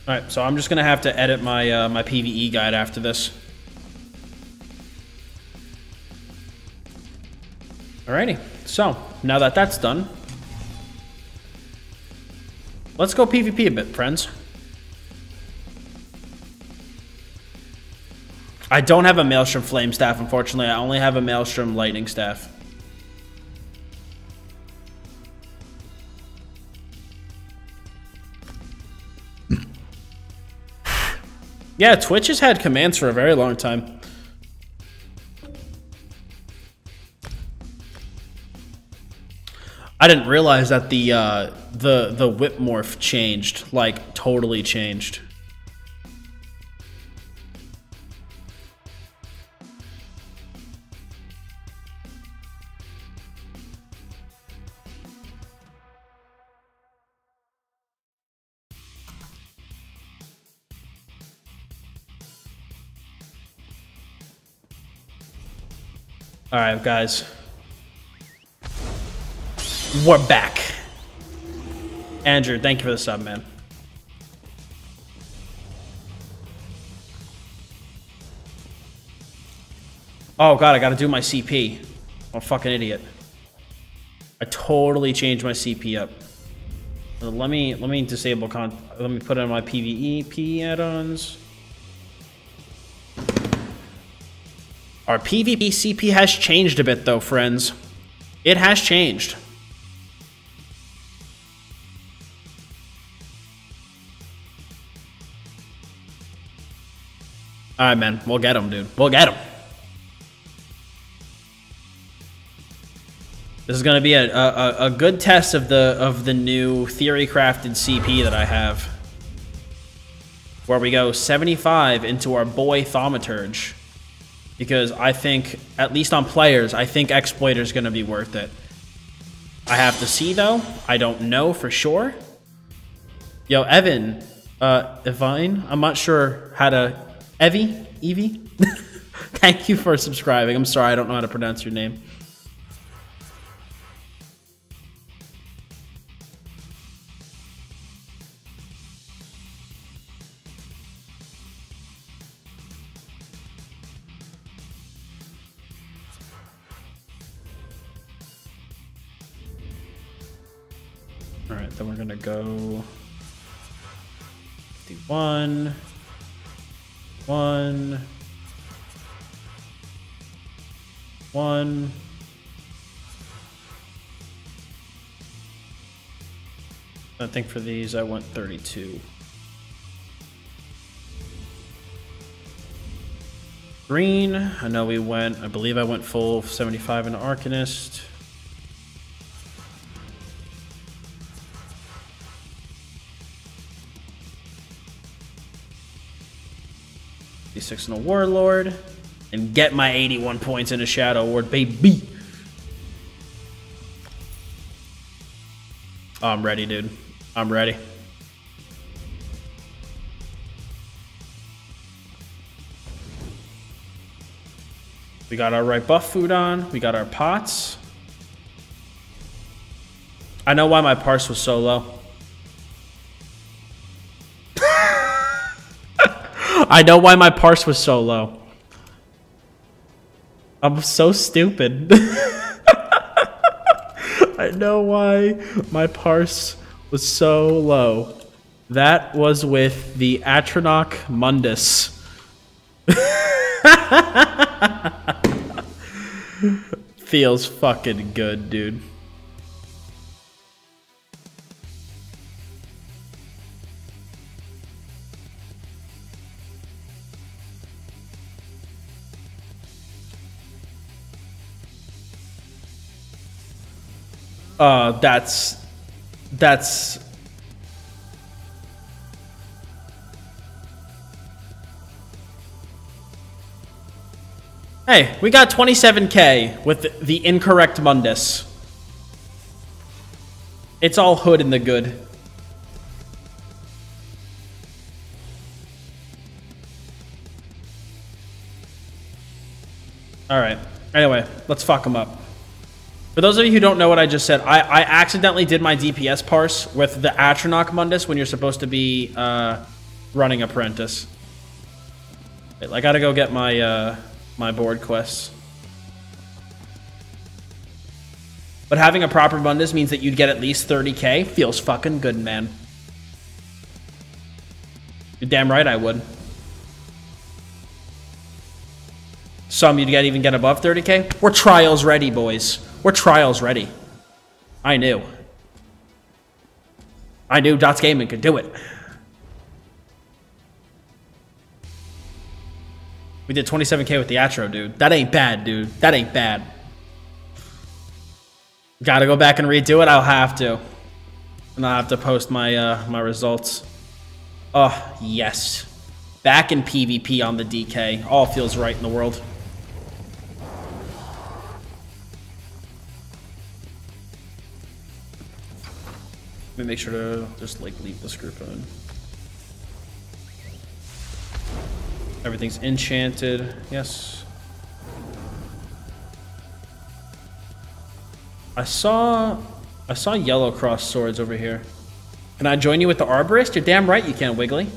Alright, so I'm just gonna have to edit my my PvE guide after this. Alrighty, so now that that's done, let's go PvP a bit, friends. I don't have a Maelstrom Flame Staff, unfortunately. I only have a Maelstrom Lightning Staff. Yeah, Twitch has had commands for a very long time. I didn't realize that the whip morph changed, like totally changed. All right, guys. We're back. Andrew, thank you for the sub, man. Oh god, I gotta do my CP. I'm a fucking idiot. I totally changed my CP up. Let me disable let me put in my PvP add-ons. Our PvP CP has changed a bit though, friends. It has changed. Alright, man. We'll get him, dude. We'll get him. This is gonna be a good test of the new theory crafted CP that I have. Where we go 75 into our boy Thaumaturge. Because I think, at least on players, I think Exploiter is going to be worth it. I have to see, though. I don't know for sure. Yo, Evan, Evine, I'm not sure how to... Evie? Thank you for subscribing. I'm sorry, I don't know how to pronounce your name. Alright, then we're gonna go 51, 1, 1. I think for these I went 32. Green, I know we went, I believe I went full 75 into Arcanist. D6 in a Warlord. And get my 81 points in a Shadow Ward, baby. Oh, I'm ready, dude. I'm ready. We got our right buff food on. We got our pots. I know why my parse was so low. I know why my parse was so low. I'm so stupid. I know why my parse was so low. That was with the Atronach Mundus. Feels fucking good, dude. That's Hey, we got 27k with the incorrect Mundus. It's all hood in the good. Alright. Anyway, let's fuck them up. For those of you who don't know what I just said, I accidentally did my DPS parse with the Atronach Mundus when you're supposed to be running Apprentice. Wait, I gotta go get my my board quests. But having a proper Mundus means that you'd get at least 30k. Feels fucking good, man. You're damn right I would. Some you'd even get above 30k. We're trials ready, boys. We're trials ready. I knew. I knew Dottz Gaming could do it. We did 27k with the Atro, dude. That ain't bad, dude. That ain't bad. Gotta go back and redo it? I'll have to. And I'll have to post my my results. Oh, yes. Back in PvP on the DK. All feels right in the world. Let me make sure to just like leave this group in. Everything's enchanted. Yes. I saw yellow cross swords over here. Can I join you with the arborist? You're damn right you can, Wiggly.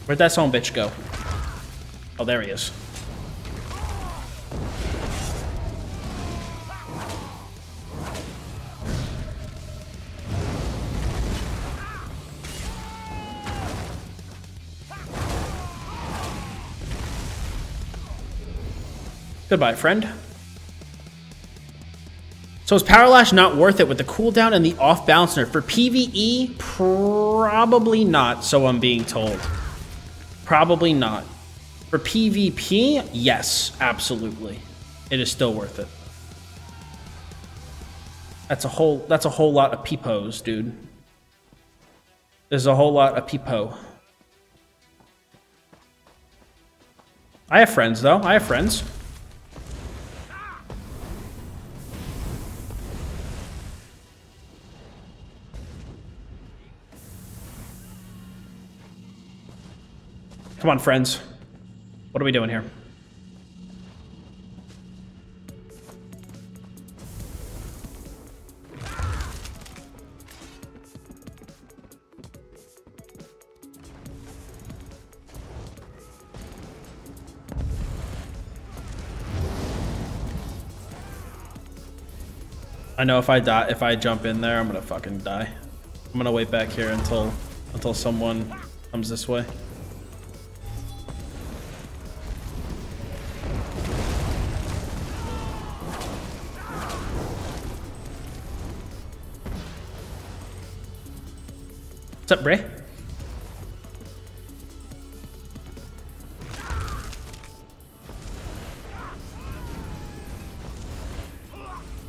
Where'd that son bitch go? Oh, there he is. Goodbye, friend. So is Power Lash not worth it with the cooldown and the off balance nerf? For PvE, probably not, so I'm being told. Probably not. For PvP, yes, absolutely. It is still worth it. That's a whole lot of peepos, dude. There's a whole lot of peepo. I have friends though. I have friends. Come on, friends. What are we doing here? I know if I die, if I jump in there, I'm gonna fucking die. I'm gonna wait back here until someone comes this way. What's up, Bray?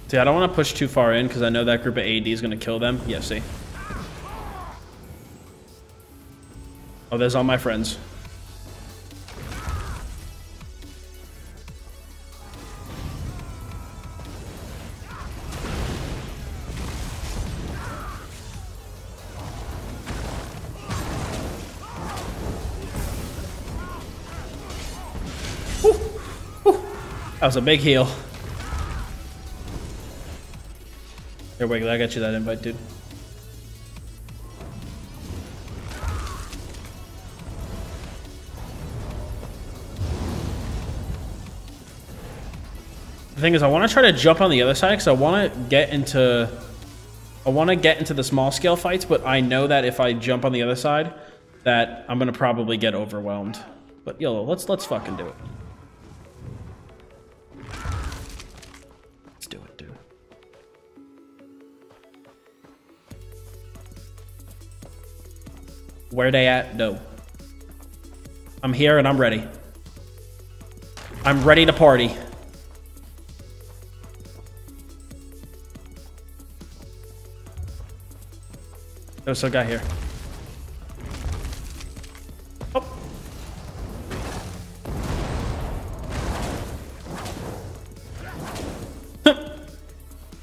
See, I don't want to push too far in because I know that group of AD is going to kill them. Yeah, see. Oh, there's all my friends. Woo, woo. That was a big heal. Here, Wiggly, I got you that invite, dude. The thing is, I want to try to jump on the other side because I want to get into the small scale fights, but I know that if I jump on the other side, that I'm gonna probably get overwhelmed. But YOLO, let's fucking do it. Let's do it, dude. Where they at? No. I'm here and I'm ready. I'm ready to party. There's a guy here. Oh.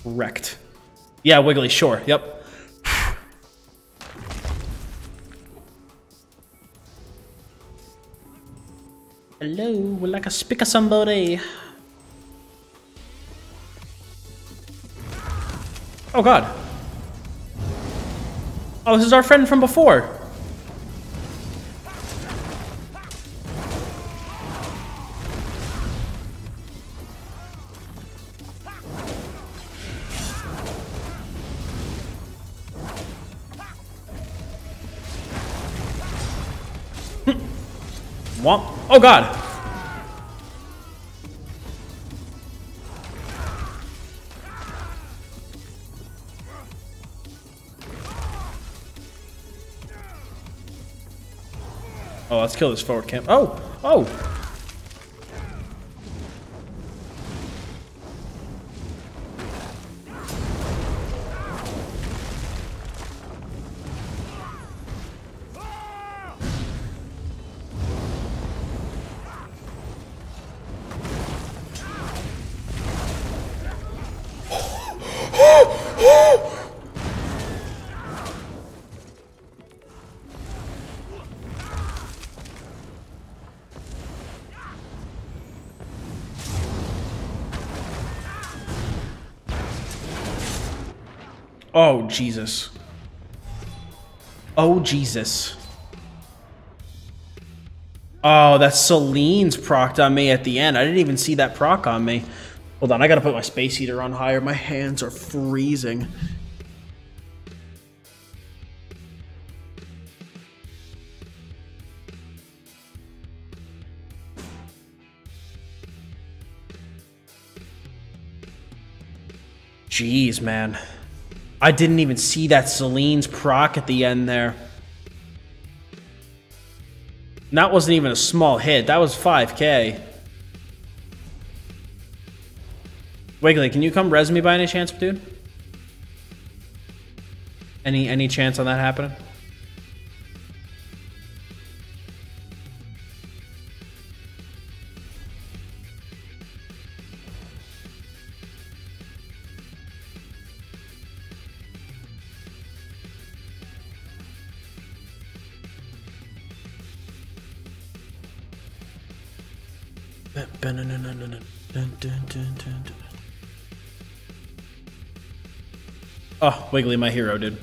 Wrecked. Yeah, Wiggly, sure. Yep. Hello, we'd like to speak to somebody. Oh god. Oh, this is our friend from before. Womp. Oh god. Oh, let's kill this forward camp. Oh, oh. Oh, Jesus. Oh, Jesus. Oh, that's Celine's procced on me at the end. I didn't even see that proc on me. Hold on, I gotta put my space heater on higher. My hands are freezing. Jeez, man. I didn't even see that Celine's proc at the end there. And that wasn't even a small hit. That was 5k. Wiggly, can you come res me by any chance, dude? Any chance on that happening? Oh, Wiggly, my hero, dude.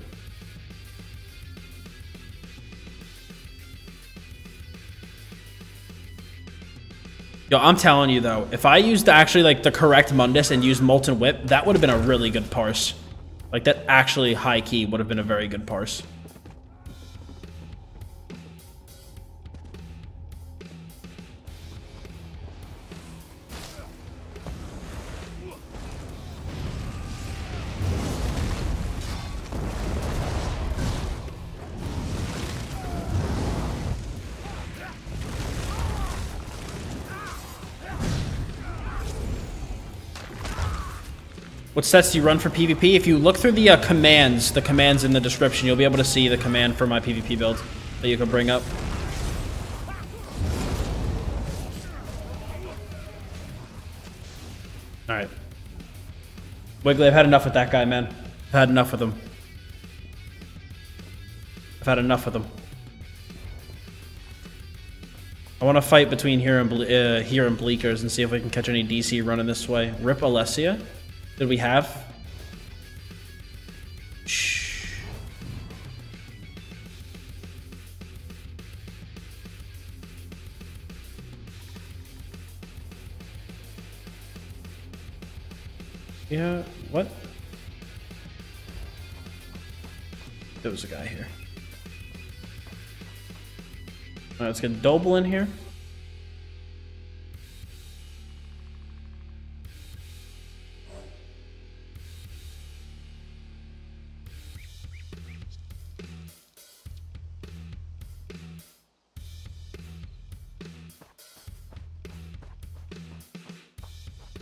Yo, I'm telling you though, if I used actually like the correct Mundus and used Molten Whip, that would have been a really good parse. Like that actually high key would have been a very good parse. What sets do you run for PvP? If you look through the commands in the description, you'll be able to see the command for my PvP build that you can bring up. Alright. Wiggly, I've had enough with that guy, man. I've had enough with him. I've had enough with him. I want to fight between here and Bleakers and see if we can catch any DC running this way. Rip Alessia. Did we have? Shh. Yeah, what? There was a guy here. Alright, let's get Doble in here.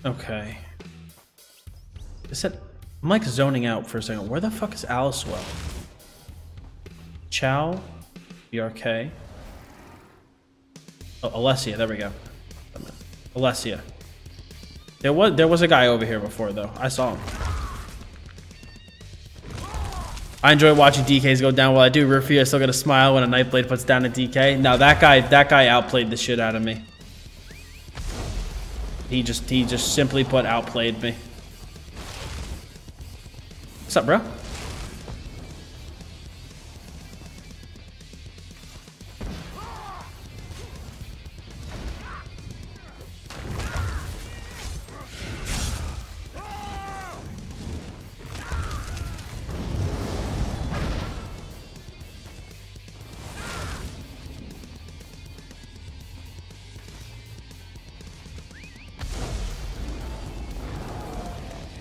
Okay. I'm like zoning out for a second. Where the fuck is Alicewell? Chow, BRK. Oh, Alessia, there we go. Alessia. There was a guy over here before though. I saw him. I enjoy watching DKs go down. While I do, Rufy, I still get a smile when a Nightblade puts down a DK. Now that guy outplayed the shit out of me. He just simply put outplayed me. What's up, bro?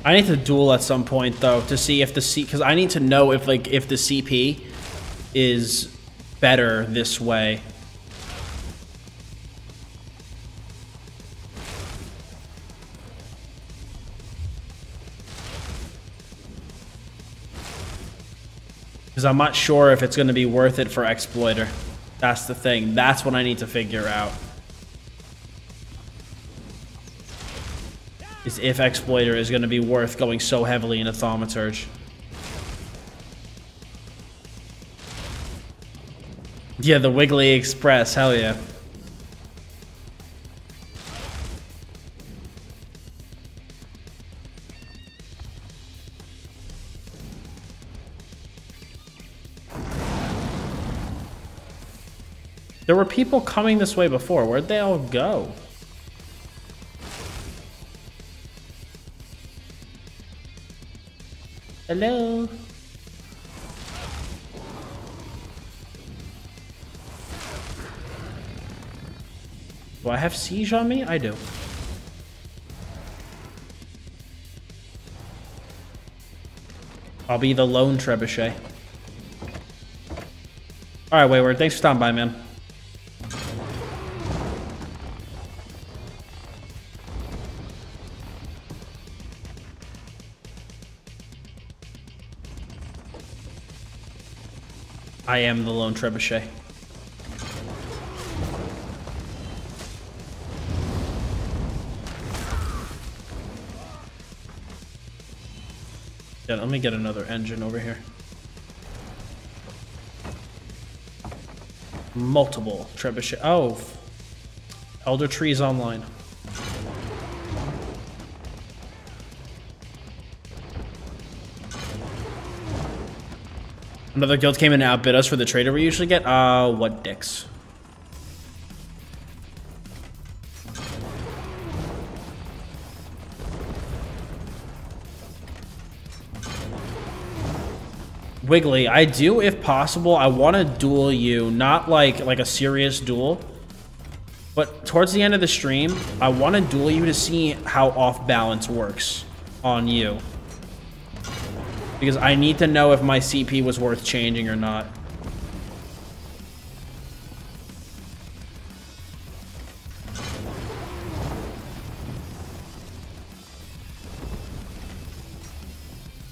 I need to duel at some point though to see if the because I need to know if the CP is better this way. Because I'm not sure if it's going to be worth it for Exploiter. That's the thing. That's what I need to figure out. Is if Exploiter is going to be worth going so heavily in a Thaumaturge. Yeah, the Wiggly Express. Hell yeah. There were people coming this way before. Where'd they all go? Hello? Do I have siege on me? I do. I'll be the lone trebuchet. Alright, Wayward. Thanks for stopping by, man. I am the lone trebuchet. Yeah, let me get another engine over here. Multiple trebuchet. Oh, Elder Tree's online. Another guild came in and outbid us for the trader we usually get. What dicks. Wiggly, I do, if possible, I want to duel you, not like a serious duel, but towards the end of the stream, I want to duel you to see how off balance works on you. Because I need to know if my CP was worth changing or not.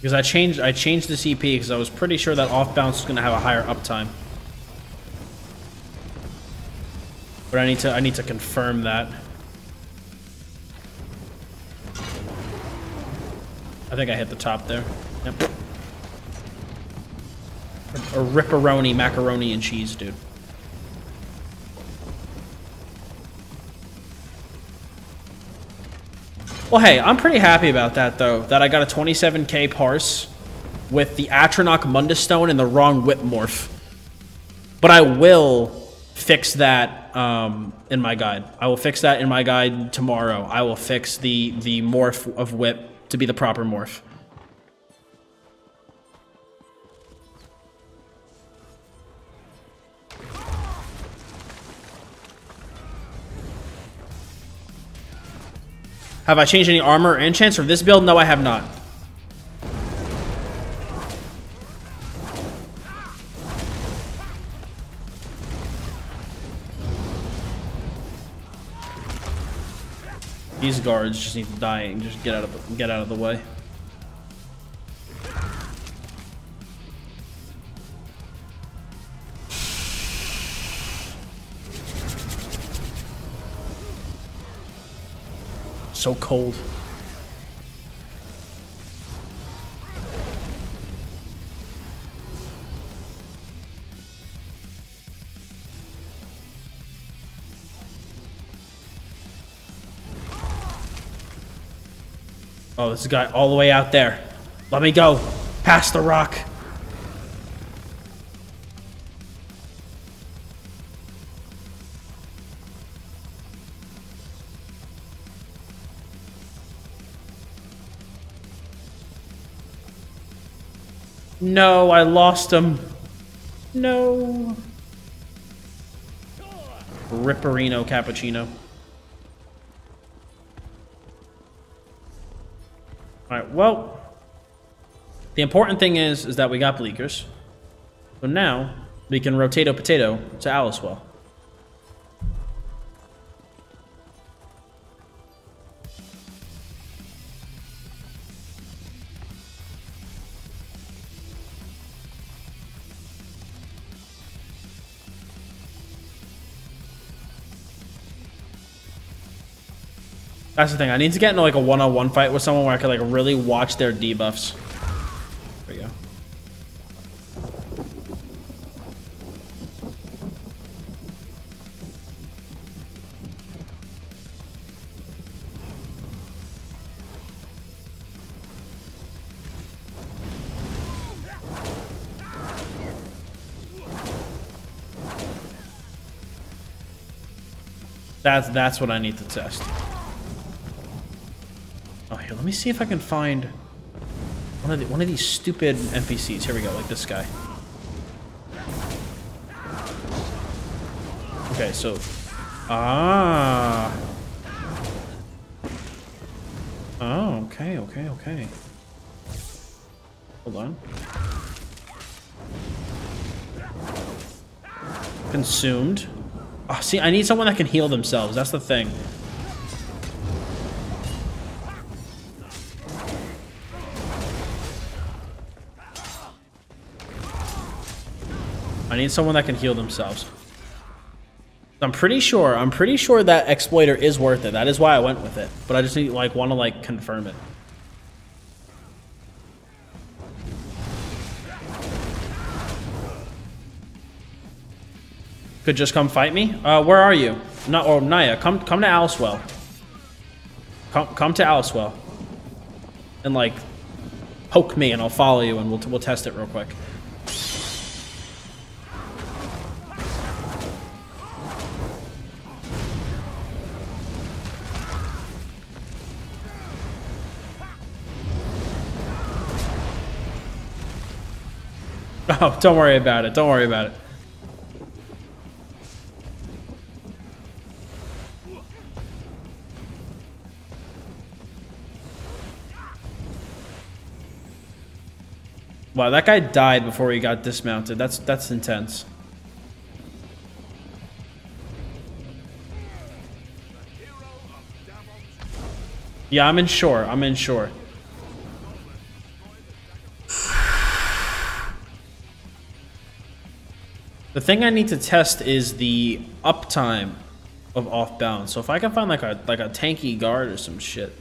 Because I changed the CP because I was pretty sure that off bounce was going to have a higher uptime. But I need to confirm that. I think I hit the top there. Yep. A ripperoni, macaroni and cheese, dude. Well, hey, I'm pretty happy about that, though. That I got a 27k parse with the Atronach Mundus Stone and the wrong whip morph. But I will fix that in my guide. I will fix that in my guide tomorrow. I will fix the morph of whip to be the proper morph. Have I changed any armor or enchants for this build? No, I have not. These guards just need to die and just get out of the way. So cold. Oh, this guy all the way out there. Let me go. Past the rock. No, I lost him. No. Ripperino cappuccino. Alright, well, the important thing is that we got Bleakers. So now, we can rotato potato to Alicewell. That's the thing. I need to get into like a one-on-one fight with someone where I can like really watch their debuffs. There we go. That's what I need to test. Oh, here, let me see if I can find one of these stupid NPCs. Here we go, like this guy. Okay, so oh, okay. Hold on. Consumed. Oh, see, I need someone that can heal themselves. That's the thing. I need someone that can heal themselves. I'm pretty sure that exploiter is worth it. That is why I went with it. But I just need want to confirm it. Could just come fight me? Where are you? Naya, come to Alicewell. Come to Alicewell. And poke me and I'll follow you and we'll test it real quick. Oh, don't worry about it. Don't worry about it. Wow, that guy died before he got dismounted. That's intense. Yeah, I'm in shore. I'm in shore. The thing I need to test is the uptime of off balance. So if I can find like a tanky guard or some shit.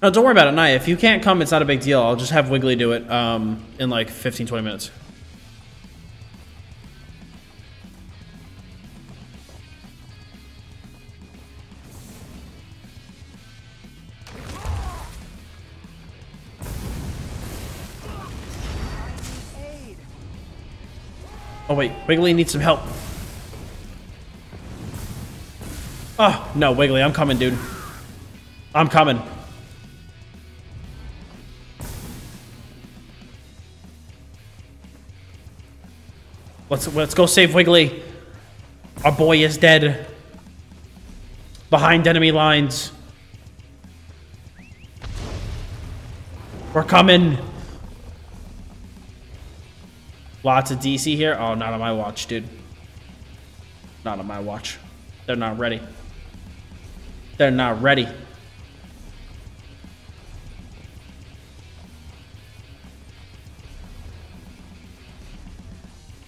No, don't worry about it, Naya. If you can't come, it's not a big deal. I'll just have Wiggly do it in like 15-20 minutes. Oh wait, Wiggly needs some help. Oh, no, Wiggly, I'm coming, dude. I'm coming. Let's go save Wiggly. Our boy is dead. Behind enemy lines. We're coming. Lots of DC here. Oh, not on my watch, dude. Not on my watch. They're not ready. They're not ready.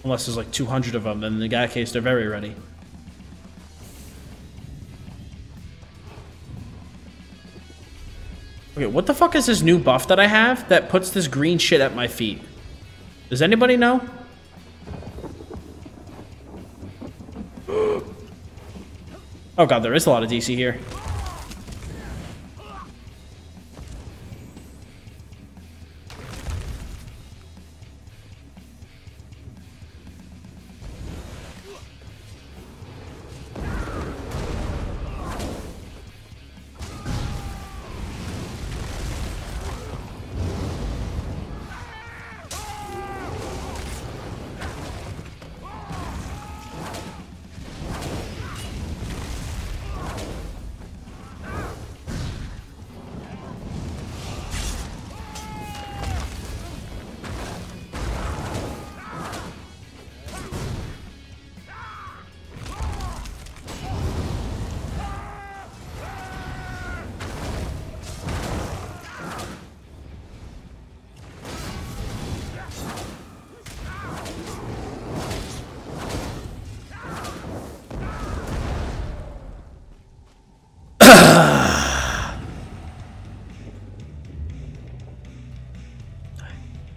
Unless there's like 200 of them, then in that case, they're very ready. Okay, what the fuck is this new buff that I have that puts this green shit at my feet? Does anybody know? Oh god, there is a lot of DC here.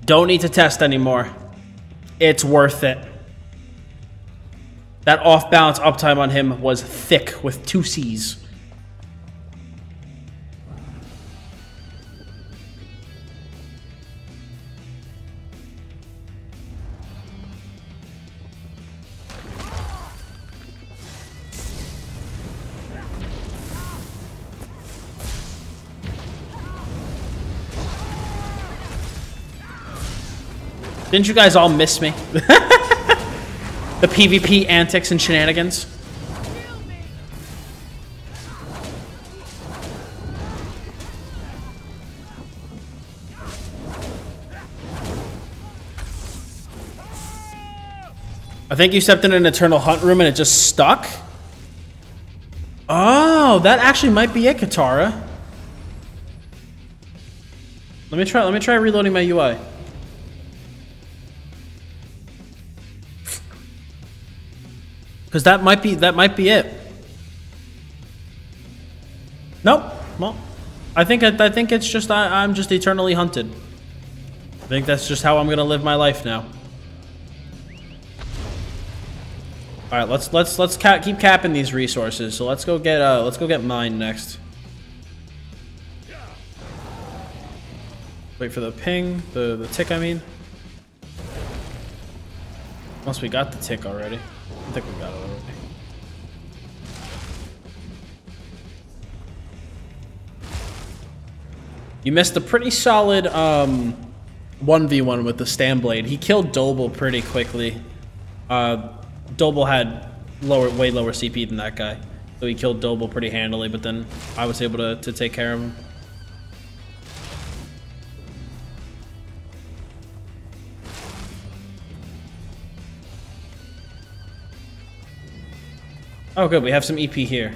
Don't need to test anymore. It's worth it. That off-balance uptime on him was thick with 2 C's. Didn't you guys all miss me? The PvP antics and shenanigans. I think you stepped in an eternal hunt room and it just stuck. Oh, that actually might be it, Katara. Let me try reloading my UI. Because that might be it. Nope. Well, I think it's just I'm just eternally hunted. I think that's just how I'm gonna live my life now. All right, let's keep capping these resources. So let's go get mine next. Wait for the ping, the tick. I mean. Unless we got the tick already. I think we got it already. You missed a pretty solid 1v1 with the Stam Blade. He killed Doble pretty quickly. Doble had way lower CP than that guy. So he killed Doble pretty handily, but then I was able to take care of him. Oh good, we have some EP here.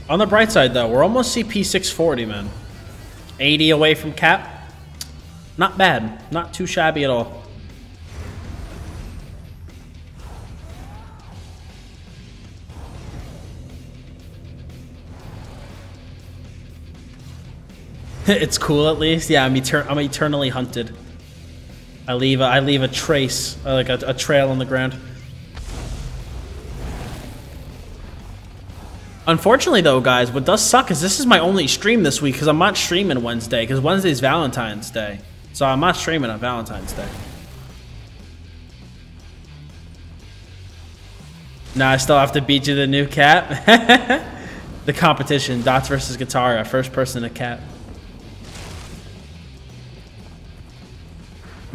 On the bright side, though, we're almost CP 640, man. 80 away from cap. Not bad. Not too shabby at all. It's cool, at least. Yeah, I'm eternally hunted. I leave a trace, like a trail on the ground. Unfortunately, though, guys, what does suck is this is my only stream this week because I'm not streaming Wednesday because Wednesday's Valentine's Day. So I'm not streaming on Valentine's Day. Nah, I still have to beat you the new cap. The competition, Dottz versus Guitarra, first person to cap.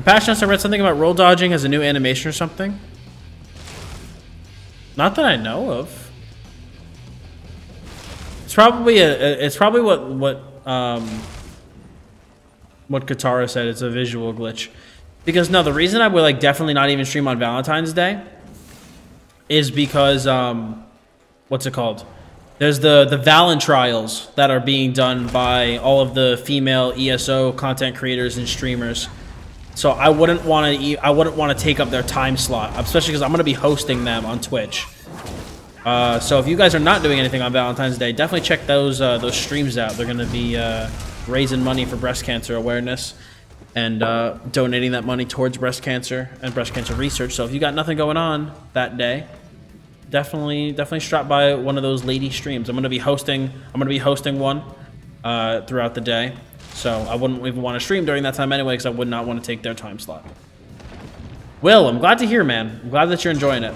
Passionate, I read something about roll dodging as a new animation or something. Not that I know of. It's probably what Katara said. It's a visual glitch. Because no, the reason I would like definitely not even stream on Valentine's Day is because what's it called? There's the Valen trials that are being done by all of the female ESO content creators and streamers. So I wouldn't want to take up their time slot, especially because I'm going to be hosting them on Twitch. So if you guys are not doing anything on Valentine's Day, definitely check those streams out. They're going to be raising money for breast cancer awareness and donating that money towards breast cancer and breast cancer research. So if you got nothing going on that day, definitely stop by one of those lady streams. I'm going to be hosting one throughout the day. So I wouldn't even want to stream during that time anyway because I would not want to take their time slot. Will, I'm glad to hear, man. I'm glad that you're enjoying it.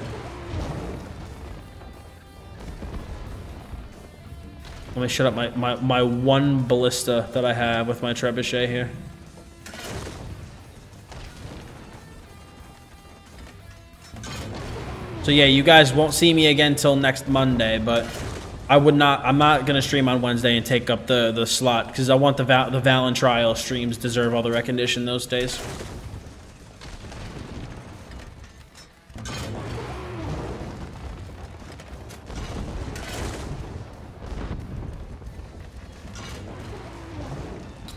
Let me shut up my one ballista that I have with my trebuchet here. So yeah, you guys won't see me again till next Monday, but I'm not gonna stream on Wednesday and take up the slot because I want the Valen trial streams deserve all the recognition those days.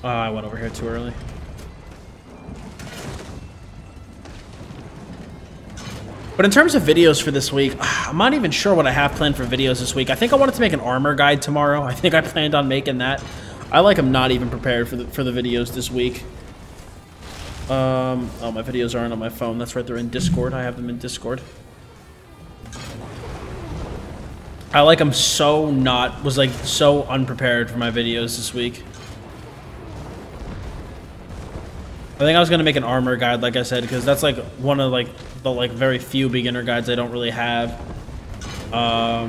I went over here too early. But in terms of videos for this week, I'm not even sure what I have planned for videos this week. I think I wanted to make an armor guide tomorrow. I think I planned on making that. I like I'm not even prepared for the videos this week. Oh, my videos aren't on my phone. That's right, they're in Discord. I have them in Discord. I like I'm so unprepared for my videos this week. I think I was gonna make an armor guide, like I said, because that's like one of the very few beginner guides I don't really have. But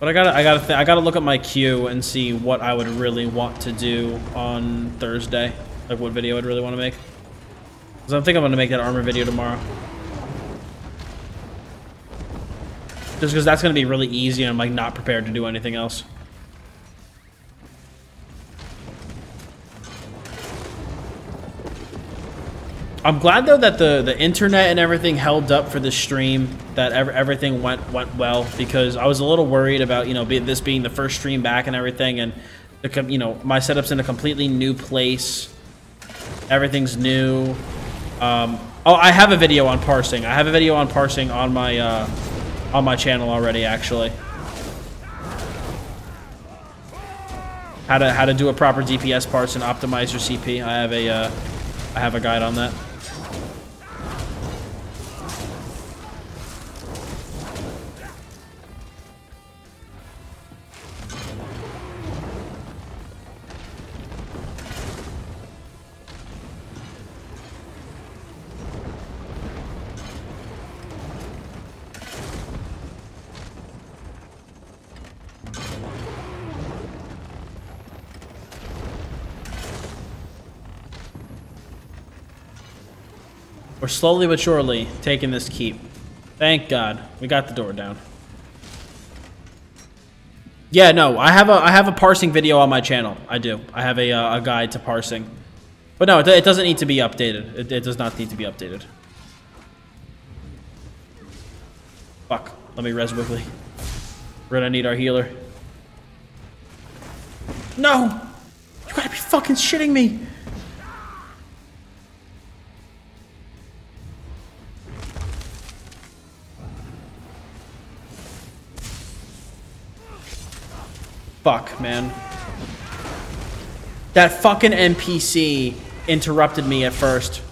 I gotta look at my queue and see what I would really want to do on Thursday, like what video I'd really want to make. Because I think I'm gonna make that armor video tomorrow. Just because that's gonna be really easy and I'm like not prepared to do anything else. I'm glad though that the internet and everything held up for the stream, that everything went well, because I was a little worried about, you know, this being the first stream back and everything, and you know, my setup's in a completely new place. Everything's new. Oh, I have a video on parsing. I have a video on parsing on my channel already, actually. How to do a proper DPS parse and optimize your CP. I have a guide on that. We're slowly but surely taking this keep. Thank God. We got the door down. Yeah, no, I have a parsing video on my channel. I do. I have a guide to parsing. But no, it doesn't need to be updated. It does not need to be updated. Fuck. Let me res Wiggly. We're gonna need our healer. No! You gotta be fucking shitting me! Fuck, man. That fucking NPC interrupted me at first.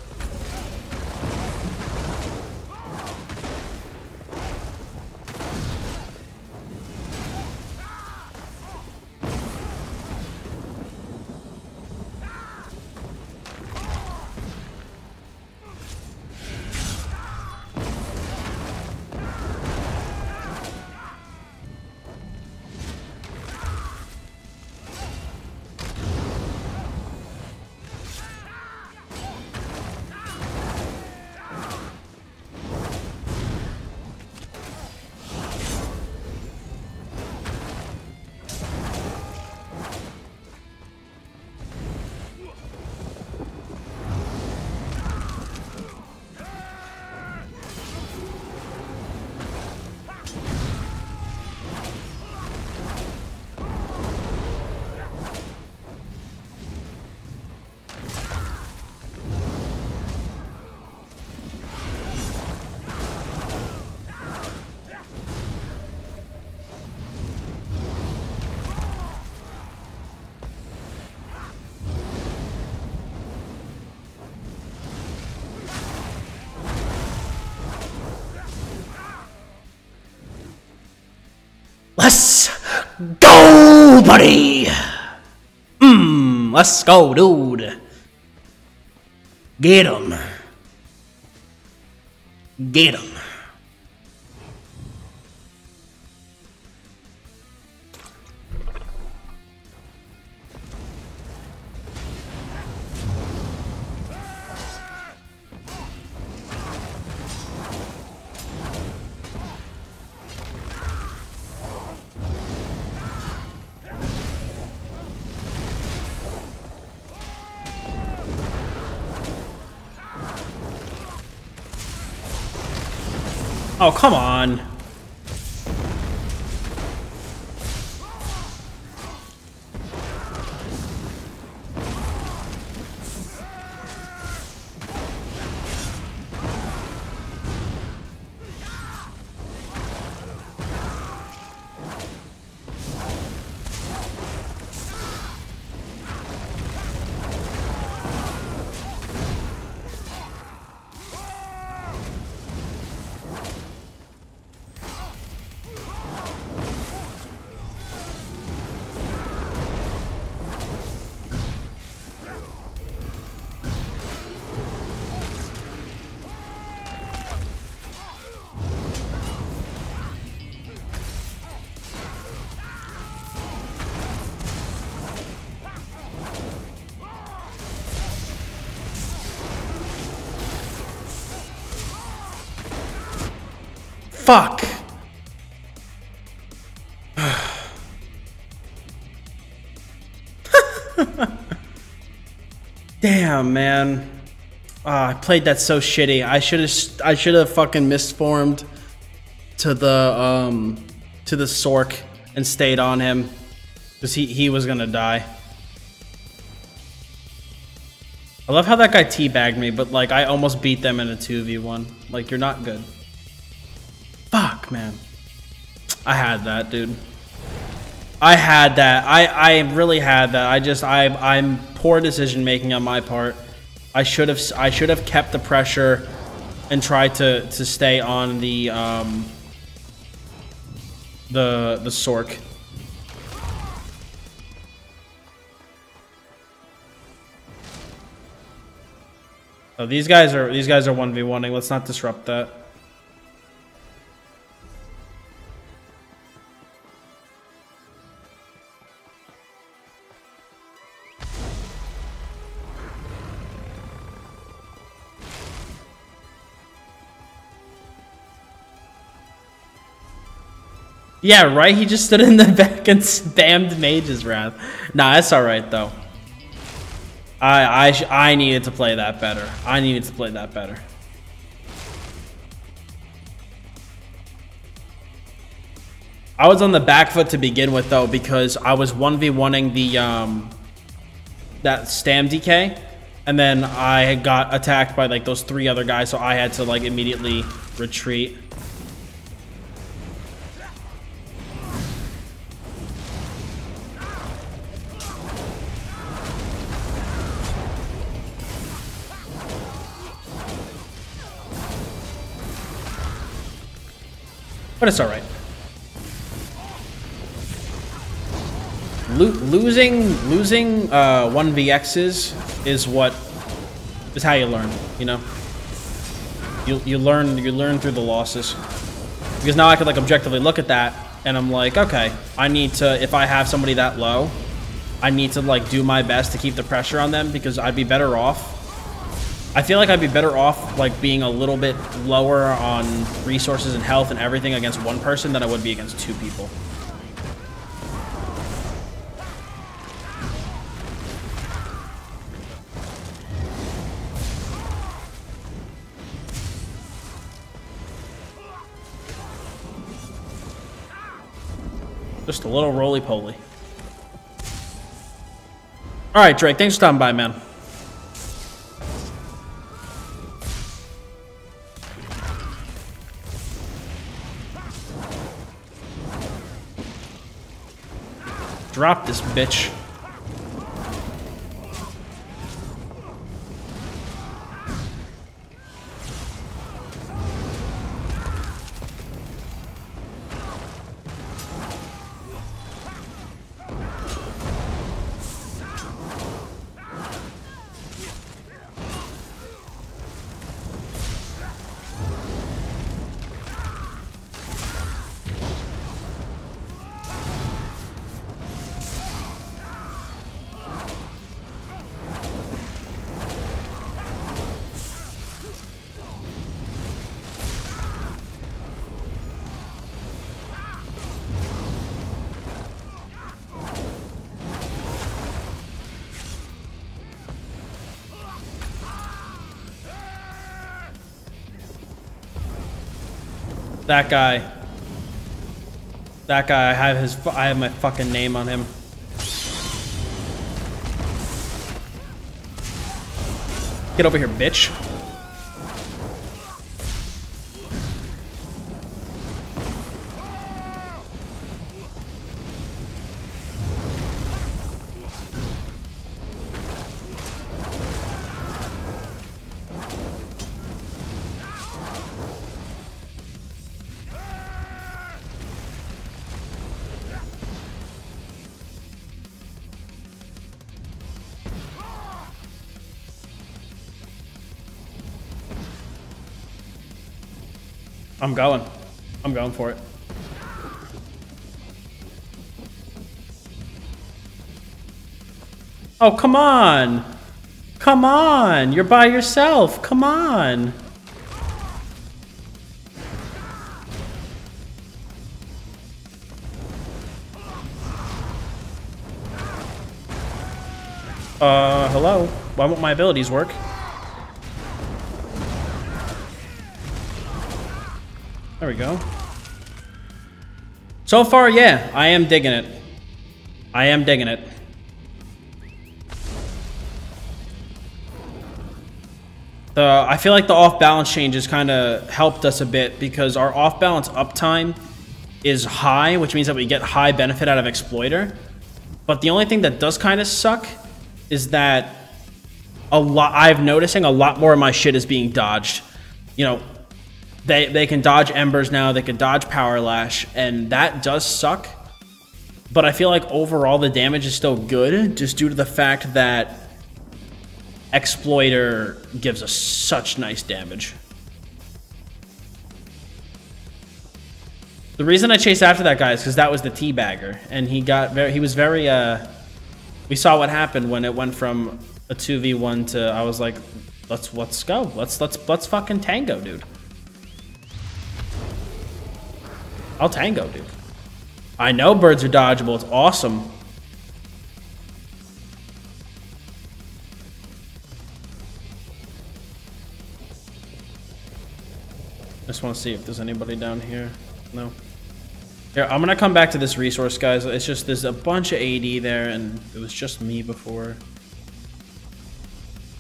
Let's go, buddy! Let's go, dude. Get him. Get him. Oh, come on. Fuck. Damn, man. I played that so shitty. I should have fucking misformed to the Sork and stayed on him, because he was gonna die. I love how that guy teabagged me, but like I almost beat them in a 2v1. Like, you're not good. Fuck, man. I had that, dude. I had that. I really had that. I'm poor decision making on my part. I should have kept the pressure and tried to stay on the Sork. Oh, these guys are 1v1ing. Let's not disrupt that. Yeah, right? He just stood in the back and spammed Mage's Wrath. Nah, that's alright, though. I needed to play that better. I needed to play that better. I was on the back foot to begin with, though, because I was 1v1ing the, that Stam DK, and then I got attacked by, like, those 3 other guys, so I had to, like, immediately retreat. But it's alright. Losing 1vx's is how you learn, you know? You learn through the losses. Because now I could like objectively look at that and I'm like, okay, I need to, if I have somebody that low, I need to like do my best to keep the pressure on them because I'd be better off. I feel like I'd be better off like being a little bit lower on resources and health and everything against one person than I would be against 2 people. Just a little roly-poly. All right, Drake, thanks for stopping by, man. Drop this bitch. That guy, I have my fucking name on him. Get over here, bitch. I'm going for it. Oh, come on. Come on. You're by yourself. Come on. Hello? Why won't my abilities work? There we go. So far, yeah, I am digging it. I am digging it. I feel like the off-balance changes kind of helped us a bit because our off-balance uptime is high, which means that we get high benefit out of Exploiter. But the only thing that does kind of suck is that I'm noticing a lot more of my shit is being dodged. You know, they can dodge Embers now, they can dodge Power Lash, and that does suck. But I feel like overall the damage is still good, just due to the fact that Exploiter gives us such nice damage. The reason I chased after that guy is because that was the teabagger, and he was very we saw what happened when it went from a 2v1 to I was like, let's go. Let's fucking tango, dude. I'll tango, dude. I know birds are dodgeable. It's awesome. Just want to see if there's anybody down here. No. Here, I'm gonna come back to this resource, guys. It's just there's a bunch of AD there, and it was just me before.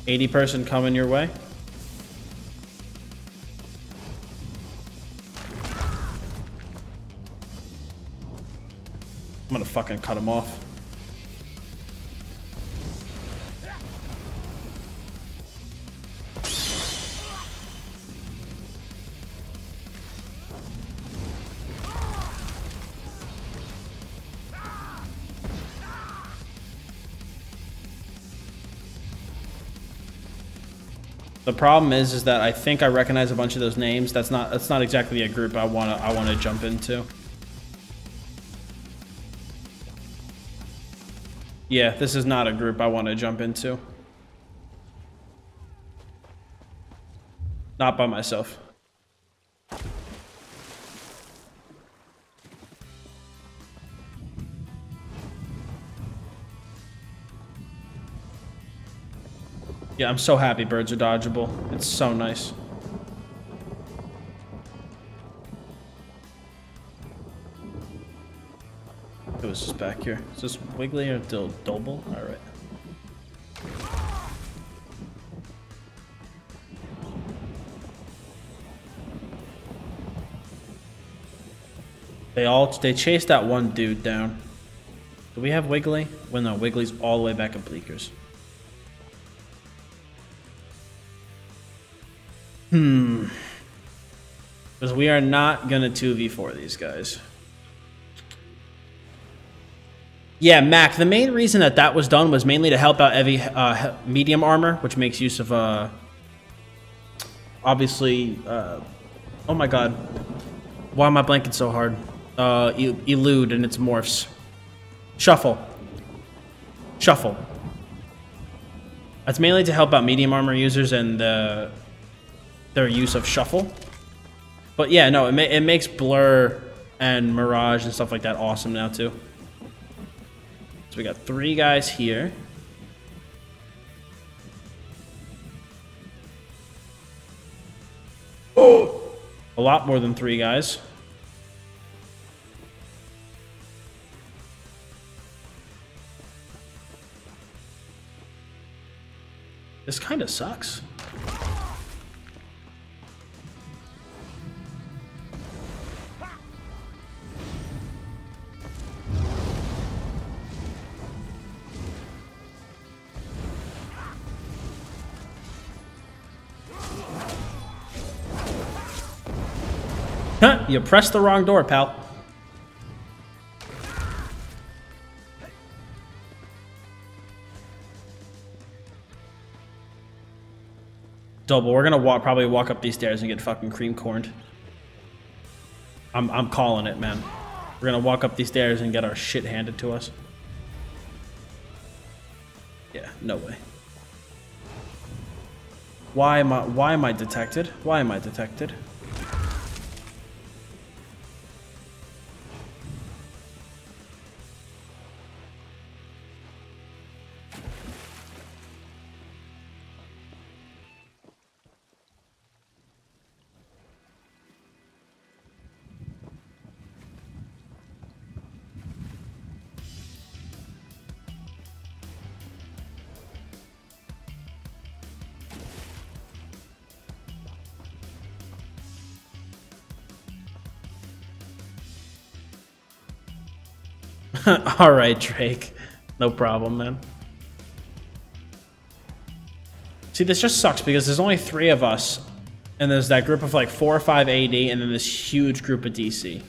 80 person coming your way. I'm gonna fucking cut him off. The problem is that I think I recognize a bunch of those names. That's not exactly a group I wanna jump into. Yeah, this is not a group I want to jump into. Not by myself. Yeah, I'm so happy birds are dodgeable. It's so nice. Who is this back here? Is this Wiggly or Doble? Alright. They chased that one dude down. Do we have Wiggly? Well, no, Wiggly's all the way back at Bleakers. Because we are not gonna 2v4 these guys. Yeah, Mac, the main reason that was done was mainly to help out heavy medium armor, which makes use of, obviously, oh my god. Why am I blanking so hard? Elude and its morphs. Shuffle. Shuffle. That's mainly to help out medium armor users and their use of shuffle. But yeah, no, it makes Blur and Mirage and stuff like that awesome now too. So we got 3 guys here. Oh! A lot more than 3 guys. This kind of sucks. Huh, you pressed the wrong door, pal. Double, we're gonna probably walk up these stairs and get fucking cream corned. I'm calling it, man. We're gonna walk up these stairs and get our shit handed to us. Yeah, no way. Why am I detected? Why am I detected? All right, Drake. No problem, man. See, this just sucks because there's only 3 of us, and there's that group of like 4 or 5 AD, and then this huge group of DC.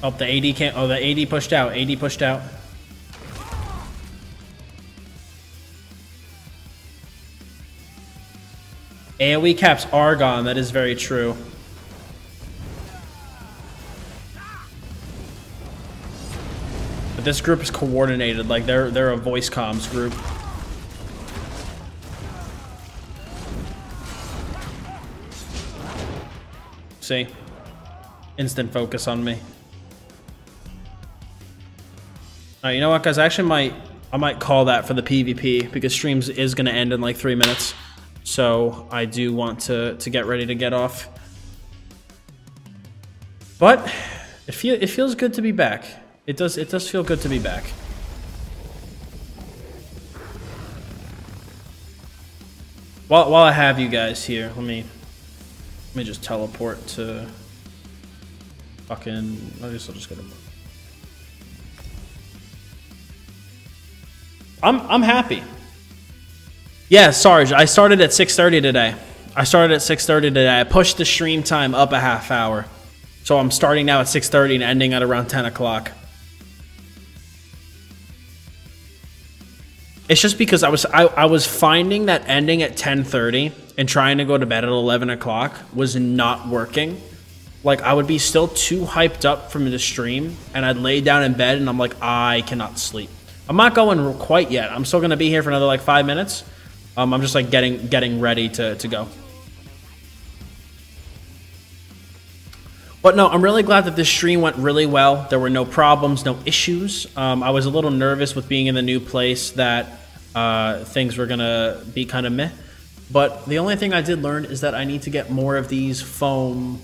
Oh, the AD can't. Oh, the AD pushed out. AD pushed out. AoE caps are gone. That is very true. this group is coordinated. Like they're a voice comms group. See? Instant focus on me. Alright, you know what, guys? I might call that for the PvP because streams is gonna end in like 3 minutes. So I do want to get ready to get off. But it feels good to be back. It does feel good to be back. While I have you guys here, let me just teleport to fucking. I guess I'll just go to. I'm happy. Yeah, Sarge, I started at 6:30 today. I pushed the stream time up a half hour. So I'm starting now at 6:30 and ending at around 10 o'clock. It's just because I was finding that ending at 10:30 and trying to go to bed at 11 o'clock was not working. Like, I would be still too hyped up from the stream, and I'd lay down in bed and I'm like, I cannot sleep. I'm not going quite yet. I'm still going to be here for another like 5 minutes. I'm just like getting ready to go. But no, I'm really glad that this stream went really well. There were no problems, no issues. I was a little nervous with being in the new place that things were gonna be kind of meh. But the only thing I did learn is that I need to get more of these foam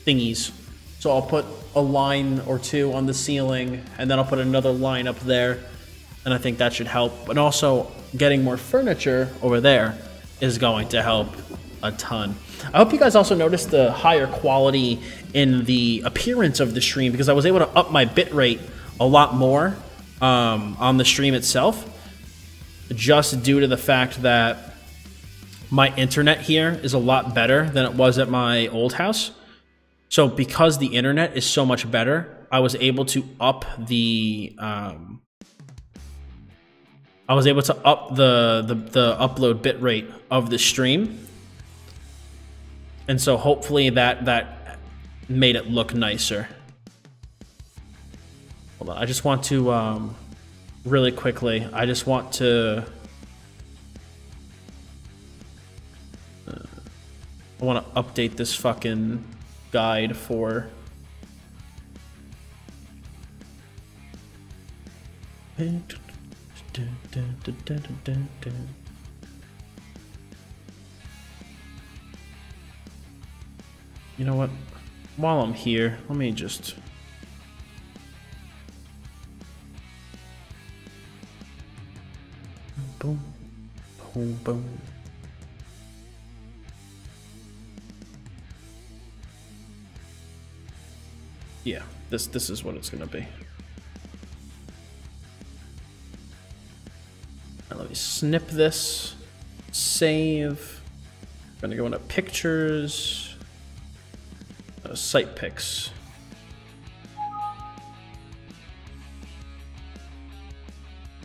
thingies. So I'll put a line or two on the ceiling, and then I'll put another line up there, and I think that should help. But also, getting more furniture over there is going to help a ton. I hope you guys also noticed the higher quality in the appearance of the stream, because I was able to up my bitrate a lot more on the stream itself, just due to the fact that my internet here is a lot better than it was at my old house. So because the internet is so much better, I was able to up the the upload bitrate of the stream. And so hopefully that made it look nicer. Hold on, I just want to really quickly, I just want to I want to update this fucking guide for you know what? While I'm here, let me just boom, boom, boom. Yeah, this is what it's gonna be. Now let me snip this, save. I'm gonna go into pictures. Site pics.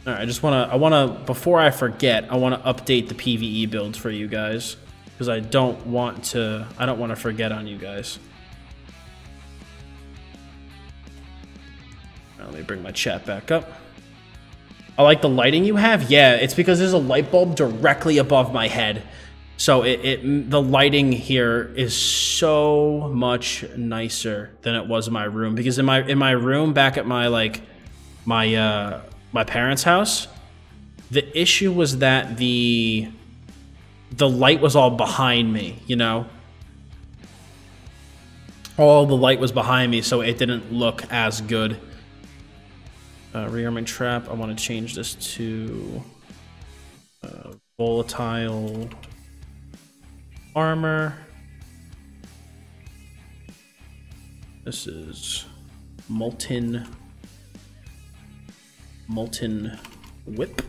All right, I wanna, before I forget, I wanna update the PvE builds for you guys, because I don't want to forget on you guys. All right, let me bring my chat back up. I like the lighting you have. Yeah, it's because there's a light bulb directly above my head. So the lighting here is so much nicer than it was in my room, because in my room back at my my parents' house, the issue was that the light was all behind me, you know? All the light was behind me, so it didn't look as good. Rearming trap, I want to change this to volatile armor. This is molten whip.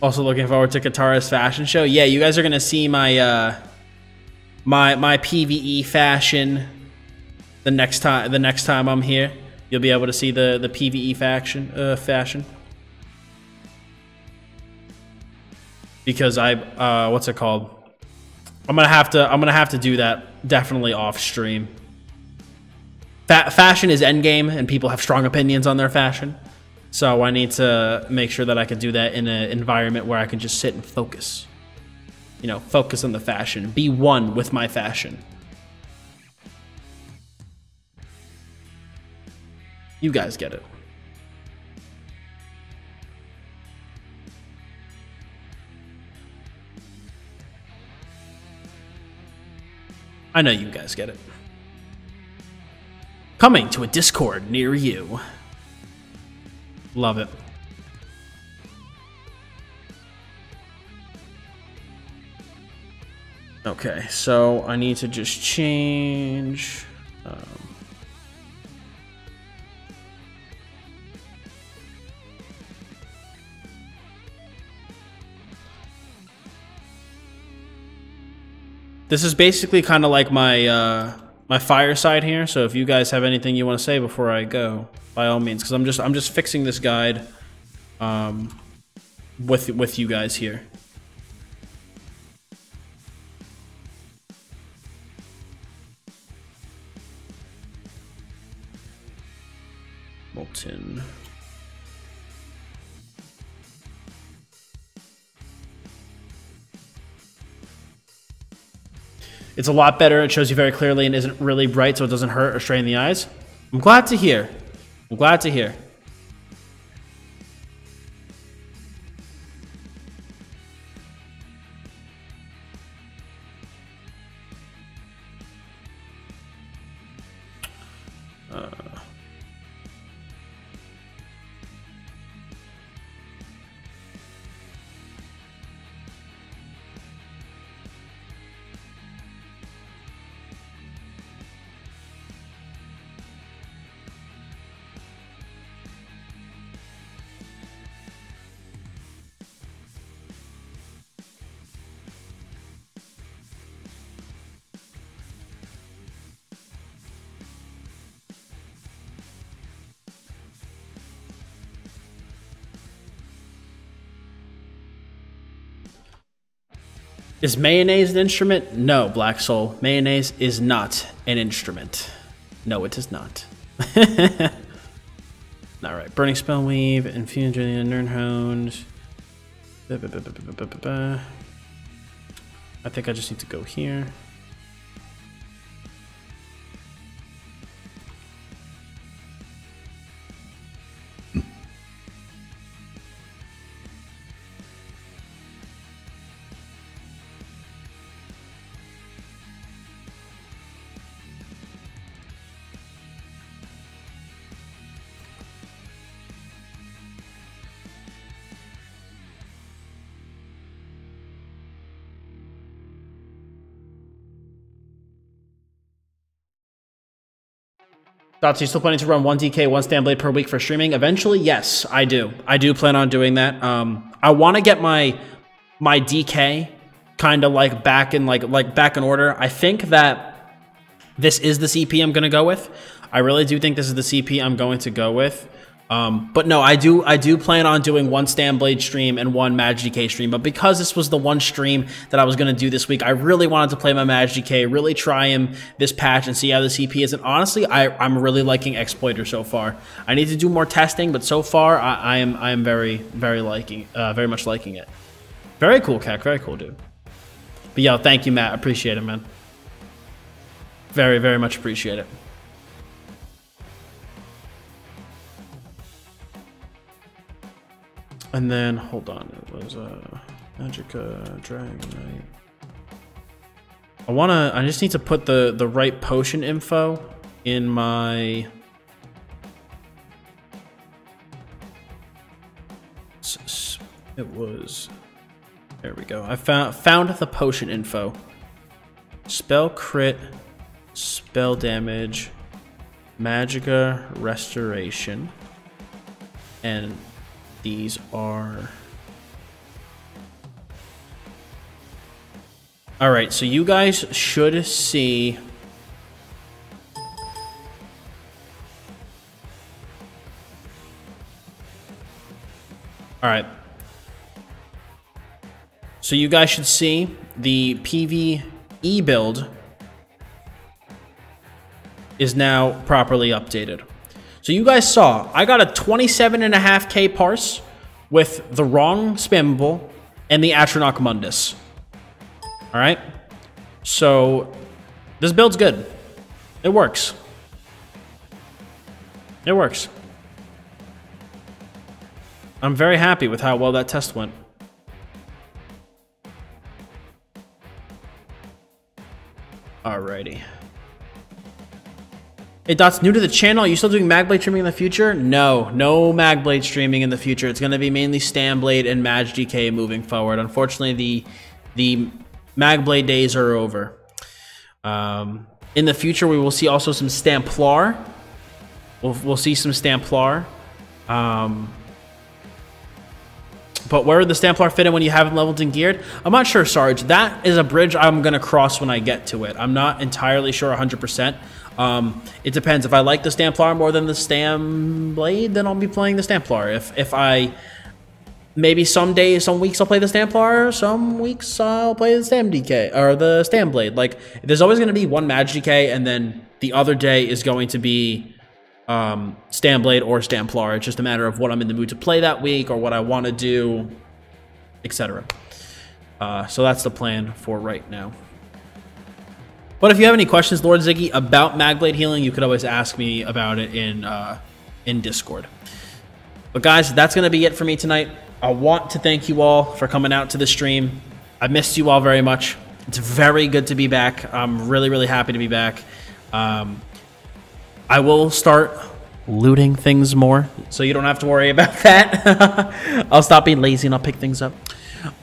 Also looking forward to Katara's fashion show. Yeah, you guys are gonna see my my PvE fashion the next time I'm here. You'll be able to see the PvE fashion. Because what's it called? I'm gonna have to do that definitely off stream. Fashion is endgame, and people have strong opinions on their fashion. So I need to make sure that I can do that in an environment where I can just sit and focus. You know, focus on the fashion. Be one with my fashion. You guys get it. I know you guys get it. Coming to a Discord near you. Love it. Okay, so I need to just change. This is basically kind of like my my fireside here. So if you guys have anything you want to say before I go, by all means, because I'm just fixing this guide with you guys here. Molten. It's a lot better. It shows you very clearly and isn't really bright, so it doesn't hurt or strain the eyes. I'm glad to hear. I'm glad to hear. Is mayonnaise an instrument? No, Black Soul. Mayonnaise is not an instrument. No, it is not. Alright, Burning Spell Weave, Infusion, Nernhound. I think I just need to go here. Dottz, you still planning to run 1 DK, 1 stand blade per week for streaming? Eventually, yes, I do. I do plan on doing that. I want to get my DK kind of like back in back in order. I think that this is the CP I'm going to go with. I really do think this is the CP I'm going to go with. But no, I do plan on doing 1 stand blade stream and 1 MagDK stream. But because this was the one stream that I was going to do this week, I really wanted to play my MagDK, really try him this patch and see how the CP is. And honestly, I'm really liking Exploiter so far. I need to do more testing, but so far I am very much liking it. Very cool, Kek. Very cool, dude. But yo, thank you, Matt. Appreciate it, man. Very, very much appreciate it. And then, hold on, it was Magica, Dragonite. I just need to put the right potion info in my... It was... There we go. I found the potion info. Spell crit, spell damage, Magica restoration, and... These are... Alright, so you guys should see... Alright. So you guys should see the PvE build is now properly updated. So you guys saw, I got a 27.5k parse with the wrong spammable and the Atronach Mundus. All right? So this build's good. It works. It works. I'm very happy with how well that test went. Alrighty. Hey, Dottz, new to the channel. Are you still doing MagBlade streaming in the future? No, no MagBlade streaming in the future. It's going to be mainly Stamblade and MagDK moving forward. Unfortunately, the MagBlade days are over. In the future, we will see also some Stamplar. We'll see some Stamplar. But where would the Stamplar fit in when you haven't leveled and geared? I'm not sure, Sarge. That is a bridge I'm going to cross when I get to it. I'm not entirely sure 100%. It depends. If I like the Stamplar more than the Stamblade, then I'll be playing the Stamplar. If I... Maybe some days, some weeks I'll play the Stamplar, some weeks I'll play the MagDK, or the Stamblade. Like, there's always going to be one MagDK, and then the other day is going to be Stamblade or Stamplar. It's just a matter of what I'm in the mood to play that week, or what I want to do, etc. So that's the plan for right now. But if you have any questions, Lord Ziggy, about MagBlade healing, you could always ask me about it in Discord. But guys, that's going to be it for me tonight. I want to thank you all for coming out to the stream. I missed you all very much. It's very good to be back. I'm really, really happy to be back. I will start looting things more, so you don't have to worry about that. I'll stop being lazy and I'll pick things up.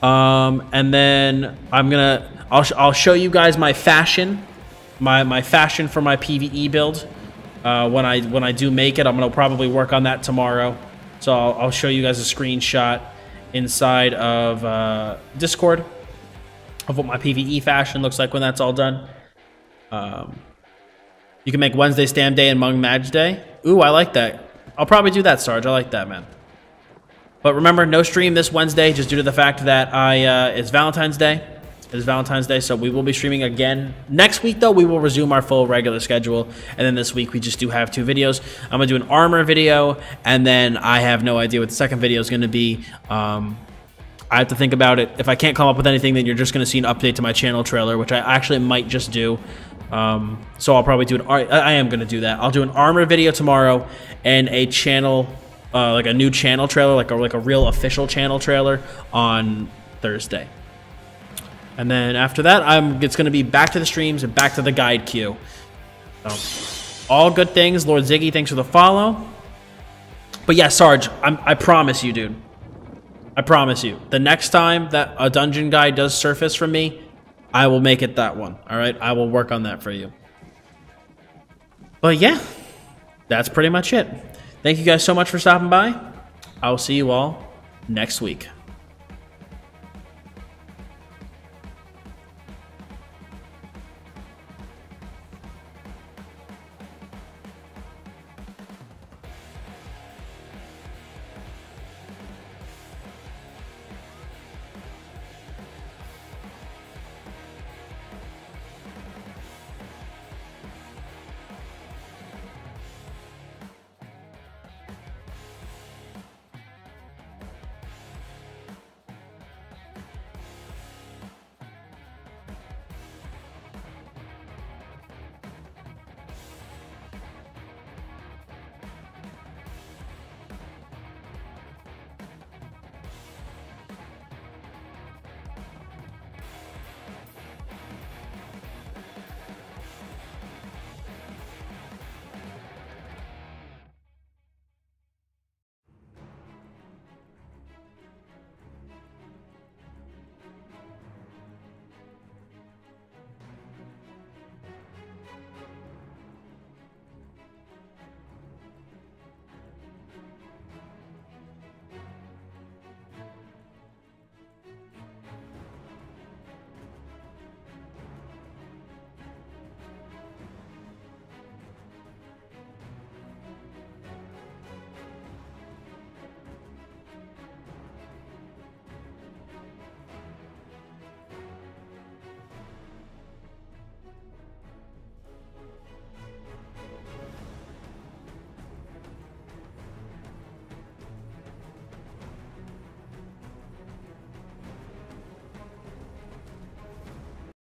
And then I'll show you guys my fashion, my fashion for my PvE build. When I do make it, I'm gonna probably work on that tomorrow. So I'll show you guys a screenshot inside of Discord of what my PvE fashion looks like when that's all done. You can make Wednesday Stam Day and Mung Match Day. Ooh, I like that. I'll probably do that, Sarge. I like that, man. But remember, no stream this Wednesday, just due to the fact that it's Valentine's Day. It is Valentine's Day, so we will be streaming again. Next week, though, we will resume our full regular schedule. And then this week, we just do have 2 videos. I'm going to do an armor video, and then I have no idea what the second video is going to be. I have to think about it. If I can't come up with anything, then you're just going to see an update to my channel trailer, which I actually might just do. So I'll probably do I am going to do that. I'll do an armor video tomorrow and a channel, like a new channel trailer, like a real official channel trailer on Thursday. And then after that, it's going to be back to the streams and back to the guide queue. So, all good things. Lord Ziggy, thanks for the follow. But yeah, Sarge, I promise you, dude. I promise you. The next time that a dungeon guide does surface from me, I will make it that one. All right? I will work on that for you. But yeah, that's pretty much it. Thank you guys so much for stopping by. I will see you all next week.